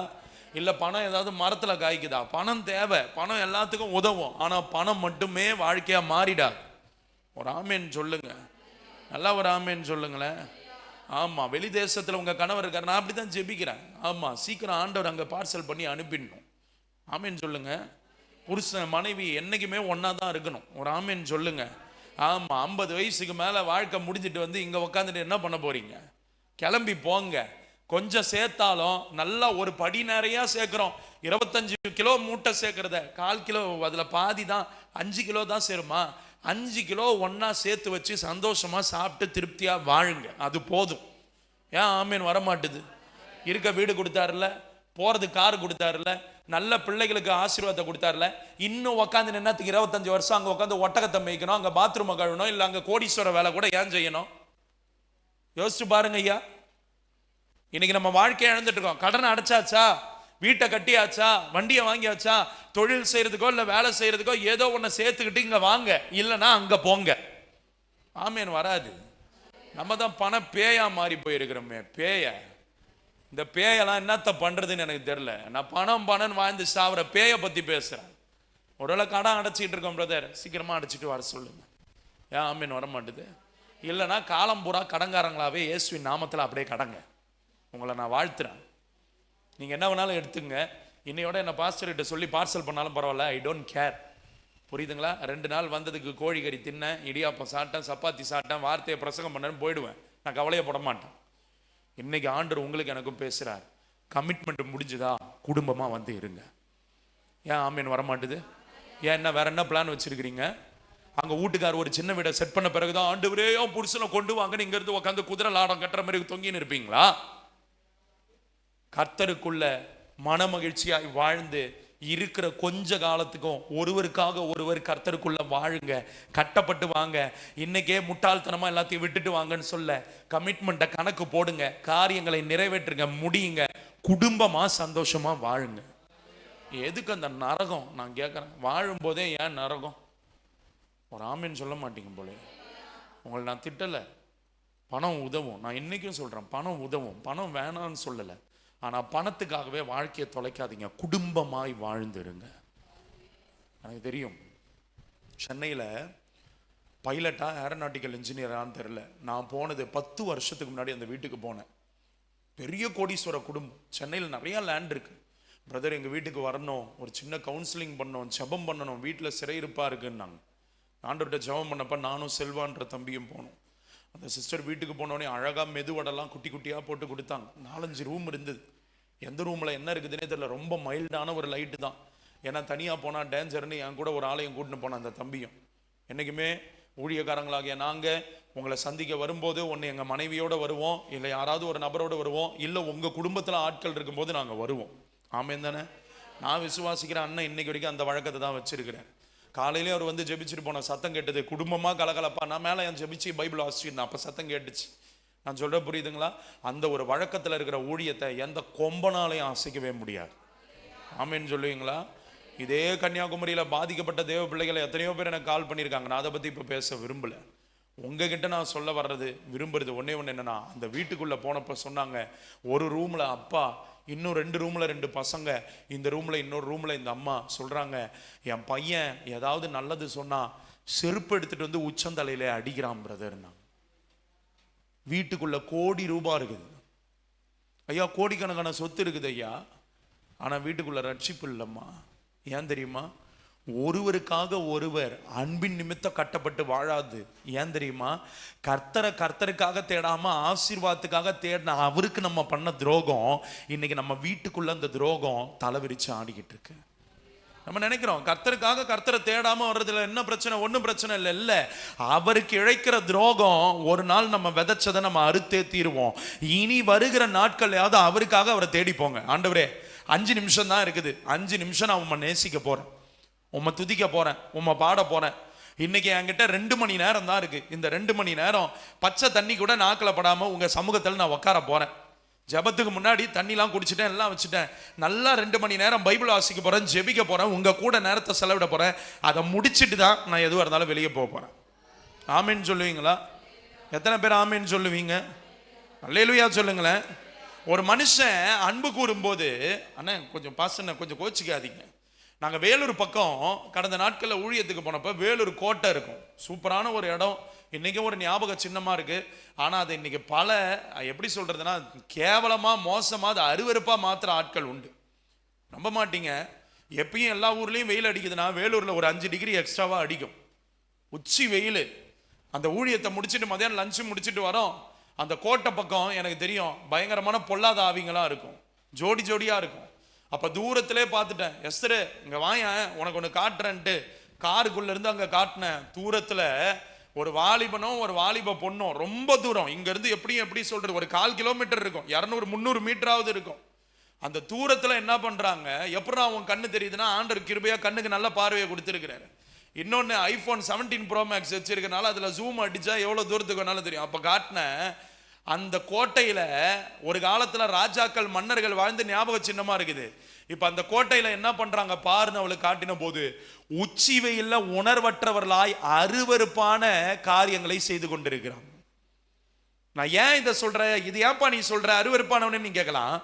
இல்லை பணம் ஏதாவது மரத்தில் காய்க்குதா? பணம் தேவை, பணம் எல்லாத்துக்கும் உதவும். ஆனால் பணம் மட்டுமே வாழ்க்கையாக மாறிடாது. ஒரு ஆமேன்னு சொல்லுங்க, நல்லா ஒரு ஆமேன்னு சொல்லுங்களேன். ஆமாம், வெளி தேசத்தில் உங்கள் கணவர் இருக்கார், நான் அப்படி தான் ஜெபிக்கிறேன். ஆமாம், சீக்கிரம் ஆண்டவர் அங்கே பார்சல் பண்ணி அனுப்பிடணும். ஆமேன்னு சொல்லுங்க. புருஷன் மனைவி என்னைக்குமே ஒன்றா தான் இருக்கணும். ஒரு ஆமேன்னு சொல்லுங்க. ஆமாம், 50 வயசுக்கு மேலே வாழ்க்கை முடிஞ்சிட்டு வந்து இங்கே உட்காந்துட்டு என்ன பண்ண போறீங்க? கிளம்பி போங்க. கொஞ்சம் சேர்த்தாலும் நல்லா ஒரு படி நிறையா சேர்க்குறோம். 25 கிலோ மூட்டை சேர்க்கறத 1/4 கிலோ, அதில் பாதி தான் 5 கிலோ தான் சேருமா? 5 கிலோ ஒன்றா சேர்த்து வச்சு சந்தோஷமாக சாப்பிட்டு திருப்தியாக வாழுங்க, அது போதும். ஏன் ஆமீன் வரமாட்டுது? இருக்க வீடு கொடுத்தாருல, போகிறது கார் கொடுத்தாருல, நல்ல பிள்ளைகளுக்கு ஆசீர்வாதத்தை கொடுத்தாருல, இன்னும் உட்காந்து என்னத்துக்கு 25 வருஷம் அங்கே உட்காந்து ஒட்டகத்தை மேய்க்கணும், அங்கே பாத்ரூமை கழுவணும், இல்லை அங்கே கோடீஸ்வர வேலை கூட ஏன் செய்யணும்? யோசிச்சு பாருங்க ஐயா. இன்னைக்கு நம்ம வாழ்க்கையை இழந்துட்டு இருக்கோம். கடனை அடைச்சாச்சா, வீட்டை கட்டியாச்சா, வண்டியை வாங்கியாச்சா, தொழில் செய்யறதுக்கோ இல்லை வேலை செய்யறதுக்கோ ஏதோ ஒன்று சேர்த்துக்கிட்டு இங்கே வாங்க, இல்லைன்னா அங்கே போங்க. ஆமேன் வராது. நம்ம தான் பண பேயா மாறி போயிருக்கிறோமே. பேய, இந்த பேயெல்லாம் என்னத்த பண்றதுன்னு எனக்கு தெரியல. நான் பணம் பணம் வாழ்ந்து சாவர பேயை பத்தி பேசுறேன். ஒருவேளை கடன் அடைச்சிட்டு இருக்கோம் பிரதர், சீக்கிரமா அடைச்சிட்டு வர சொல்லுங்க. ஏன் ஆமீன் வர மாட்டுது? இல்லைன்னா காலம் பூரா கடங்காரங்களாவே இயேசுவின் நாமத்தில் அப்படியே கடங்க. உங்களை நான் வாழ்த்துறேன். நீங்க என்ன வேணாலும் எடுத்துங்க. இன்னையோட என்ன பாஸ்டர்கிட்ட சொல்லி பார்சல் பண்ணாலும் பரவாயில்ல, ஐ டோன்ட் கேர். புரியுதுங்களா? 2 நாள் வந்ததுக்கு கோழிக்கறி தின்னேன், இடியாப்பம் சாப்பிட்டேன், சப்பாத்தி சாப்பிட்டேன், வார்த்தையை பிரசங்கம் பண்ணேன்னு போயிடுவேன். நான் கவலையப்பட மாட்டேன். இன்னைக்கு ஆண்டவர் உங்களுக்கு எனக்கும் பேசுறார். கமிட்மெண்ட் முடிஞ்சுதா, குடும்பமா வந்து இருங்க. ஏன் ஆமீன் வரமாட்டுது? ஏன் என்ன வேற என்ன பிளான் வச்சிருக்கிறீங்க? அங்க வீட்டுக்கார் ஒரு சின்ன வீடை செட் பண்ண பிறகுதான் ஆண்டவரே புருஷனை கொண்டு வாங்கன்னு இங்க இருந்து உட்காந்து குதிரை லாடம் கட்டுற மாதிரி தொங்கின்னு இருப்பீங்களா? கர்த்தருக்குள்ள மன மகிழ்ச்சியாய் வாழ்ந்து இருக்கிற கொஞ்ச காலத்துக்கும் ஒருவருக்காக ஒருவர் கர்த்தருக்குள்ள வாழுங்க, கட்டப்பட்டு வாங்க. இன்னைக்கே முட்டாள்தனமா எல்லாத்தையும் விட்டுட்டு வாங்கன்னு சொல்ல, கமிட்மெண்ட்டை கணக்கு போடுங்க, காரியங்களை நிறைவேற்றுங்க, முடியுங்க, குடும்பமா சந்தோஷமா வாழுங்க. எதுக்கு அந்த நரகம்? நான் கேட்கறேன், வாழும் போதே ஏன் நரகம்? ஒரு ஆமீன் சொல்ல மாட்டீங்க போல. உங்களை நான் திட்டல. பணம் உதவும், நான் இன்னைக்கும் சொல்றேன், பணம் உதவும், பணம் வேணான்னு சொல்லலை. ஆனால் பணத்துக்காகவே வாழ்க்கையை தொலைக்காதீங்க, குடும்பமாய் வாழ்ந்துருங்க. எனக்கு தெரியும், சென்னையில் பைலட்டா ஏரோநாட்டிக்கல் இன்ஜினியரான்னு தெரில, நான் போனது 10 வருஷத்துக்கு முன்னாடி அந்த வீட்டுக்கு போனேன். பெரிய கோடீஸ்வர குடும்பம், சென்னையில் நிறையா லேண்ட் இருக்கு. பிரதர் எங்கள் வீட்டுக்கு வரணும், ஒரு சின்ன கவுன்சிலிங் பண்ணணும், ஜெபம் பண்ணணும், வீட்டில் சிறையிருப்பா இருக்குன்னாங்க. ஆண்டவர்கிட்ட ஜெபம் பண்ணப்ப நானும் செல்வான்ற தம்பியும் போனோம். அந்த சிஸ்டர் வீட்டுக்கு போனோடனே அழகாக மெதுவடெல்லாம் குட்டி குட்டியாக போட்டு கொடுத்தாங்க. 4-5 ரூம் இருந்தது. எந்த ரூமில் என்ன இருக்குதுன்னே தெரியல. ரொம்ப மைல்டான ஒரு லைட்டு தான். ஏன்னா தனியாக போனால் டேஞ்சர்னு என் கூட ஒரு ஆலயம் கூட்டின்னு போனேன் அந்த தம்பியும். என்றைக்குமே ஊழியக்காரங்களாகிய நாங்கள் உங்களை சந்திக்க வரும்போது ஒன்று எங்கள் மனைவியோடு வருவோம், இல்லை யாராவது ஒரு நபரோடு வருவோம், இல்லை உங்கள் குடும்பத்தில் ஆட்கள் இருக்கும்போது நாங்கள் வருவோம். ஆமேன் தானே? நான் விசுவாசிக்கிற அண்ணன் இன்னைக்கு வரைக்கும் அந்த வழக்கத்தை தான் வச்சிருக்கிறேன். காலையிலே அவர் வந்து ஜெபிச்சுட்டு போன சத்தம் கேட்டது, குடும்பமாக கலகலப்பா. நான் மேலே என் ஜெபிச்சு பைபிள் வாசிச்சிருந்தேன், அப்போ சத்தம் கேட்டுச்சு. நான் சொல்ற புரியுதுங்களா? அந்த ஒரு வழக்கத்தில் இருக்கிற ஊழியத்தை எந்த கொம்பனாலையும் அசைக்கவே முடியாது. ஆமேன்னு சொல்லுவீங்களா? இதே கன்னியாகுமரியில் பாதிக்கப்பட்ட தேவ பிள்ளைகளை எத்தனையோ பேர் எனக்கு கால் பண்ணியிருக்காங்க. நான் அதை பற்றி இப்போ பேச விரும்பலை. உங்ககிட்ட நான் சொல்ல வர்றது விரும்புறது ஒன்னே ஒன்று என்னன்னா, அந்த வீட்டுக்குள்ள போனப்ப சொன்னாங்க, ஒரு ரூம்ல அப்பா, இன்னும் 2 ரூம்ல 2 பசங்க, இந்த ரூம்ல இன்னொரு ரூம்ல இந்த அம்மா சொல்றாங்க, என் பையன் ஏதாவது நல்லது சொன்னா செருப்பு எடுத்துட்டு வந்து உச்சந்தலையில அடிக்கிறான் பிரதர்னா. வீட்டுக்குள்ள கோடி ரூபாய் இருக்குது ஐயா, கோடிக்கணக்கான சொத்து இருக்குது ஐயா, ஆனா வீட்டுக்குள்ள ரட்சிப்பு இல்லம்மா. ஏன் தெரியுமா? ஒருவருக்காக ஒருவர் அன்பின் நிமித்த கட்டப்பட்டு வாழாது. ஏன் தெரியுமா? கர்த்தருக்காக தேடாம ஆசீர்வாதத்துக்காக தேடின அவருக்கு நம்ம பண்ண துரோகம் இன்னைக்கு நம்ம வீட்டுக்குள்ள அந்த துரோகம் தலைவிரிச்சு ஆடிக்கிட்டு இருக்கு. நம்ம நினைக்கிறோம் கர்த்தரை தேடாம வர்றதுல என்ன பிரச்சனை, ஒன்றும் பிரச்சனை இல்லை. அவருக்கு இழைக்கிற துரோகம் ஒரு நாள் நம்ம விதைச்சதை நம்ம அறுத்தே தீருவோம். இனி வருகிற நாட்கள்லையாவது அவருக்காக அவரை தேடி போங்க. ஆண்டவரே 5 நிமிஷம் தான் இருக்குது, 5 நிமிஷம் நான் உம்மை நேசிக்க போறேன், உம்மை துதிக்க போறேன், உம்மை பாட போறேன். இன்னைக்கு என்கிட்ட 2 மணி நேரம் தான் இருக்கு. இந்த 2 மணி நேரம் பச்சை தண்ணி கூட நாக்கில் படாம உங்க சமூகத்தில் நான் உட்கார போறேன். ஜபத்துக்கு முன்னாடி தண்ணிலாம் குடிச்சிட்டேன், எல்லாம் வச்சுட்டேன். நல்லா 2 மணி நேரம் பைபிள் வாசிக்க போறேன், ஜெபிக்க போறேன், உங்க கூட நேரத்தை செலவிட போறேன். அதை முடிச்சுட்டு தான் நான் எதுவாக இருந்தாலும் வெளியே போக போறேன். ஆமேன்னு சொல்லுவீங்களா? எத்தனை பேர் ஆமேன்னு சொல்லுவீங்க? அல்லேலூயா சொல்லுங்களேன். ஒரு மனுஷன் அன்பு கூறும்போது, அண்ணா கொஞ்சம் பாசன கொஞ்சம் கோச்சிக்காதீங்க, நாங்கள் வேலூர் பக்கம் கடந்த நாட்களில் ஊழியத்துக்கு போனப்போ வேலூர் கோட்டை இருக்கும், சூப்பரான ஒரு இடம். இன்றைக்கும் ஒரு ஞாபக சின்னமாக இருக்குது. ஆனால் அது இன்றைக்கி பல எப்படி சொல்கிறதுனா கேவலமாக மோசமாக அது அருவருப்பாக மாத்திர ஆட்கள் உண்டு. நம்ப மாட்டீங்க, எப்பயும் எல்லா ஊர்லேயும் வெயில் அடிக்குதுன்னா வேலூரில் ஒரு 5 டிகிரி எக்ஸ்ட்ராவாக அடிக்கும். உச்சி வெயில். அந்த ஊழியத்தை முடிச்சுட்டு மதியானம் லஞ்சு முடிச்சுட்டு வரோம், அந்த கோட்டை பக்கம் எனக்கு தெரியும் பயங்கரமான பொல்லாத ஆவிங்களாம் இருக்கும், ஜோடி ஜோடியாக இருக்கும். அப்போ தூரத்திலே பார்த்துட்டேன், எஸ்தரு இங்கே வாயன் உனக்கு ஒன்று காட்டுறேன்ட்டு காருக்குள்ளேருந்து அங்கே காட்டினேன். தூரத்தில் ஒரு வாலிபனும் ஒரு வாலிப பொண்ணும், ரொம்ப தூரம் இங்கேருந்து எப்படி சொல்கிறது ஒரு 1/4 கிலோமீட்டர் இருக்கும், 200-300 மீட்டராவது இருக்கும். அந்த தூரத்தில் என்ன பண்ணுறாங்க, எப்படா அவன் கண்ணு தெரியுதுன்னா ஆண்டவர் கிருபையாக கண்ணுக்கு நல்ல பார்வையை கொடுத்துருக்கிறாரு. இன்னொன்று iPhone 17 Pro Max வச்சிருக்கனால அதில் ஜூம் அடித்தா எவ்வளோ தூரத்துக்கு வேணாலும் தெரியும். அப்போ காட்டினேன், அந்த கோட்டையில் ஒரு காலத்தில் ராஜாக்கள் மன்னர்கள் வாழ்ந்து ஞாபக சின்னமாக இருக்குது. இப்போ அந்த கோட்டையில் என்ன பண்ணுறாங்க பாருன்னு அவளுக்கு காட்டின போது, உச்சி வெயில்ல உணர்வற்றவர்களாய் அருவருப்பான காரியங்களை செய்து கொண்டிருக்கிறாங்க. நான் ஏன் இதை சொல்கிறேன், இது ஏன்பா நீ சொல்கிற அருவருப்பானவனு நீ கேட்கலாம்.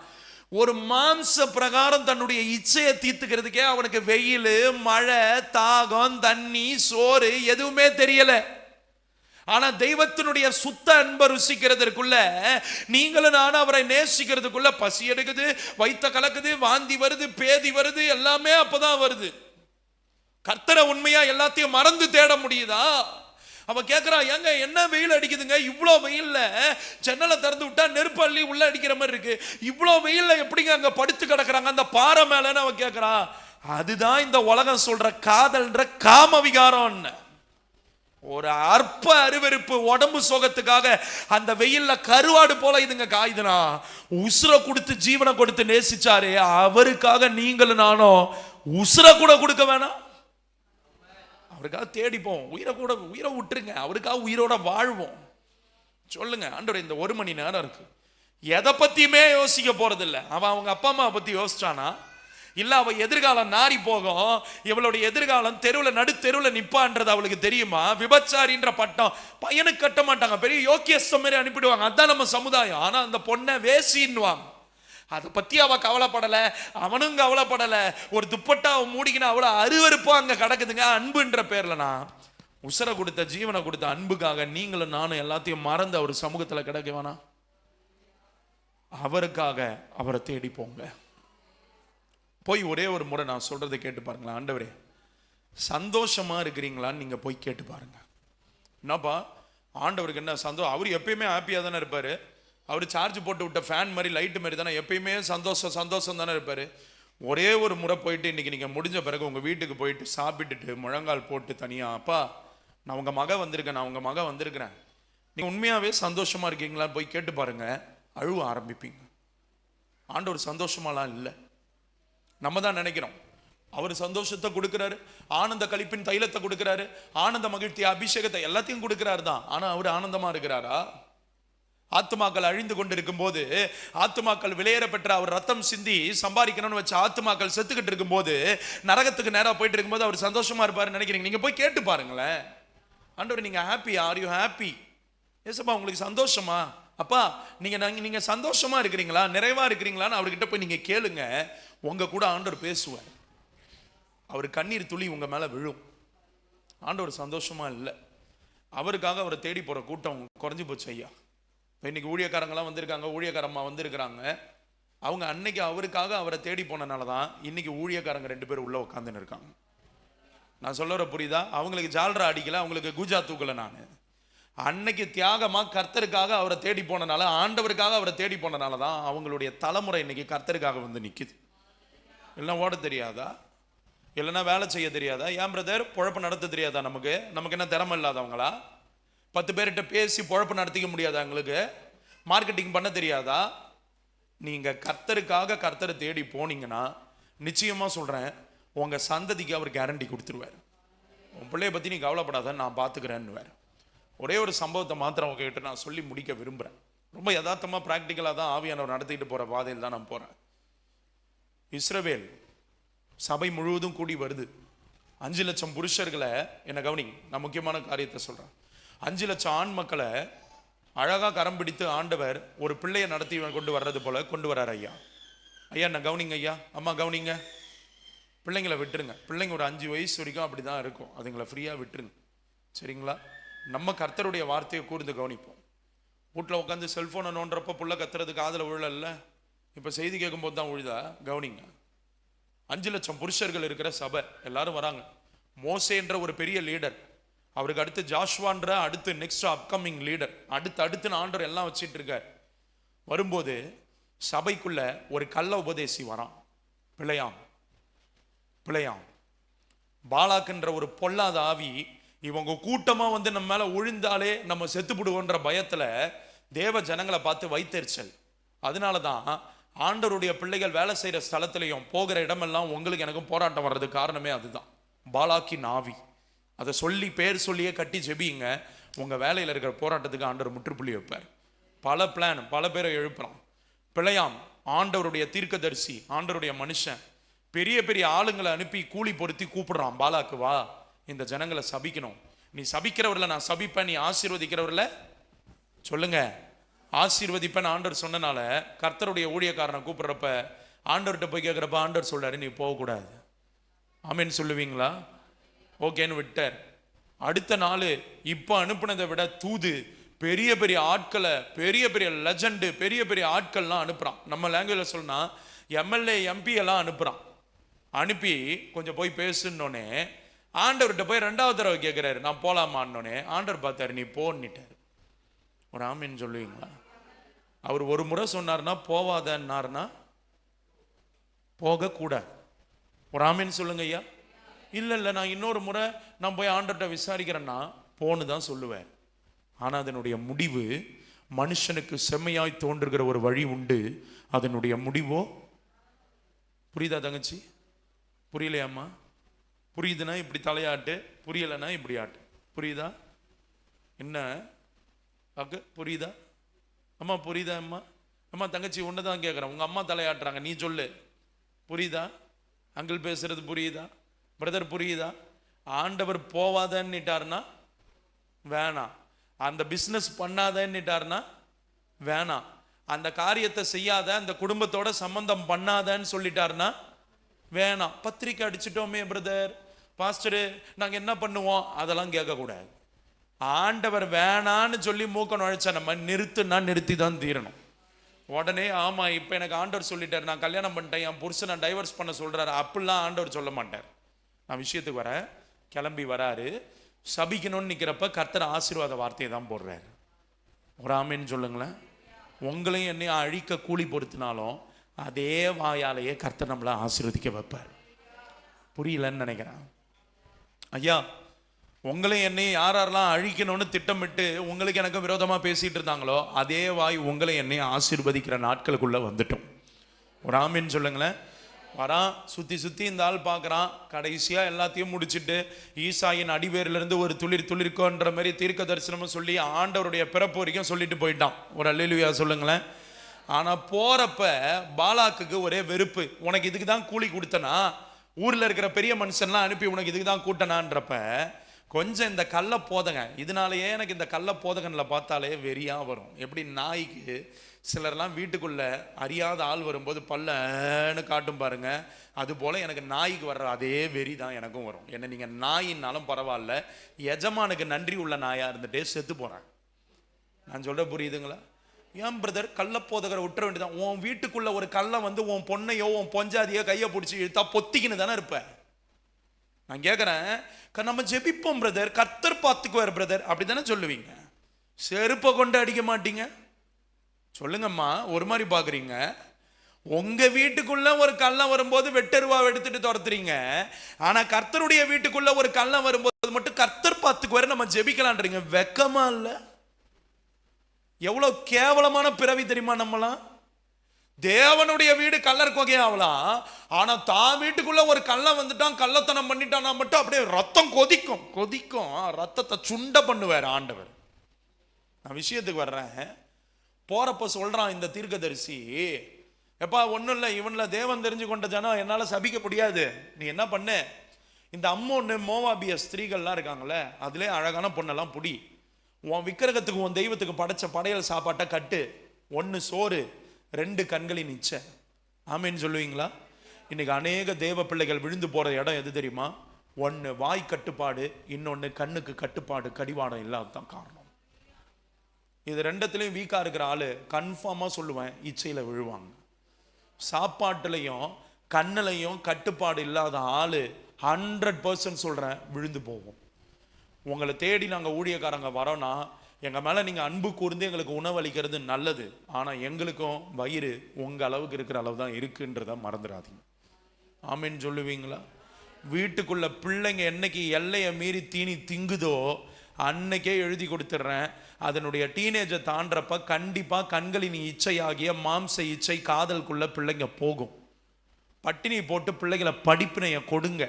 ஒரு மாம்ச பிரகாரம் தன்னுடைய இச்சையை தீர்த்துக்கிறதுக்கே அவனுக்கு வெயில், மழை, தாகம், தண்ணி, சோறு எதுவுமே தெரியல. ஆனா தெய்வத்தினுடைய சுத்த அன்பை ருசிக்கிறதுக்குள்ள, நீங்களும் நானும் அவரை நேசிக்கிறதுக்குள்ள பசி எடுக்குது, வயித்த கலக்குது, வாந்தி வருது, பேதி வருது, எல்லாமே அப்பதான் வருது. கர்த்தரை உண்மையா எல்லாத்தையும் மறந்து தேட முடியுதா? அவன் கேட்கிறான், ஏங்க என்ன வெயில் அடிக்குதுங்க, இவ்வளோ வெயில்ல ஜன்னலை திறந்து விட்டா நெருப்பு அள்ளி உள்ள அடிக்கிற மாதிரி இருக்கு, இவ்வளோ வெயில்ல எப்படிங்க அங்க படுத்து கிடக்குறாங்க அந்த பாறை மேலன்னு அவன் கேட்கிறான். அதுதான் இந்த உலகம் சொல்ற காதல்ன்ற காம விகாரம். ஒரு அற்ப அருவருப்பு உடம்பு சோகத்துக்காக அந்த வெயில்ல கருவாடு போல இதுங்க காயுதுனா, உசுர கொடுத்து ஜீவனை கொடுத்து நேசிச்சாரு அவருக்காக நீங்களும் நானும் உசுர கூட கொடுக்க வேணாம்? அவருக்காக தேடிப்போம், உயிரை விட்டுருங்க, அவருக்காக உயிரோட வாழ்வோம். சொல்லுங்க ஆண்டவரே, இந்த 1 மணி நேரம் இருக்கு, எதை பத்தியுமே யோசிக்க போறது இல்லை. அவன் அவங்க அப்பா அம்மா பத்தி யோசிச்சானா? இல்ல அவ எதிர்காலம் நாரி போகும், இவளுடைய எதிர்காலம் நடுத்தெருவில் நிப்பான்றது அவளுக்கு தெரியுமா? விபச்சாரின்ற பட்டம் பையனுக்கு கட்ட மாட்டாங்க, பெரிய யோக்கியஸ்தம் மாதிரி அனுப்பிடுவாங்க, அதான் நம்ம சமுதாயம். ஆனா அந்த பொண்ணை வேசின்னுவாங்க. அதை பத்தி அவ கவலைப்படல, அவனும் கவலைப்படல. ஒரு துப்பட்டா அவன் மூடிக்கினா அவ்வளோ அருவருப்பா அங்க கிடக்குதுங்க. அன்புன்ற பேர்லனா உசரை கொடுத்த ஜீவனை கொடுத்த அன்புக்காக நீங்களும் நானும் எல்லாத்தையும் மறந்து அவர் சமூகத்தில் கிடக்க வேணாம்? அவருக்காக அவரை தேடி போங்க. போய் ஒரே ஒரு முறை நான் சொல்றதை கேட்டு பாருங்களேன். ஆண்டவரே சந்தோஷமா இருக்கிறீங்களான்னு நீங்க போய் கேட்டு பாருங்க. என்னப்பா ஆண்டவருக்கு என்ன சந்தோஷம்? அவர் எப்பயுமே ஹாப்பியாக தானே இருப்பாரு. அவர் சார்ஜ் போட்டு விட்ட ஃபேன் மாதிரி லைட்டு மாதிரி தானே எப்பயுமே சந்தோஷம் தானே இருப்பாரு. ஒரே ஒரு முறை போயிட்டு இன்னைக்கு நீங்க முடிஞ்ச பிறகு உங்க வீட்டுக்கு போயிட்டு சாப்பிட்டுட்டு முழங்கால் போட்டு தனியா, அப்பா நான் உங்க மகன் வந்திருக்கிறேன், நீங்க உண்மையாவே சந்தோஷமா இருக்கீங்களான்னு போய் கேட்டு பாருங்க. அழுவ ஆரம்பிப்பீங்க. ஆண்டவர் சந்தோஷமாலாம் இல்லை. நம்ம தான் நினைக்கிறோம் அவர் சந்தோஷத்தை கொடுக்கிறாரு, ஆனந்த கழிப்பின் தைலத்தை கொடுக்கிறாரு, ஆனந்த மகிழ்ச்சி அபிஷேகத்தை எல்லாத்தையும் கொடுக்கிறாரு தான். ஆனா அவர் ஆனந்தமா இருக்கிறாரா? ஆத்துமாக்கள் அழிந்து கொண்டிருக்கும் போது, ஆத்துமாக்கள் விலையேற பெற்ற அவர் ரத்தம் சிந்தி சம்பாதிக்கணும்னு வச்ச ஆத்துமாக்கள் செத்துக்கிட்டு இருக்கும் போது, நரகத்துக்கு நேரா போயிட்டு இருக்கும்போது அவர் சந்தோஷமா இருப்பாரு நினைக்கிறீங்க? நீங்க போய் கேட்டு பாருங்களேன். ஆண்டவர் நீங்க ஹாப்பியா? Are you happy? ஏசப்பா உங்களுக்கு சந்தோஷமா? அப்பா நீங்க சந்தோஷமா இருக்கிறீங்களா, நிறைவா இருக்கிறீங்களான்னு அவர்கிட்ட போய் நீங்க கேளுங்க. உங்க கூட ஆண்டவர் பேசுவார். அவர் கண்ணீர் துளி உங்க மேல விழும். ஆண்டவர் சந்தோஷமா இல்லை, அவருக்காக அவரை தேடி போற கூட்டம் குறைஞ்சு போச்சு ஐயா. இன்னைக்கு ஊழியக்காரங்களாம் வந்திருக்காங்க, ஊழியக்காரம்மா வந்திருக்கிறாங்க. அவங்க அன்னைக்கு அவருக்காக அவரை தேடி போனனால தான் இன்னைக்கு ஊழியக்காரங்க 2 பேர் உள்ள உட்காந்துன்னு இருக்காங்க. நான் சொல்லுற புரியுதா? அவங்களுக்கு ஜால்ரா அடிக்கல, அவங்களுக்கு கூஜா தூக்கல. நான் அன்னைக்கு தியாகமா கர்த்தருக்காக அவரை தேடி போனனால, ஆண்டவருக்காக அவரை தேடி போனனால தான் அவங்களுடைய தலைமுறை இன்னைக்கு கர்த்தருக்காக வந்து நிக்குது. இல்லைன்னா ஓட தெரியாதா? இல்லைன்னா வேலை செய்ய தெரியாதா? ஏன் பிரதர் பொழப்பு நடத்த தெரியாதா? நமக்கு என்ன திறமை இல்லாதவங்களா? 10 பேர்கிட்ட பேசி பொழப்பு நடத்திக்க முடியாதா? எங்களுக்கு மார்க்கெட்டிங் பண்ண தெரியாதா? நீங்க கர்த்தருக்காக கர்த்தரை தேடி போனீங்கன்னா நிச்சயமா சொல்றேன், உங்க சந்ததிக்கு அவர் கேரண்டி கொடுத்துருவார். உன் பிள்ளைய பத்தி நீ கவலைப்படாத, நான் பார்த்துக்கிறேன்னு. ஒரே ஒரு சம்பவத்தை மாத்திரம் உங்ககிட்ட நான் சொல்லி முடிக்க விரும்புகிறேன். ரொம்ப யதார்த்தமா பிராக்டிக்கலாக தான் ஆவியானவர் நடத்திட்டு போற பாதையில் தான் நான் போறேன். இஸ்ரவேல் சபை முழுவதும் கூடி வருது. 5 லட்சம் புருஷர்களை, என்ன கவனி, நான் முக்கியமான காரியத்தை சொல்றேன். 5 லட்சம் ஆண் மக்களை அழகா கரம் பிடித்து ஆண்டவர் ஒரு பிள்ளையை நடத்தி கொண்டு வர்றது போல கொண்டு வர்றார் ஐயா. ஐயா என்ன கவனிங்க ஐயா, அம்மா கவனிங்க. பிள்ளைங்களை விட்டுருங்க. பிள்ளைங்க ஒரு 5 வயசு வரைக்கும் அப்படிதான் இருக்கும், அதுங்களை ஃப்ரீயா விட்டுருங்க, சரிங்களா? நம்ம கர்த்தருடைய வார்த்தையை கூர்ந்து கவனிப்போம். வீட்டில் உட்காந்து செல்போனை நோன்றப்ப புள்ள கத்துறதுக்கு காதில் விழல, இப்போ செய்தி கேட்கும்போது தான் உழுதா? கவனிங்க. 5 லட்சம் புருஷர்கள் இருக்கிற சபை, எல்லாரும் வராங்க. மோசேன்ற ஒரு பெரிய லீடர், அவருக்கு அடுத்து ஜாஷ்வான்ற அடுத்து நெக்ஸ்ட் அப்கமிங் லீடர், அடுத்து ஆண்டவர் எல்லாம் வச்சிட்டு இருக்கார். வரும்போது சபைக்குள்ள ஒரு கள்ள உபதேசி வரான். பிழையாம் பாலாக்குன்ற ஒரு பொல்லாத ஆவி, இவங்க கூட்டமா வந்து நம்ம மேல உழிந்தாலே நம்ம செத்துப்படுவோன்ற பயத்துல தேவ ஜனங்களை பார்த்து வைத்தெரிச்சல். அதனாலதான் ஆண்டவருடைய பிள்ளைகள் வேலை செய்யற ஸ்தலத்திலையும் போகிற இடமெல்லாம் உங்களுக்கு எனக்கும் போராட்டம் வர்றதுக்கு காரணமே அதுதான், பாலாக்கின் ஆவி. அதை சொல்லி பேர் சொல்லியே கட்டி ஜெபிங்க, உங்க வேலையில் இருக்கிற போராட்டத்துக்கு ஆண்டவர் முற்றுப்புள்ளி வைப்பார். பல பிளான், பல பேரை எழுப்புறான். பிழையாம் ஆண்டவருடைய தீர்க்கதரிசி, ஆண்டவருடைய மனுஷன், பெரிய பெரிய ஆளுங்களை அனுப்பி கூலி பொருத்தி கூப்பிடுறான். பாலாக்கு வா, இந்த ஜனங்களை சபிக்கணும். நீ சபிக்கிறவர்ல நான் சபிப்பேன், நீ ஆசீர்வதிக்கிறவர்ல சொல்லுங்க ஆசீர்வதிப்பேன் ஆண்டவர் சொன்னனால கர்த்தருடைய ஊழியக்காரனை கூப்பிடுறப்ப ஆண்டவர்கிட்ட போய் கேட்கிறப்ப ஆண்டவர் சொல்றாரு நீ போகக்கூடாது. ஆமேன்னு சொல்லுவீங்களா? ஓகேன்னு விட்டார். அடுத்த நாள் இப்ப அனுப்புனதை விட தூது பெரிய பெரிய ஆட்களை, பெரிய பெரிய லெஜண்டு, பெரிய பெரிய ஆட்கள்லாம் அனுப்புறான். நம்ம லாங்குவேஜ்ல சொன்னா எம்எல்ஏ எம்பி எல்லாம் அனுப்புறான். அனுப்பி கொஞ்சம் போய் பேசுன்னொன்னே ஆண்டவர்கிட்ட போய் 2வது தடவை கேட்கிறாரு நான் போலாமான்னொன்னே ஆண்டவர் பார்த்தாரு நீ போன்னிட்டாரு. ஒரு ஆமீன் சொல்லுவீங்களா? அவர் ஒரு முறை சொன்னார்னா போவாதன்னாருன்னா போகக்கூடாது. ஒரு ஆமீன் சொல்லுங்க ஐயா. இல்லை நான் இன்னொரு முறை நான் போய் ஆண்டவர்கிட்ட விசாரிக்கிறேன்னா போன்னு தான் சொல்லுவேன். ஆனால் அதனுடைய முடிவு, மனுஷனுக்கு செம்மையாய் தோன்றுகிற ஒரு வழி உண்டு, அதனுடைய முடிவோ புரியுதா தங்கச்சி? புரியலையாம்மா? புரியுதுன்னா இப்படி தலையாட்டு, புரியலைன்னா இப்படி ஆட்டு. புரியுதா? என்ன அக்கு புரியுதா அம்மா? புரியுதா அம்மா? அம்மா தங்கச்சி ஒன்று தான் கேட்குறேன், உங்கள் அம்மா தலையாட்டுறாங்க, நீ சொல்லு. புரியுதா? அங்கிள் பேசுறது புரியுதா? பிரதர் புரியுதா? ஆண்டவர் போவாதன்னுட்டார்னா வேணாம், அந்த பிஸ்னஸ் பண்ணாதன்னுட்டார்னா வேணாம், அந்த காரியத்தை செய்யாத, அந்த குடும்பத்தோட சம்பந்தம் பண்ணாதன்னு சொல்லிட்டாருன்னா வேணாம். பத்திரிக்கை அடிச்சிட்டோமே பிரதர் பாஸ்டரு நாங்கள் என்ன பண்ணுவோம், அதெல்லாம் கேட்கக்கூடாது. ஆண்டவர் வேணான்னு சொல்லி மூக்க நுழைச்சா நம்ம நிறுத்துனா நிறுத்தி தான் தீரணும். உடனே ஆமா இப்போ எனக்கு ஆண்டவர் சொல்லிட்டார், நான் கல்யாணம் பண்ணிட்டேன், என் புருஷனை டைவர்ஸ் பண்ண சொல்றாரு, அப்படிலாம் ஆண்டவர் சொல்ல மாட்டார். நான் விஷயத்துக்கு வரேன். கிளம்பி வராரு, சபிக்கணும்னு நிற்கிறப்ப கர்த்தர் ஆசீர்வாத வார்த்தையை தான் போடுறாரு. ஒரு ஆமேன்னு சொல்லுங்களேன். உங்களையும் என்னையும் அழிக்க கூலி பொறுத்தினாலும் அதே வாயாலேயே கர்த்தர் நம்மளை ஆசீர்வதிக்க வைப்பார். புரியலன்னு நினைக்கிறேன் ஐயா. உங்களையும் என்னையும் யாரெல்லாம் அழிக்கணும்னு திட்டமிட்டு உங்களுக்கு எனக்கு விரோதமாக பேசிட்டு இருந்தாங்களோ அதே வாய் உங்களை என்னையும் ஆசீர்வதிக்கிற நாட்களுக்குள்ள வந்துட்டோம். ஒரு ஆமீன்னு சொல்லுங்களேன். வரான், சுற்றி இந்த ஆள் பார்க்குறான், கடைசியாக எல்லாத்தையும் முடிச்சுட்டு ஈசாயின் அடிவேரிலிருந்து ஒரு துளிர்க்கோன்ற மாதிரி தீர்க்க தரிசனமும் சொல்லி ஆண்டவருடைய பிறப்பு வரைக்கும் சொல்லிட்டு போயிட்டான். ஒரு அல்லேலூயா சொல்லுங்களேன். ஆனால் போகிறப்ப பாலாக்குக்கு ஒரே வெறுப்பு. உனக்கு இதுக்கு தான் கூலி கொடுத்தனா, ஊரில் இருக்கிற பெரிய மனுஷன்லாம் அனுப்பி உனக்கு இதுக்கு தான் கூட்டனான்றப்ப கொஞ்சம் இந்த கள்ள போதங்க, இதனாலேயே எனக்கு இந்த கள்ள போதகனில் பார்த்தாலே வெறியா வரும். எப்படி நாய்க்கு சிலர்லாம் வீட்டுக்குள்ள அறியாத ஆள் வரும்போது பல்லன்னு காட்டும் பாருங்க, அது போல எனக்கு நாய்க்கு வர்ற அதே வெறி தான் எனக்கும் வரும். என்ன நீங்க நாயின்னாலும் பரவாயில்ல, எஜமானுக்கு நன்றி உள்ள நாயா இருந்துட்டே செத்து போறேன். நான் சொல்ற புரியுதுங்களா? ஏன் பிரதர் கள்ள போதகரை விட்டுற வேண்டியதான்? உன் வீட்டுக்குள்ள ஒரு கள்ள வந்து உன் பொண்ணையோ உன் பொஞ்சாதியோ கையை பிடிச்சி இழுத்தா பொத்திக்கின்னு தானே இருப்ப. நான் கேட்குறேன், நம்ம ஜெபிப்போம் பிரதர், கர்த்தர் பார்த்துக்குவார் பிரதர், அப்படி தானே சொல்லுவீங்க. செருப்பை கொண்டு அடிக்க மாட்டீங்க. சொல்லுங்கம்மா, ஒரு மாதிரி பார்க்குறீங்க. உங்க வீட்டுக்குள்ள ஒரு கள்ளம் வரும்போது வெட்டருவா எடுத்துட்டு துரத்துறீங்க. ஆனா கர்த்தருடைய வீட்டுக்குள்ள ஒரு கள்ளம் வரும்போது மட்டும் கர்த்தர் பார்த்துக்குவார், நம்ம ஜெபிக்கலான்றீங்க. வெக்கமா இல்லை? எவ்வளவு கேவலமான பிறவி தெரியுமா நம்மளாம். தேவனுடைய வீடு கள்ளர் கொகையாவலாம், ஆனா தான் வீட்டுக்குள்ள ஒரு கள்ளம் வந்துட்டான், கள்ளத்தனம் பண்ணிட்டான் மட்டும் அப்படியே ரத்தம் கொதிக்கும் கொதிக்கும், ரத்தத்தை சுண்ட பண்ணுவார் ஆண்டவர். நான் விஷயத்துக்கு வர்றேன். போறப்ப சொல்றான் இந்த தீர்க்கதரிசி, எப்பா ஒன்றும் இல்லை, இவன்ல தேவன் தெரிஞ்சு கொண்ட ஜனம் என்னால் சபிக்க முடியாது. நீ என்ன பண்ணு, இந்த அம்மோன்னு மோவாபிய ஸ்திரீகள்லாம் இருக்காங்களே, அதுலேயே அழகான பொண்ணெல்லாம் புடி, உன் விக்கிரகத்துக்கு உன் தெய்வத்துக்கு படைச்ச படையல் சாப்பாட்டை கட்டு, 1 சோறு 2 கண்களின் இச்சை. ஆமேன்னு சொல்லுவீங்களா? இன்னைக்கு அநேக தேவ பிள்ளைகள் விழுந்து போற இடம் எது தெரியுமா? 1 வாய் கட்டுப்பாடு, இன்னொன்று கண்ணுக்கு கட்டுப்பாடு, கடிவாடம் இல்லாததான் காரணம். இது 2த்துலையும் வீக்கா இருக்கிற ஆளு கன்ஃபார்மா சொல்லுவேன் இச்சையில விழுவாங்க. சாப்பாட்டுலையும் கண்ணுலையும் கட்டுப்பாடு இல்லாத ஆளு 100% சொல்றேன் விழுந்து போவோம். உங்களை தேடி நாங்கள் ஊழியக்காரங்க வரோன்னா எங்கள் மேலே நீங்கள் அன்பு கூர்ந்து எங்களுக்கு உணவளிக்கிறது நல்லது. ஆனால் எங்களுக்கும் வயிறு உங்கள் அளவுக்கு இருக்கிற அளவு தான் இருக்குன்றத மறந்துடாதீங்க. ஆமேன்னு சொல்லுவீங்களா? வீட்டுக்குள்ள பிள்ளைங்க என்னைக்கு எல்லையை மீறி தீனி திங்குதோ அன்னைக்கே எழுதி கொடுத்துட்றேன், அதனுடைய டீனேஜை தாண்டறப்ப கண்டிப்பாக கண்களின் இச்சையாகிய மாம்ச இச்சை காதலுக்குள்ள பிள்ளைங்க போகும். பட்டினி போட்டு பிள்ளைகளை படிப்பினையை கொடுங்க,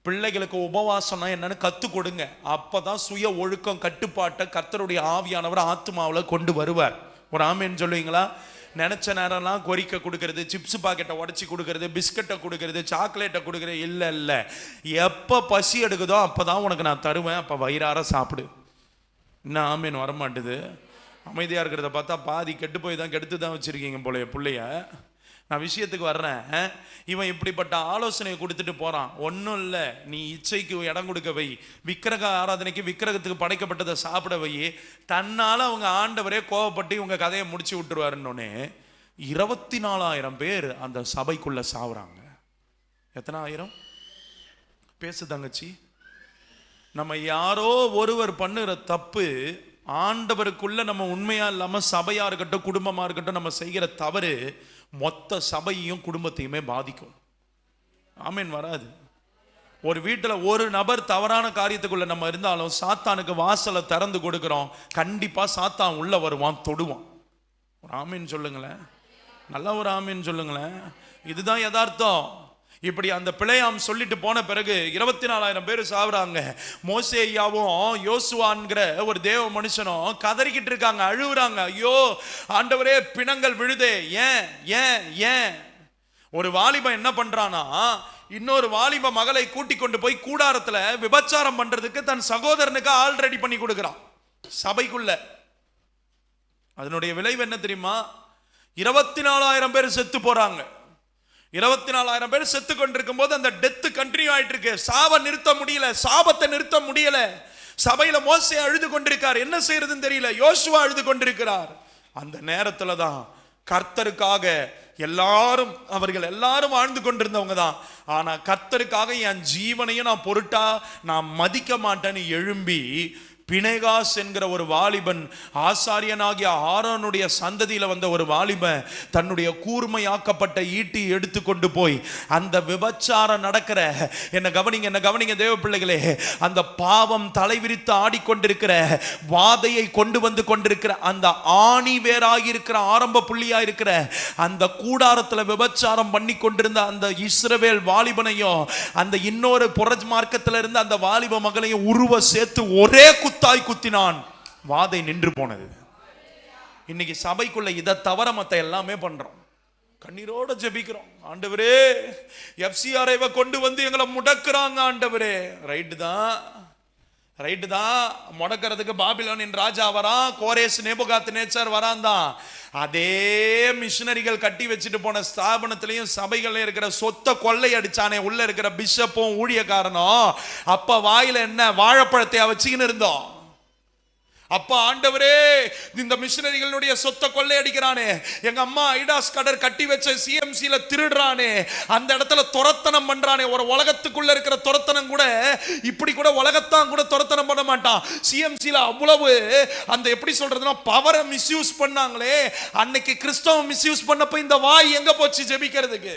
பிள்ளைகளுக்கு உபவாசம்னா என்னன்னு கத்து கொடுங்க. அப்பதான் சுய ஒழுக்கம் கட்டுப்பாட்டை கர்த்தருடைய ஆவியானவர் ஆத்மாவில் கொண்டு வருவார். ஒரு ஆமேன்னு சொல்லுவீங்களா? நினைச்ச நேரம்லாம் கொறிக்க கொடுக்கறது, சிப்ஸ் பாக்கெட்டை உடச்சி கொடுக்கறது, பிஸ்கட்டை கொடுக்கறது, சாக்லேட்டை கொடுக்கறது இல்லை இல்லை. எப்போ பசி எடுக்குதோ அப்போதான் உனக்கு நான் தருவேன், அப்போ வயிறார சாப்பிடு. இன்னும் ஆமேன்னு வரமாட்டுது. அமைதியாக இருக்கிறத பார்த்தா பாதி கெட்டு போய் தான் கெடுத்து தான் வச்சுருக்கீங்க போல பிள்ளைய. நான் விஷயத்துக்கு வர்றேன். இவன் இப்படிப்பட்ட ஆலோசனையை கொடுத்துட்டு போறான். ஒன்றும் இல்லை, நீ இச்சைக்கு இடம் கொடுக்க வை, விக்கிரக ஆராதனைக்கு விக்கிரகத்துக்கு படைக்கப்பட்டதை சாப்பிட வை, தன்னால் அவங்க ஆண்டவரே கோவப்பட்டு இவங்க கதையை முடிச்சு விட்டுருவாருன்னொன்னே 24,000 பேர் அந்த சபைக்குள்ள சாவுறாங்க. எத்தனை ஆயிரம்? பேசு தங்கச்சி. நம்ம யாரோ ஒருவர் பண்ணுற தப்பு ஆண்டவருக்குள்ள நம்ம உண்மையா இல்லாம சபையா இருக்கட்டும் குடும்பமா இருக்கட்டும் நம்ம செய்கிற தவறு மொத்த சபையையும் குடும்பத்தையுமே பாதிக்கும். ஆமேன் வராது. ஒரு வீட்டில் ஒரு நபர் தவறான காரியத்துக்குள்ள நம்ம இருந்தாலும் சாத்தானுக்கு வாசலை திறந்து கொடுக்கிறோம், கண்டிப்பா சாத்தான் உள்ள வருவான், தொடுவான். ஒரு ஆமேன் சொல்லுங்களேன், நல்ல ஒரு ஆமேன் சொல்லுங்களேன். இதுதான் யதார்த்தம். இப்படி அந்த பிழையாம் சொல்லிட்டு போன பிறகு 24,000 பேர் சாவுறாங்க. மோசேயாவும் யோசுவான்கிற ஒரு தேவ மனுஷனும் கதறிக்கிட்டு இருக்காங்க, அழுகுறாங்க. ஐயோ ஆண்டவரே, பிணங்கள் விழுதே. ஏன் ஏன் ஏன்? ஒரு வாலிபன் என்ன பண்றானா, இன்னொரு வாலிப மகளை கூட்டி கொண்டு போய் கூடாரத்துல விபச்சாரம் பண்றதுக்கு தன் சகோதரனுக்கு ஆல் ரெடி பண்ணி கொடுக்கிறான் சபைக்குள்ள. அதனுடைய விளைவு என்ன தெரியுமா? 24,000 பேர் செத்து போறாங்க. 24,000 பேர் செத்து கொண்டிருக்கும் போது அந்த டெத் கண்டினியூ ஆயிட்டு இருக்கு. சாவை நிறுத்த முடியல, சாபத்தை நிறுத்த முடியல. சபையில மோசே அழுது கொண்டிருக்கார், என்ன செய்யறதுன்னு தெரியல. யோசுவா அழுது கொண்டிருக்கிறார். அந்த நேரத்துல தான் கர்த்தருக்காக எல்லாரும், அவர்கள் எல்லாரும் வாழ்ந்து கொண்டிருந்தவங்க தான், ஆனா கர்த்தருக்காக என் ஜீவனையும் நான் பொருட்டா நான் மதிக்க மாட்டேன்னு எழும்பி பினேகாஸ் என்கிற ஒரு வாலிபன், ஆசாரியனாகிய ஆரோனுடைய சந்ததியில வந்த ஒரு வாலிபன், தன்னுடைய கூர்மையாக்கப்பட்ட ஈட்டி எடுத்துக்கொண்டு போய் அந்த விபச்சாரம் நடக்கிற, என்ன கவனிங்க தேவ பிள்ளைகளே, அந்த பாவம் தலைவிரித்து ஆடிக்கொண்டிருக்கிற வாதையை கொண்டு வந்து கொண்டிருக்கிற அந்த ஆணி வேராகி இருக்கிற ஆரம்ப புள்ளியா இருக்கிற அந்த கூடாரத்துல விபச்சாரம் பண்ணி கொண்டிருந்த அந்த இஸ்ரவேல் வாலிபனையும் அந்த இன்னொரு புறஜ் மார்க்கத்தில் இருந்த அந்த வாலிப மகளையும் உருவ சேர்த்து ஒரே தாய் குத்தினான். வாதை நின்று போனது. இன்னைக்கு சபைக்குள்ள இதை தவிர மத்த எல்லாமே பண்றோம். கண்ணீரோட ஜெபிக்கிறோம், ஆண்டவரே FCRஐ கொண்டு வந்து எங்களை முடக்குறாங்க ஆண்டவரே. ரைட்டு தான், ரைட்டு தான், முடக்கிறதுக்கு பாபிலோனின் ராஜா வரான், கோரேஸ் நேபுகாத்நேச்சார் வரான் தான். அதே மிஷினரிகள் கட்டி வச்சுட்டு போன ஸ்தாபனத்திலையும் சபைகள்ல இருக்கிற சொத்தை கொள்ளை அடிச்சானே உள்ள இருக்கிற பிஷப்பும் ஊழியக்காரனும், அப்ப வாயில என்ன வாழைப்பழத்தை வச்சுக்கின்னு இருந்தோம். அப்பா ஆண்டவரே, இந்த மிஷினரிகளுடைய சொத்தை கொள்ளையடிக்கிறானே, எங்க அம்மா ஐடாஸ் கடர் கட்டி வச்ச சிஎம்சில திருடுறானே, அந்த இடத்துல துரத்தனம் பண்றானே. ஒரு உலகத்துக்குள்ள இருக்கிற துரத்தனம் கூட இப்படி கூட உலகத்தான் கூட துரத்தனம் பண்ண மாட்டான். சிஎம்சில அவ்வளவு அந்த எப்படி சொல்றதுன்னா பவரை மிஸ்யூஸ் பண்ணாங்களே. அன்னைக்கு கிறிஸ்தவ மிஸ்யூஸ் பண்ணப்ப இந்த வாய் எங்க போச்சு ஜெபிக்கிறதுக்கு?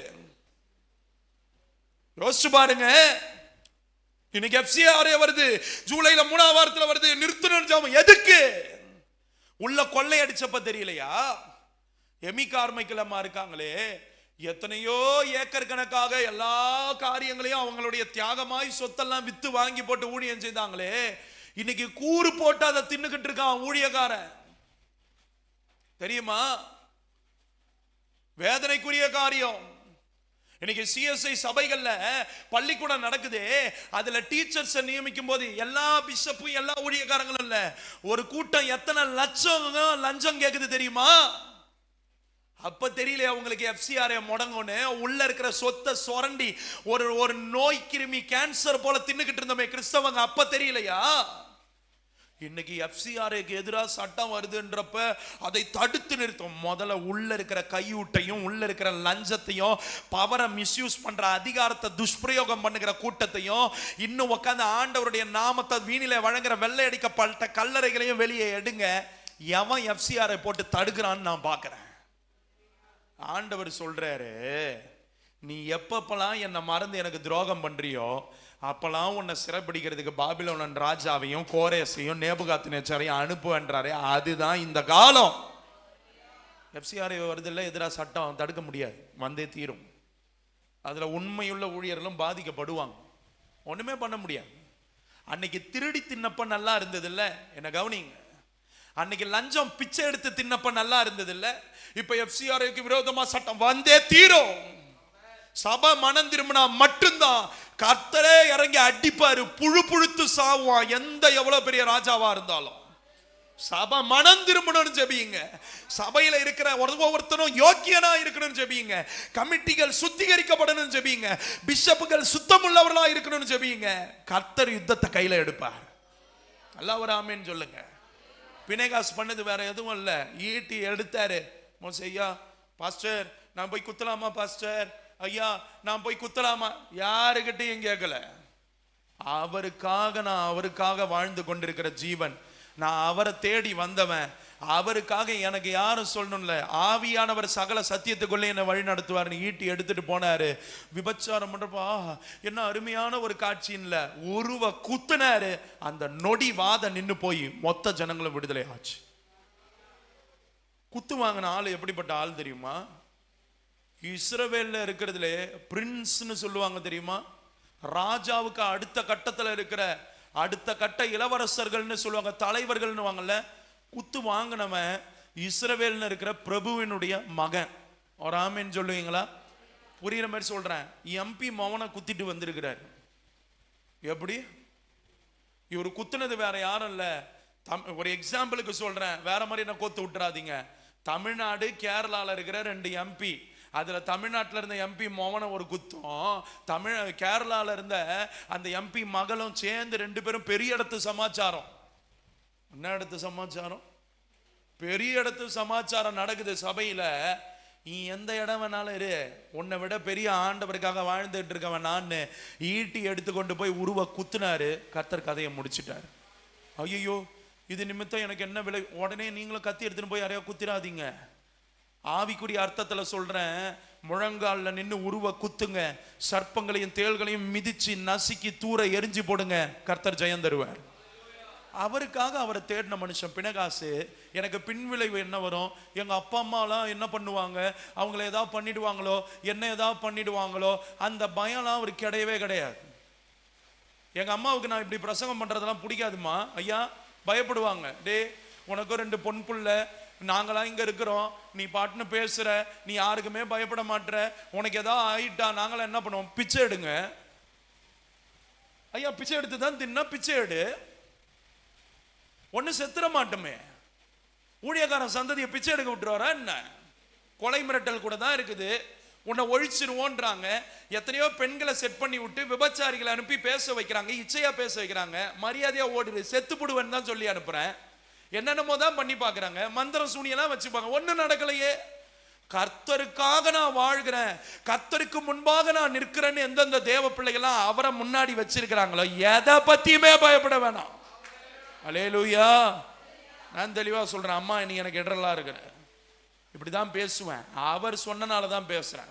யோசிச்சு பாருங்க. இன்னைக்கு FCRA வருது, ஜூலைல 3ஆம் வாரத்தில் வருது, நிறுத்தணும். எதுக்கு? உள்ள கொள்ளை அடிச்சப்ப தெரியலையா? எமிகார்மைக்கிலமா இருக்காங்களே, எத்தனையோ ஏக்கர் கணக்காக எல்லா காரியங்களையும் அவங்களுடைய தியாகமாய் சொத்தெல்லாம் வித்து வாங்கி போட்டு ஊழியம் செய்தாங்களே, இன்னைக்கு கூறு போட்டு அதை தின்னுகிட்டு இருக்கான் ஊழியக்காரன். தெரியுமா? வேதனைக்குரிய காரியம். இன்னைக்கு CSI சபைகள்ல பள்ளிக்கூடம் நடக்குது, அதுல டீச்சர்ஸ் நியமிக்கும் போது எல்லா பிஷப்பும் எல்லா ஊழியக்காரங்களும் இல்ல, ஒரு கூட்டம் எத்தனை லட்சம் லஞ்சம் கேக்குது தெரியுமா? அப்ப தெரியல அவங்களுக்கு FCRA முடங்குன்னு. உள்ள இருக்கிற சொத்தை சுரண்டி ஒரு நோய் கிருமி கேன்சர் போல தின்னுகிட்டு இருந்தோமே கிறிஸ்தவங்க, அப்ப தெரியலையா? இன்னைக்கு FCRAக்கு எதிராக சட்டம் வருதுன்றப்ப அதை தடுத்து நிறுத்தும். முதல்ல உள்ள இருக்கிற கையூட்டையும் உள்ள இருக்கிற லஞ்சத்தையும் பவரை மிஸ்யூஸ் பண்ற அதிகாரத்தை துஷ்பிரயோகம் பண்ணுகிற கூட்டத்தையும் இன்னும் உட்காந்து ஆண்டவருடைய நாமத்தை வீணில வழங்குற வெள்ளை அடிக்கப்பட்ட கல்லறைகளையும் வெளியே எடுங்க. எவன் FCRA போட்டு தடுக்கிறான்னு நான் பார்க்கிறேன். ஆண்டவர் சொல்றாரு, நீ எப்பப்பெல்லாம் என்னை மறந்து எனக்கு துரோகம் பண்றியோ அப்பெல்லாம் உன்னை சிறைப்பிடிக்கிறதுக்கு பாபிலோன் ராஜாவையும் கோரேசையும் நேபுகாத்நேச்சாரையும் அனுப்புன்றாரு. அதுதான் இந்த காலம். FCRA வருதில்ல, எதிராக சட்டம் தடுக்க முடியாது, வந்தே தீரும். அதுல உண்மையுள்ள ஊழியர்களும் பாதிக்கப்படுவாங்க, ஒண்ணுமே பண்ண முடியாது. அன்னைக்கு திருடி தின்னப்ப நல்லா இருந்தது இல்ல, என்ன கவனிங்க. அன்னைக்கு லஞ்சம் பிச்சை எடுத்து தின்னப்ப நல்லா இருந்தது இல்ல, இப்ப FCRAக்கு விரோதமா சட்டம் வந்தே தீரும். சபை மனம் திரும்பினா மட்டும்தான் கர்த்தரே இறங்கி அடிப்பாரு, புழு புழுத்து சாவுவான், எந்த எவ்வளவு பெரிய ராஜாவா இருந்தாலும். சபை மனம் திரும்பணும்னு ஜெபியுங்க. சபையில இருக்கிற ஒவ்வொருத்தரும் யோக்கியனா இருக்கணும்னு ஜெபியுங்க. கமிட்டிகள் சுத்திகரிக்கப்படணும்னு ஜெபியுங்க. பிஷப்புகள் சுத்தமுள்ளவர்களா இருக்கணும்னு ஜெபியுங்க. கர்த்தர் யுத்தத்தை கையில எடுப்பார். அல்லாஹ் ஒரு ஆமென் சொல்லுங்க. பினேகாஸ் பண்ணது வேற எதுவும் இல்ல, ஈட்டி எடுத்தாரு. ஐயா பாஸ்டர் நான் போய் குத்தலாமா? பாஸ்டர் ஐயா நான் போய் குத்தலாமா? யாருக்கிட்டையும் கேட்கல. அவருக்காக வாழ்ந்து கொண்டிருக்கிற ஜீவன், நான் அவரை தேடி வந்தவன். அவருக்காக எனக்கு யாரும் சொல்லணும்ல, ஆவியானவர் சகல சத்தியத்துக்குள்ளே என்னை வழி நடத்துவார்னு ஈட்டி எடுத்துட்டு போனாரு. விபச்சாரம் பண்றப்பா என்ன அருமையான ஒரு காட்சின்ல உருவ குத்துனாரு. அந்த நொடி வாத நின்னு போய் மொத்த ஜனங்களும் விடுதலை ஆச்சு. குத்து வாங்கின ஆள் எப்படிப்பட்ட ஆள் தெரியுமா? இஸ்ரவேல்ல இருக்கிறதுல பிரின்ஸ்னு சொல்லுவாங்க தெரியுமா? ராஜாவுக்கு அடுத்த கட்டத்தில் இருக்கிற அடுத்த கட்ட இளவரசர்கள்னு சொல்லுவாங்க, தலைவர்கள்னு வாங்கல. குத்து வாங்கினவன் இஸ்ரவேல்னு இருக்கிற பிரபுவினுடைய மகன். ஒரு ஆமேன்னு சொல்லுவீங்களா? புரியுற மாதிரி சொல்றேன். MP மவனை குத்திட்டு வந்திருக்கிறார். எப்படி? இவர் குத்துனது வேற யாரும் இல்ல. ஒரு எக்ஸாம்பிளுக்கு சொல்றேன், வேற மாதிரி நான் கோத்து விட்டுறாதீங்க. தமிழ்நாடு கேரளால இருக்கிற 2 MP, அதுல தமிழ்நாட்டில் இருந்த MP மோகன ஒரு குத்தம், கேரளால இருந்த அந்த MP மகளும் சேர்ந்து 2 பேரும் பெரிய இடத்து சமாச்சாரம். என்ன இடத்து சமாச்சாரம்? பெரிய இடத்து சமாச்சாரம் நடக்குது சபையில. நீ எந்த இடம் வேணாலும் இரு, உன்னை விட பெரிய ஆண்டவருக்காக வாழ்ந்துட்டு இருக்கவன் நான் ஈட்டி எடுத்துக்கொண்டு போய் உருவ குத்துனாரு. கர்த்தர் கதையை முடிச்சிட்டாரு. ஐயோ இது நிமித்தம் எனக்கு என்ன விலை? உடனே நீங்களும் கத்தி எடுத்துன்னு போய் யாரையா குத்திராதீங்க. ஆவிக்குரிய அர்த்தத்துல சொல்றேன், முழங்கால்ல நின்று உருவ குத்துங்க, சர்ப்பங்களையும் தேள்களையும் மிதிச்சு நசுக்கி தூர எரிஞ்சு போடுங்க, கர்த்தர் ஜெயம் தருவார். அவருக்காக அவரை தேடின மனுஷன் பினகாசு. எனக்கு பின்விளைவு என்ன வரும்? எங்க அப்பா அம்மாலாம் என்ன பண்ணுவாங்க? அவங்கள ஏதாவது பண்ணிடுவாங்களோ, என்ன ஏதாவது பண்ணிடுவாங்களோ, அந்த பயம்லாம் அவருக்கு கிடையவே கிடையாது. எங்க அம்மாவுக்கு நான் இப்படி பிரசங்கம் பண்றதெல்லாம் பிடிக்காதுமா ஐயா, பயப்படுவாங்க. டே உனக்கு 2 பொன் புள்ள, நாங்களாம் இங்க இருக்கிறோம், நீ பாட்டுன்னு பேசுற, நீ யாருக்குமே பயப்பட மாட்டற, உனக்கு ஏதாவது ஆயிட்டா நாங்களாம் என்ன பண்ணுவோம்? பிச்சை எடுங்க ஐயா. பிச்சை எடுத்து தான் தின்னா, பிச்சை எடு. ஒண்ணு செத்துற மாட்டோமே. ஊழியக்காரன் சந்ததியை பிச்சை எடுக்க விட்டுருவாரா என்ன? கொலை மிரட்டல் கூட தான் இருக்குது. உன்னை ஒழிச்சிருவோன்றாங்க. எத்தனையோ பெண்களை செட் பண்ணி விட்டு விபச்சாரிகளை அனுப்பி பேச வைக்கிறாங்க, இச்சையா பேச வைக்கிறாங்க. மரியாதையா ஓடிடு, செத்து புடுவேன்னு தான் சொல்லி அனுப்புறேன். என்னென்னமோ தான் பண்ணி பார்க்குறாங்க, மந்திரம் சூனியெல்லாம் வச்சுப்பாங்க. ஒன்றும் நடக்கலையே. கர்த்தருக்காக நான் வாழ்கிறேன், கர்த்தருக்கு முன்பாக நான் நிற்கிறேன்னு எந்தெந்த தேவ பிள்ளைகள்லாம் அவரை முன்னாடி வச்சிருக்கிறாங்களோ எதை பத்தியுமே பயப்பட வேணாம். அல்லேலூயா. நான் தெளிவா சொல்றேன். அம்மா நீ எனக்கு இடரலா இருக்கிற, இப்படிதான் பேசுவேன், அவர் சொன்னனால தான் பேசுறேன்.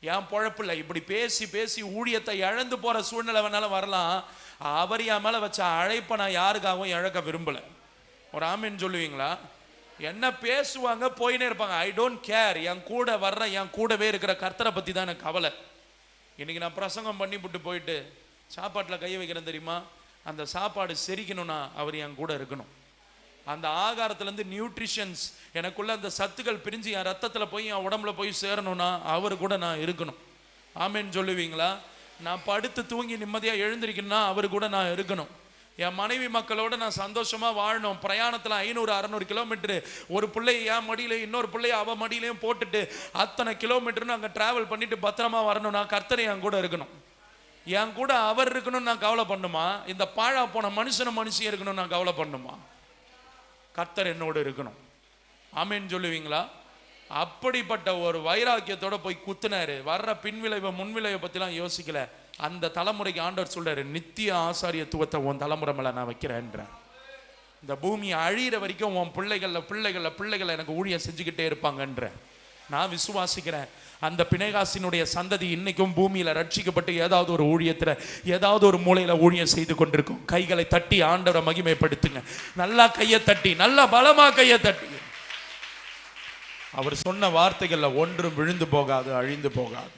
என் பொழப்பில்லை. இப்படி பேசி பேசி ஊழியத்தை இழந்து போற சூழ்நிலை வேணாலும் வரலாம். அவர் என் மேல வச்ச அழைப்பை நான் யாருக்காகவும் இழக்க விரும்பல. ஒரு ஆமீன் சொல்லுவீங்களா? என்ன பேசுவாங்க, போயினே இருப்பாங்க. I don't care. என் கூட வர்ற, என் கூடவே இருக்கிற கர்த்தரை பத்தி தான் எனக்கு கவலை. இன்னைக்கு நான் பிரசங்கம் பண்ணி விட்டு போயிட்டு சாப்பாட்டில் கையை வைக்கிறேன் தெரியுமா? அந்த சாப்பாடு செரிக்கணும்னா அவர் என் கூட இருக்கணும். அந்த ஆகாரத்துலேருந்து நியூட்ரிஷன்ஸ், எனக்குள்ள அந்த சத்துக்கள் பிரிஞ்சு என் ரத்தத்தில் போய் என் உடம்புல போய் சேரணும்னா அவர் கூட நான் இருக்கணும். ஆமேன்னு சொல்லுவீங்களா? நான் படுத்து தூங்கி நிம்மதியாக எழுந்திருக்கணும்னா அவர் கூட நான் இருக்கணும். என் மனைவி மக்களோட நான் சந்தோஷமாக வாழணும். பிரயாணத்தில் 500-600 கிலோமீட்டரு ஒரு பிள்ளை என் மடியிலையும் இன்னொரு பிள்ளைய அவள் மடியிலையும் போட்டுட்டு அத்தனை கிலோமீட்டர்னு அங்கே ட்ராவல் பண்ணிட்டு பத்திரமா வரணும்னா கர்த்தர் என் கூட இருக்கணும். என் கூட அவர் இருக்கணும்னு நான் கவலை பண்ணுமா? இந்த பாழா போன மனுஷியும் இருக்கணும்னு நான் கவலை பண்ணுமா? கர்த்தர் என்னோடு இருக்கணும். ஆமேன்னு சொல்லுவீங்களா? அப்படிப்பட்ட ஒரு வைராக்கியத்தோட போய் குத்துனாரு. வர்ற பின்விளைவை முன்விளைவை பத்திலாம் யோசிக்கல. அந்த தலைமுறைக்கு ஆண்டவர் சொல்றாரு, நித்திய ஆசாரியத்துவத்தை உன் தலைமுறை மேல நான் வைக்கிறேன்ற. இந்த பூமி அழியிற வரைக்கும் உன் பிள்ளைகள் எனக்கு ஊழியம் செஞ்சுக்கிட்டே இருப்பாங்கன்ற நான் விசுவாசிக்கிறேன். அந்த பிணைகாசினுடைய சந்ததி இன்னைக்கும் பூமியில ரட்சிக்கப்பட்டு ஏதாவது ஒரு ஊழியத்துல ஏதாவது ஒரு மூலையில ஊழியம் செய்து கொண்டிருக்கும். கைகளை தட்டி ஆண்டவரை மகிமைப்படுத்துங்க. நல்லா கையை தட்டி, நல்லா பலமா கையை தட்டி. அவர் சொன்ன வார்த்தைகள்ல ஒன்றும் விழுந்து போகாது, அழிந்து போகாது.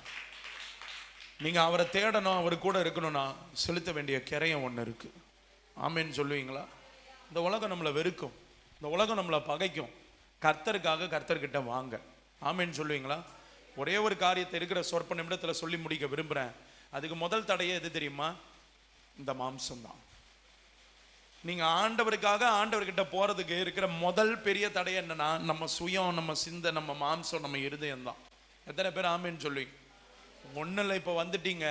நீங்க அவரை தேடணும், அவர் கூட இருக்கணும்னா செலுத்த வேண்டிய கிரையம் ஒன்று இருக்கு. ஆமேன்னு சொல்லுவீங்களா? இந்த உலகம் நம்மளை வெறுக்கும், இந்த உலகம் நம்மளை பகைக்கும். கர்த்தருக்காக கர்த்தர்கிட்ட வாங்க. ஆமேன்னு சொல்லுவீங்களா? ஒரே ஒரு காரியத்தை இருக்கிற சொற்ப நிமிடத்தில் சொல்லி முடிக்க விரும்புகிறேன். அதுக்கு முதல் தடையே எது தெரியுமா? இந்த மாம்சம்தான். நீங்கள் ஆண்டவர்கிட்ட போகிறதுக்கு இருக்கிற முதல் பெரிய தடை என்னன்னா, நம்ம சுயம், நம்ம சிந்தை, நம்ம மாம்சம், நம்ம இருதயம் தான். எத்தனை பேர் ஆமேன்னு சொல்லுவீங்க? ஒன்றும் இல்லை, இப்போ வந்துட்டீங்க,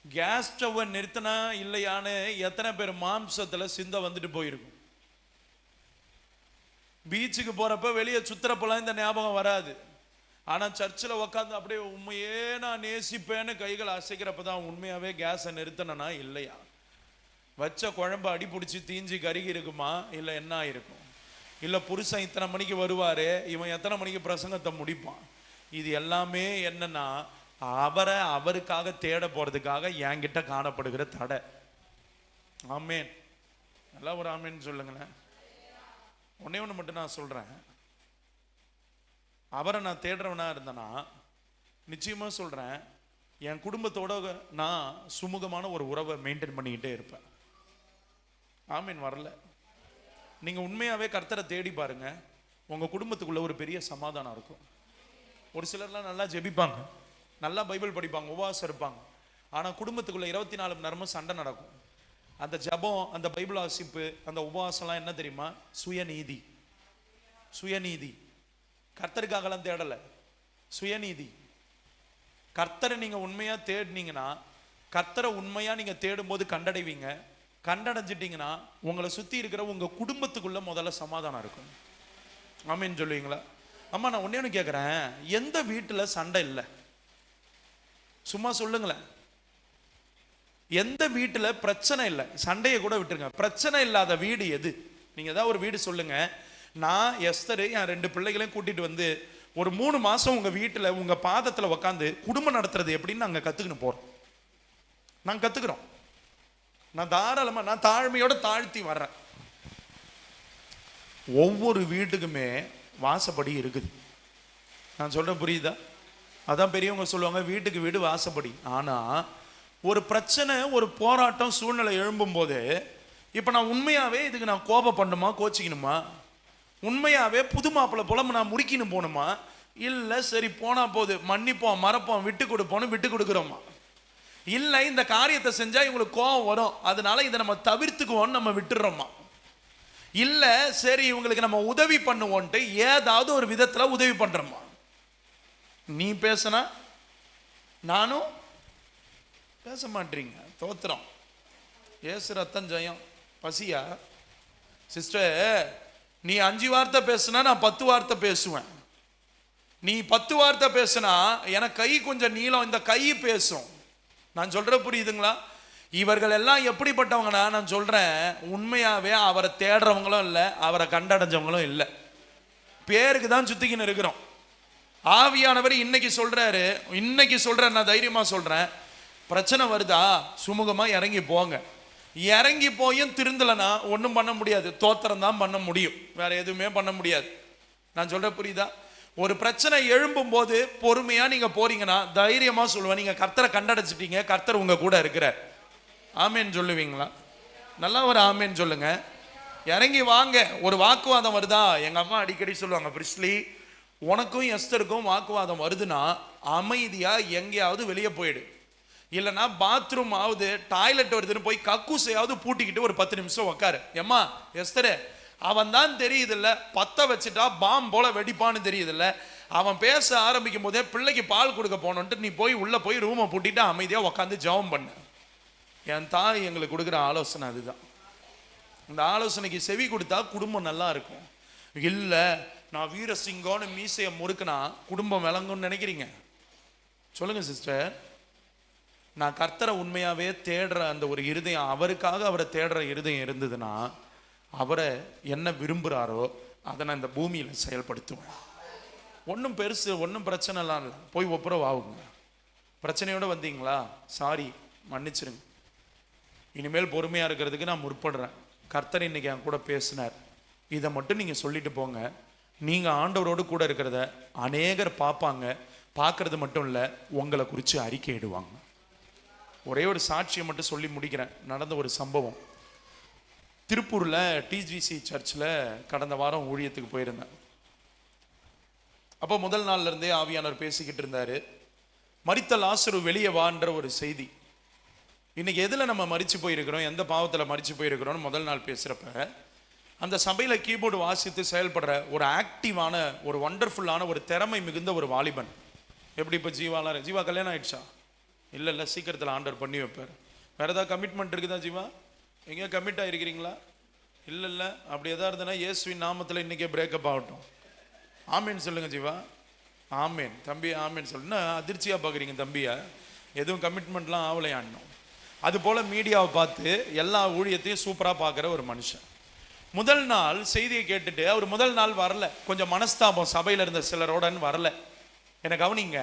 கேஸ் ஸ்டவ்வை நிறுத்தினா இல்லையான்னு எத்தனை பேர் மாம்சத்தில் சிந்தை வந்துட்டு போயிருக்கும்? பீச்சுக்கு போகிறப்ப வெளியே சுற்றுறப்பெல்லாம் இந்த ஞாபகம் வராது. ஆனால் சர்ச்சில் உட்காந்து அப்படியே உண்மையே நான் நேசிப்பேன்னு கைகளை அசைக்கிறப்ப தான் உண்மையாகவே கேஸை நிறுத்தினா இல்லையா? வச்ச குழம்பு அடி பிடிச்சி தீஞ்சி கருகி இருக்குமா? இல்லை என்ன ஆயிருக்கும்? இல்லை புருஷன் இத்தனை மணிக்கு வருவார், இவன் எத்தனை மணிக்கு பிரசங்கத்தை முடிப்பான்? இது எல்லாமே என்னன்னா அவருக்காக தேட போகிறதுக்காக என்கிட்ட காணப்படுகிற தடை. ஆமேன். நல்லா ஒரு ஆமேன்னு சொல்லுங்களேன். ஒன்னே ஒன்று மட்டும் நான் சொல்கிறேன். அவரை நான் தேடுறவனா இருந்தேன்னா நிச்சயமா சொல்றேன், என் குடும்பத்தோட நான் சுமூகமான ஒரு உறவை மெயின்டைன் பண்ணிக்கிட்டே இருப்பேன். ஆமீன். வரல, நீங்க உண்மையாவே கர்த்தரை தேடி பாருங்க, உங்க குடும்பத்துக்குள்ள ஒரு பெரிய சமாதானம் இருக்கும். ஒரு சிலர்லாம் நல்லா ஜெபிப்பாங்க, நல்லா பைபிள் படிப்பாங்க, உபவாசம் இருப்பாங்க. ஆனா குடும்பத்துக்குள்ள 24 மணி நேரமும் சண்டை நடக்கும். அந்த ஜபம், அந்த பைபிள் வாசிப்பு, அந்த உபவாசம்லாம் என்ன தெரியுமா? சுயநீதி. சுயநீதி. கர்த்தருக்காகலாம் தேடலை, சுயநீதி. கர்த்தரை நீங்க உண்மையா தேடினீங்கன்னா, கர்த்தரை உண்மையா நீங்க தேடும் போது கண்டடைவீங்க. கண்டடைஞ்சிட்டீங்கன்னா உங்களை சுத்தி இருக்கிற உங்க குடும்பத்துக்குள்ள முதல்ல சமாதானம் இருக்கும். ஆமீன் சொல்லுவீங்களா? அம்மா நான் ஒண்ணே ஒன்று கேட்குறேன், எந்த வீட்டுல சண்டை இல்லை? சும்மா சொல்லுங்களேன். எந்த வீட்டுல பிரச்சனை இல்லை? சண்டையை கூட விட்டுருங்க, பிரச்சனை இல்லாத வீடு எது? நீங்க ஏதாவது ஒரு வீடு சொல்லுங்க. நான் எஸ்தர் என் 2 பிள்ளைகளையும் கூட்டிட்டு வந்து ஒரு 3 மாசம் உங்க வீட்டுல உங்க பாதத்துல உட்காந்து குடும்பம் நடத்துறது எப்படின்னு நாங்க கத்துக்கணும் போறோம். நாங்க கத்துக்கிறோம். நான் தாராளமா, நான் தாழ்மையோட தாழ்த்தி வர்றேன். ஒவ்வொரு வீட்டுக்குமே வாசப்படி இருக்குது. நான் சொல்றேன் புரியுதா? அதான் பெரியவங்க சொல்லுவாங்க, வீட்டுக்கு வீடு வாசப்படி. ஆனா ஒரு பிரச்சனை, ஒரு போராட்டம், சூழ்நிலை எழும்பும் போது இப்ப நான் உண்மையாவே இதுக்கு நான் கோபப்படணுமா, கோச்சிக்கணுமா? உண்மையாவே புது மாப்பிள்ளை போல நான் முடிக்கணும் போகணுமா? இல்லை சரி போனா போது, மன்னிப்போம், மறப்போம், விட்டு கொடுப்போம்னு விட்டு கொடுக்குறோமா? இல்லை இந்த காரியத்தை செஞ்சா இவங்களுக்கு கோபம் வரும், அதனால இதை நம்ம தவிர்த்துக்குவோம்னு நம்ம விட்டுறோமா? இல்ல சரி இவங்களுக்கு நம்ம உதவி பண்ணுவோன்ட்டு ஏதாவது ஒரு விதத்துல உதவி பண்றோமா? நீ பேசினா நானும் பேச மாட்டீங்க. தோத்திரம். ஏசு ரத்தம் ஜெயம். பசியா சிஸ்டர்? நீ 5 வார்த்தை பேசுனா நான் 10 வார்த்தை பேசுவேன். நீ 10 வார்த்தை பேசுனா எனக்கு கை கொஞ்சம் நீளம், இந்த கை பேசும். நான் சொல்ற புரியுதுங்களா? இவர்கள் எல்லாம் எப்படிப்பட்டவங்கன்னா, நான் சொல்றேன் உண்மையாவே அவரை தேடுறவங்களும் இல்லை, அவரை கண்டடைஞ்சவங்களும் இல்லை, பேருக்கு தான் சுத்திக்கின்னு இருக்கிறோம். ஆவியானவர் இன்னைக்கு சொல்றாரு, நான் தைரியமா சொல்றேன், பிரச்சனை வருதா சுமூகமா இறங்கி போங்க. இறங்கி போயும் திருந்தலனா ஒன்றும் பண்ண முடியாது, தோத்திரம் தான் பண்ண முடியும், வேற எதுவுமே பண்ண முடியாது. நான் சொல்ற புரியுதா? ஒரு பிரச்சனை எழும்பும் போது பொறுமையா நீங்க போறீங்கன்னா தைரியமா சொல்லுவேன், நீங்க கர்த்தரை கண்டடைச்சிட்டீங்க, கர்த்தர் உங்க கூட இருக்கிறார். ஆமேன் சொல்லுவீங்களா? நல்லா ஒரு ஆமேன் சொல்லுங்க. இறங்கி வாங்க. ஒரு வாக்குவாதம் வருதா, எங்க அம்மா அடிக்கடி சொல்லுவாங்க, பிரிஸ்லி உனக்கும் எஸ்தருக்கும் வாக்குவாதம் வருதுன்னா அமைதியா எங்கேயாவது வெளியே போயிடு, இல்லைன்னா பாத்ரூம் ஆகுது, டாய்லெட் வருதுன்னு போய் கக்கூசையாவது பூட்டிக்கிட்டு ஒரு 10 நிமிஷம் உக்காரு. ஏம்மா எஸ்தரு, அவன் தான் தெரியுதில்ல, பத்த வச்சுட்டா பாம் போல வெடிப்பான்னு தெரியுதில்ல, அவன் பேச ஆரம்பிக்கும் போதே பிள்ளைக்கு பால் கொடுக்க போனோன்ட்டு நீ போய் உள்ள போய் ரூமை பூட்டிட்டு அமைதியா உட்காந்து ஜெபம் பண்ணு. என் தாய் எங்களுக்கு கொடுக்குற ஆலோசனை அதுதான். இந்த ஆலோசனைக்கு செவி கொடுத்தா குடும்பம் நல்லா இருக்கும். இல்லை நான் வீரசிங்கம்னு மீசையை முறுக்குனா குடும்பம் விளங்கும்னு நினைக்கிறீங்க? சொல்லுங்க சிஸ்டர். நான் கர்த்தரை உண்மையாவே தேடுற அந்த ஒரு இருதயம், அவருக்காக அவரை தேடுற இருதயம் இருந்ததுன்னா அவரை என்ன விரும்புகிறாரோ அதை நான் இந்த பூமியில் செயல்படுத்துவேன். ஒன்றும் பெருசு, ஒன்றும் பிரச்சனைலாம் இல்லை, போய் ஒப்புரவு ஆகுங்க. பிரச்சனையோடு வந்தீங்களா, சாரி மன்னிச்சிருங்க, இனிமேல் பொறுமையாக இருக்கிறதுக்கு நான் முற்படுறேன். கர்த்தர் இன்னைக்கு என் கூட பேசினார், இதை மட்டும் நீங்கள் சொல்லிட்டு போங்க. நீங்கள் ஆண்டவரோடு கூட இருக்கிறத அநேகர் பார்ப்பாங்க, பார்க்கறது மட்டும் இல்லை உங்களை குறித்து அறிக்கையிடுவாங்க. ஒரே ஒரு சாட்சியை மட்டும் சொல்லி முடிக்கிறேன். நடந்த ஒரு சம்பவம், திருப்பூரில் டிஜிசி சர்ச்சில் கடந்த வாரம் ஊழியத்துக்கு போயிருந்தேன். அப்போ முதல் நாள்ல இருந்தே ஆவியானவர் பேசிக்கிட்டு இருந்தார். மரித்த லாசரு வெளியே வான்ற ஒரு செய்தி. இன்னைக்கு எதில் நம்ம மரிச்சு போயிருக்கிறோம், எந்த பாவத்தில் மரிச்சு போயிருக்கிறோம்னு முதல் நாள் பேசுகிறப்ப அந்த சபையில் கீபோர்டு வாசித்து செயல்படுற ஒரு ஆக்டிவான, ஒரு வண்டர்ஃபுல்லான, ஒரு திறமை மிகுந்த ஒரு வாலிபன். எப்படி இப்போ ஜீவா கல்யாணம் ஆயிடுச்சா? இல்லை சீக்கிரத்தில் ஆண்டர் பண்ணி வைப்பார். வேறு ஏதாவது கமிட்மெண்ட் இருக்குதா ஜீவா? எங்கேயோ கமிட் ஆகிருக்கிறீங்களா? இல்லை அப்படி எதாவது இருந்ததுன்னா இயேசுவின் நாமத்தில் இன்றைக்கே பிரேக்கப் ஆகட்டும். ஆமேன்னு சொல்லுங்க ஜீவா. ஆமேன் தம்பி, ஆமேன்னு சொல்லுன்னா அதிர்ச்சியாக பார்க்குறீங்க தம்பியை, எதுவும் கமிட்மெண்ட்லாம் ஆகலையான்னும். அதுபோல் மீடியாவை பார்த்து எல்லா ஊழியத்தையும் சூப்பராக பார்க்குற ஒரு மனுஷன். முதல் நாள் செய்தியை கேட்டுட்டு அவர் முதல் நாள் வரல, கொஞ்சம் மனஸ்தாபம் சபையில் இருந்த சிலரோடன்னு வரல. எனக்கு கவனிங்க.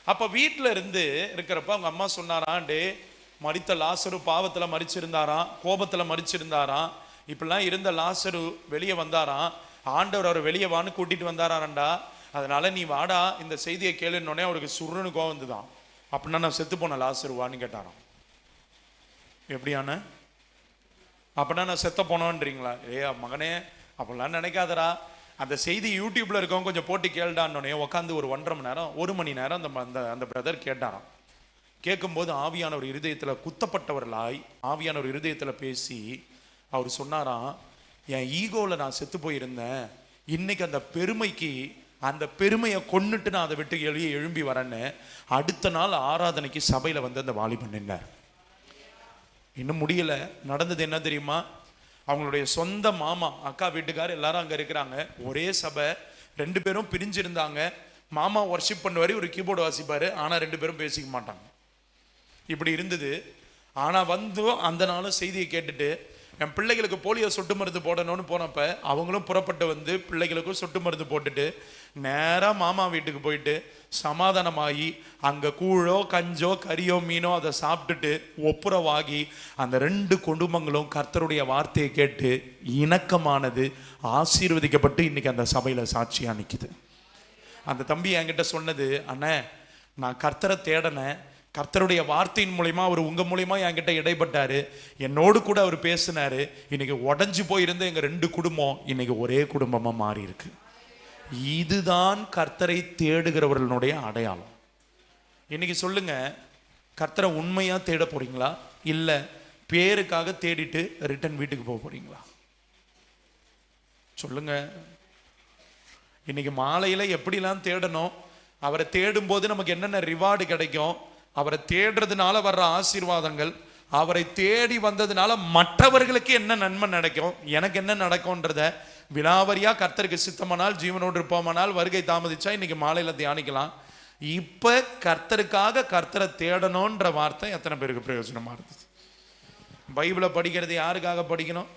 அப்போ வீட்டில் இருந்து இருக்கிறப்ப அவங்க அம்மா சொன்னாராண்டே, மரித்த லாசரு பாவத்தில் மரிச்சிருந்தாராம், கோபத்தில் மரிச்சிருந்தாராம், இப்படிலாம் இருந்த லாசரு வெளியே வந்தாராம், ஆண்டவர் அவர் வெளியே வான்னு கூட்டிகிட்டு வந்தாராண்டா, அதனால நீ வாடா இந்த செய்தியை கேளுன்னொடனே அவருக்கு சுருன்னு கோவம் வந்துதான். அப்படின்னா நான் செத்து போன லாசரு வான்னு கேட்டாராம். எப்படியான அப்படின்னா நான் செத்த போனோன்றீங்களா? மகனே அப்படிலாம் நினைக்காதரா, அந்த செய்தி யூடியூப்ல இருக்கவங்க கொஞ்சம் போட்டு கேள்டான்னொடனே உட்காந்து ஒரு 1.5 மணி நேரம் 1 மணி நேரம் அந்த பிரதர் கேட்டாராம். கேட்கும்போது ஆவியானவர் இருதயத்தில் குத்தப்பட்டவர்களாய் ஆவியானவர் இருதயத்தில் பேசி அவர் சொன்னாராம், என் ஈகோவில் நான் செத்து போயிருந்தேன், இன்னைக்கு அந்த பெருமையை கொன்னுட்டு நான் அதை விட்டு எழும்பி வரேன்னு அடுத்த நாள் ஆராதனைக்கு சபையில் வந்து அந்த வாலிபன் நின்னார். இன்னும் முடியல. நடந்தது என்ன தெரியுமா? அவங்களுடைய சொந்த மாமா, அக்கா வீட்டுக்கார் எல்லாரும் அங்கே இருக்கிறாங்க. ஒரே சபை, 2 பேரும் பிரிஞ்சிருந்தாங்க. மாமா வர்ஷிப் பண்ணுவார், ஒரு கீபோர்டு வாசிப்பார், ஆனால் 2 பேரும் பேசிக்க மாட்டாங்க. இப்படி இருந்தது. ஆனால் வந்து அந்த நாளும் செய்தியை கேட்டுட்டு என் பிள்ளைகளுக்கு போலியோ சொட்டு மருந்து போடணும்னு போனப்ப அவங்களும் புறப்பட்டு வந்து பிள்ளைகளுக்கும் சொட்டு மருந்து போட்டுட்டு நேராக மாமா வீட்டுக்கு போயிட்டு சமாதானமாகி அங்கே கூழோ கஞ்சோ கறியோ மீனோ அதை சாப்பிட்டுட்டு ஒப்புரவாகி அந்த 2 குடும்பங்களும் கர்த்தருடைய வார்த்தையை கேட்டு இணக்கமானது, ஆசீர்வதிக்கப்பட்டு இன்னைக்கு அந்த சபையில் சாட்சியாக நிற்குது. அந்த தம்பி என்கிட்ட சொன்னது, அண்ணே நான் கர்த்தரை தேடினேன், கர்த்தருடைய வார்த்தையின் மூலியமா அவர் உங்க மூலியமா என்கிட்ட இடைப்பட்டாரு, என்னோடு கூட அவர் பேசினாரு, இன்னைக்கு உடஞ்சு போயிருந்த எங்க 2 குடும்பம் இன்னைக்கு ஒரே குடும்பமா மாறி இருக்கு. இதுதான் கர்த்தரை தேடுகிறவர்களுடைய அடையாளம். இன்னைக்கு சொல்லுங்க, கர்த்தரை உண்மையா தேட போறீங்களா, இல்ல பேருக்காக தேடிட்டு ரிட்டர்ன் வீட்டுக்கு போக போறீங்களா? சொல்லுங்க. இன்னைக்கு மாலையில எப்படிலாம் தேடணும், அவரை தேடும் போது நமக்கு என்னென்ன ரிவார்டு கிடைக்கும், அவரை தேடுறதுனால வர்ற ஆசீர்வாதங்கள், அவரை தேடி வந்ததுனால மற்றவர்களுக்கு என்ன நன்மை நடக்கும், எனக்கு என்ன நடக்கும்ன்றத விலாவரியா கர்த்தருக்கு சித்தமானால் ஜீவனோடு இருப்போமானால் வருகை தாமதிச்சா இன்னைக்கு மாலையில தியானிக்கலாம். இப்ப கர்த்தருக்காக கர்த்தரை தேடணும்ன்ற வார்த்தை எத்தனை பேருக்கு பிரயோஜனமா இருந்தது? பைபிளை படிக்கிறது யாருக்காக படிக்கணும்?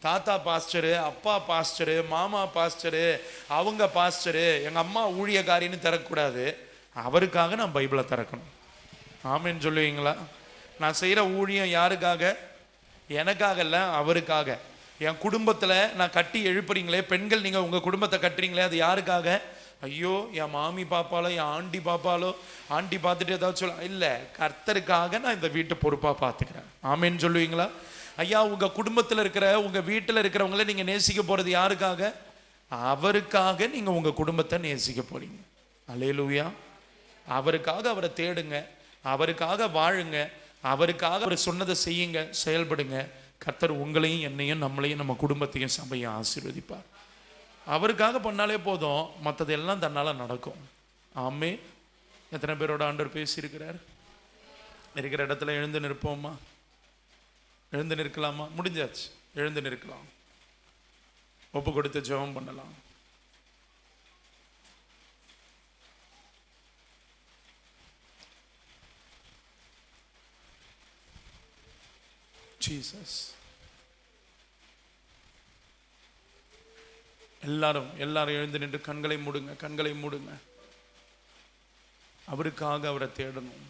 தாத்தா பாஸ்டரு, அப்பா பாஸ்டரு, மாமா பாஸ்டரு, அவங்க பாஸ்டரு, எங்க அம்மா ஊழியக்காரின்னு திறக்கக்கூடாது. அவருக்காக நான் பைபிளை திறக்கணும். ஆமேன்னு சொல்லுவீங்களா? நான் செய்யற ஊழியம் யாருக்காக? எனக்காக இல்ல, அவருக்காக. என் குடும்பத்துல நான் கட்டி எழுப்புறீங்களே பெண்கள், நீங்க உங்க குடும்பத்தை கட்டுறீங்களே, அது யாருக்காக? ஐயோ என் மாமி பாப்பாலோ என் ஆண்டி பாப்பாலோ, ஆண்டி பார்த்துட்டு ஏதாவது சொல்ல இல்லை, கர்த்தருக்காக நான் இந்த வீட்டை பொறுப்பா பார்த்துக்கிறேன். ஆமேன்னு சொல்லுவீங்களா? ஐயா உங்க குடும்பத்தில் இருக்கிற உங்க வீட்டில் இருக்கிறவங்கள நீங்க நேசிக்க போறது யாருக்காக? அவருக்காக நீங்க உங்க குடும்பத்தை நேசிக்க போறீங்க. அல்லேலூயா. அவருக்காக அவரை தேடுங்க, அவருக்காக வாழுங்க, அவருக்காக அவர் சொன்னதை செய்யுங்க, செயல்படுங்க. கர்த்தர் உங்களையும் என்னையும் நம்மளையும் நம்ம குடும்பத்தையும் சபையும் ஆசீர்வதிப்பார். அவருக்காக பண்ணாலே போதும், மற்றது எல்லாம் தன்னால நடக்கும். ஆமென். எத்தனை பேரோட ஆண்டவர் பேசியிருக்கிறார்? இருக்கிற இடத்துல எழுந்து நிற்போமா? எழுந்து நிற்கலாமா? முடிஞ்சாச்சு, எழுந்து நிற்கலாம். ஒப்பு கொடுத்து ஜெபம் பண்ணலாம். ஜீசஸ். எல்லாரும் எழுந்து நின்று கண்களை மூடுங்க, கண்களை மூடுங்க. அவருக்காக அவரை தேடணும்.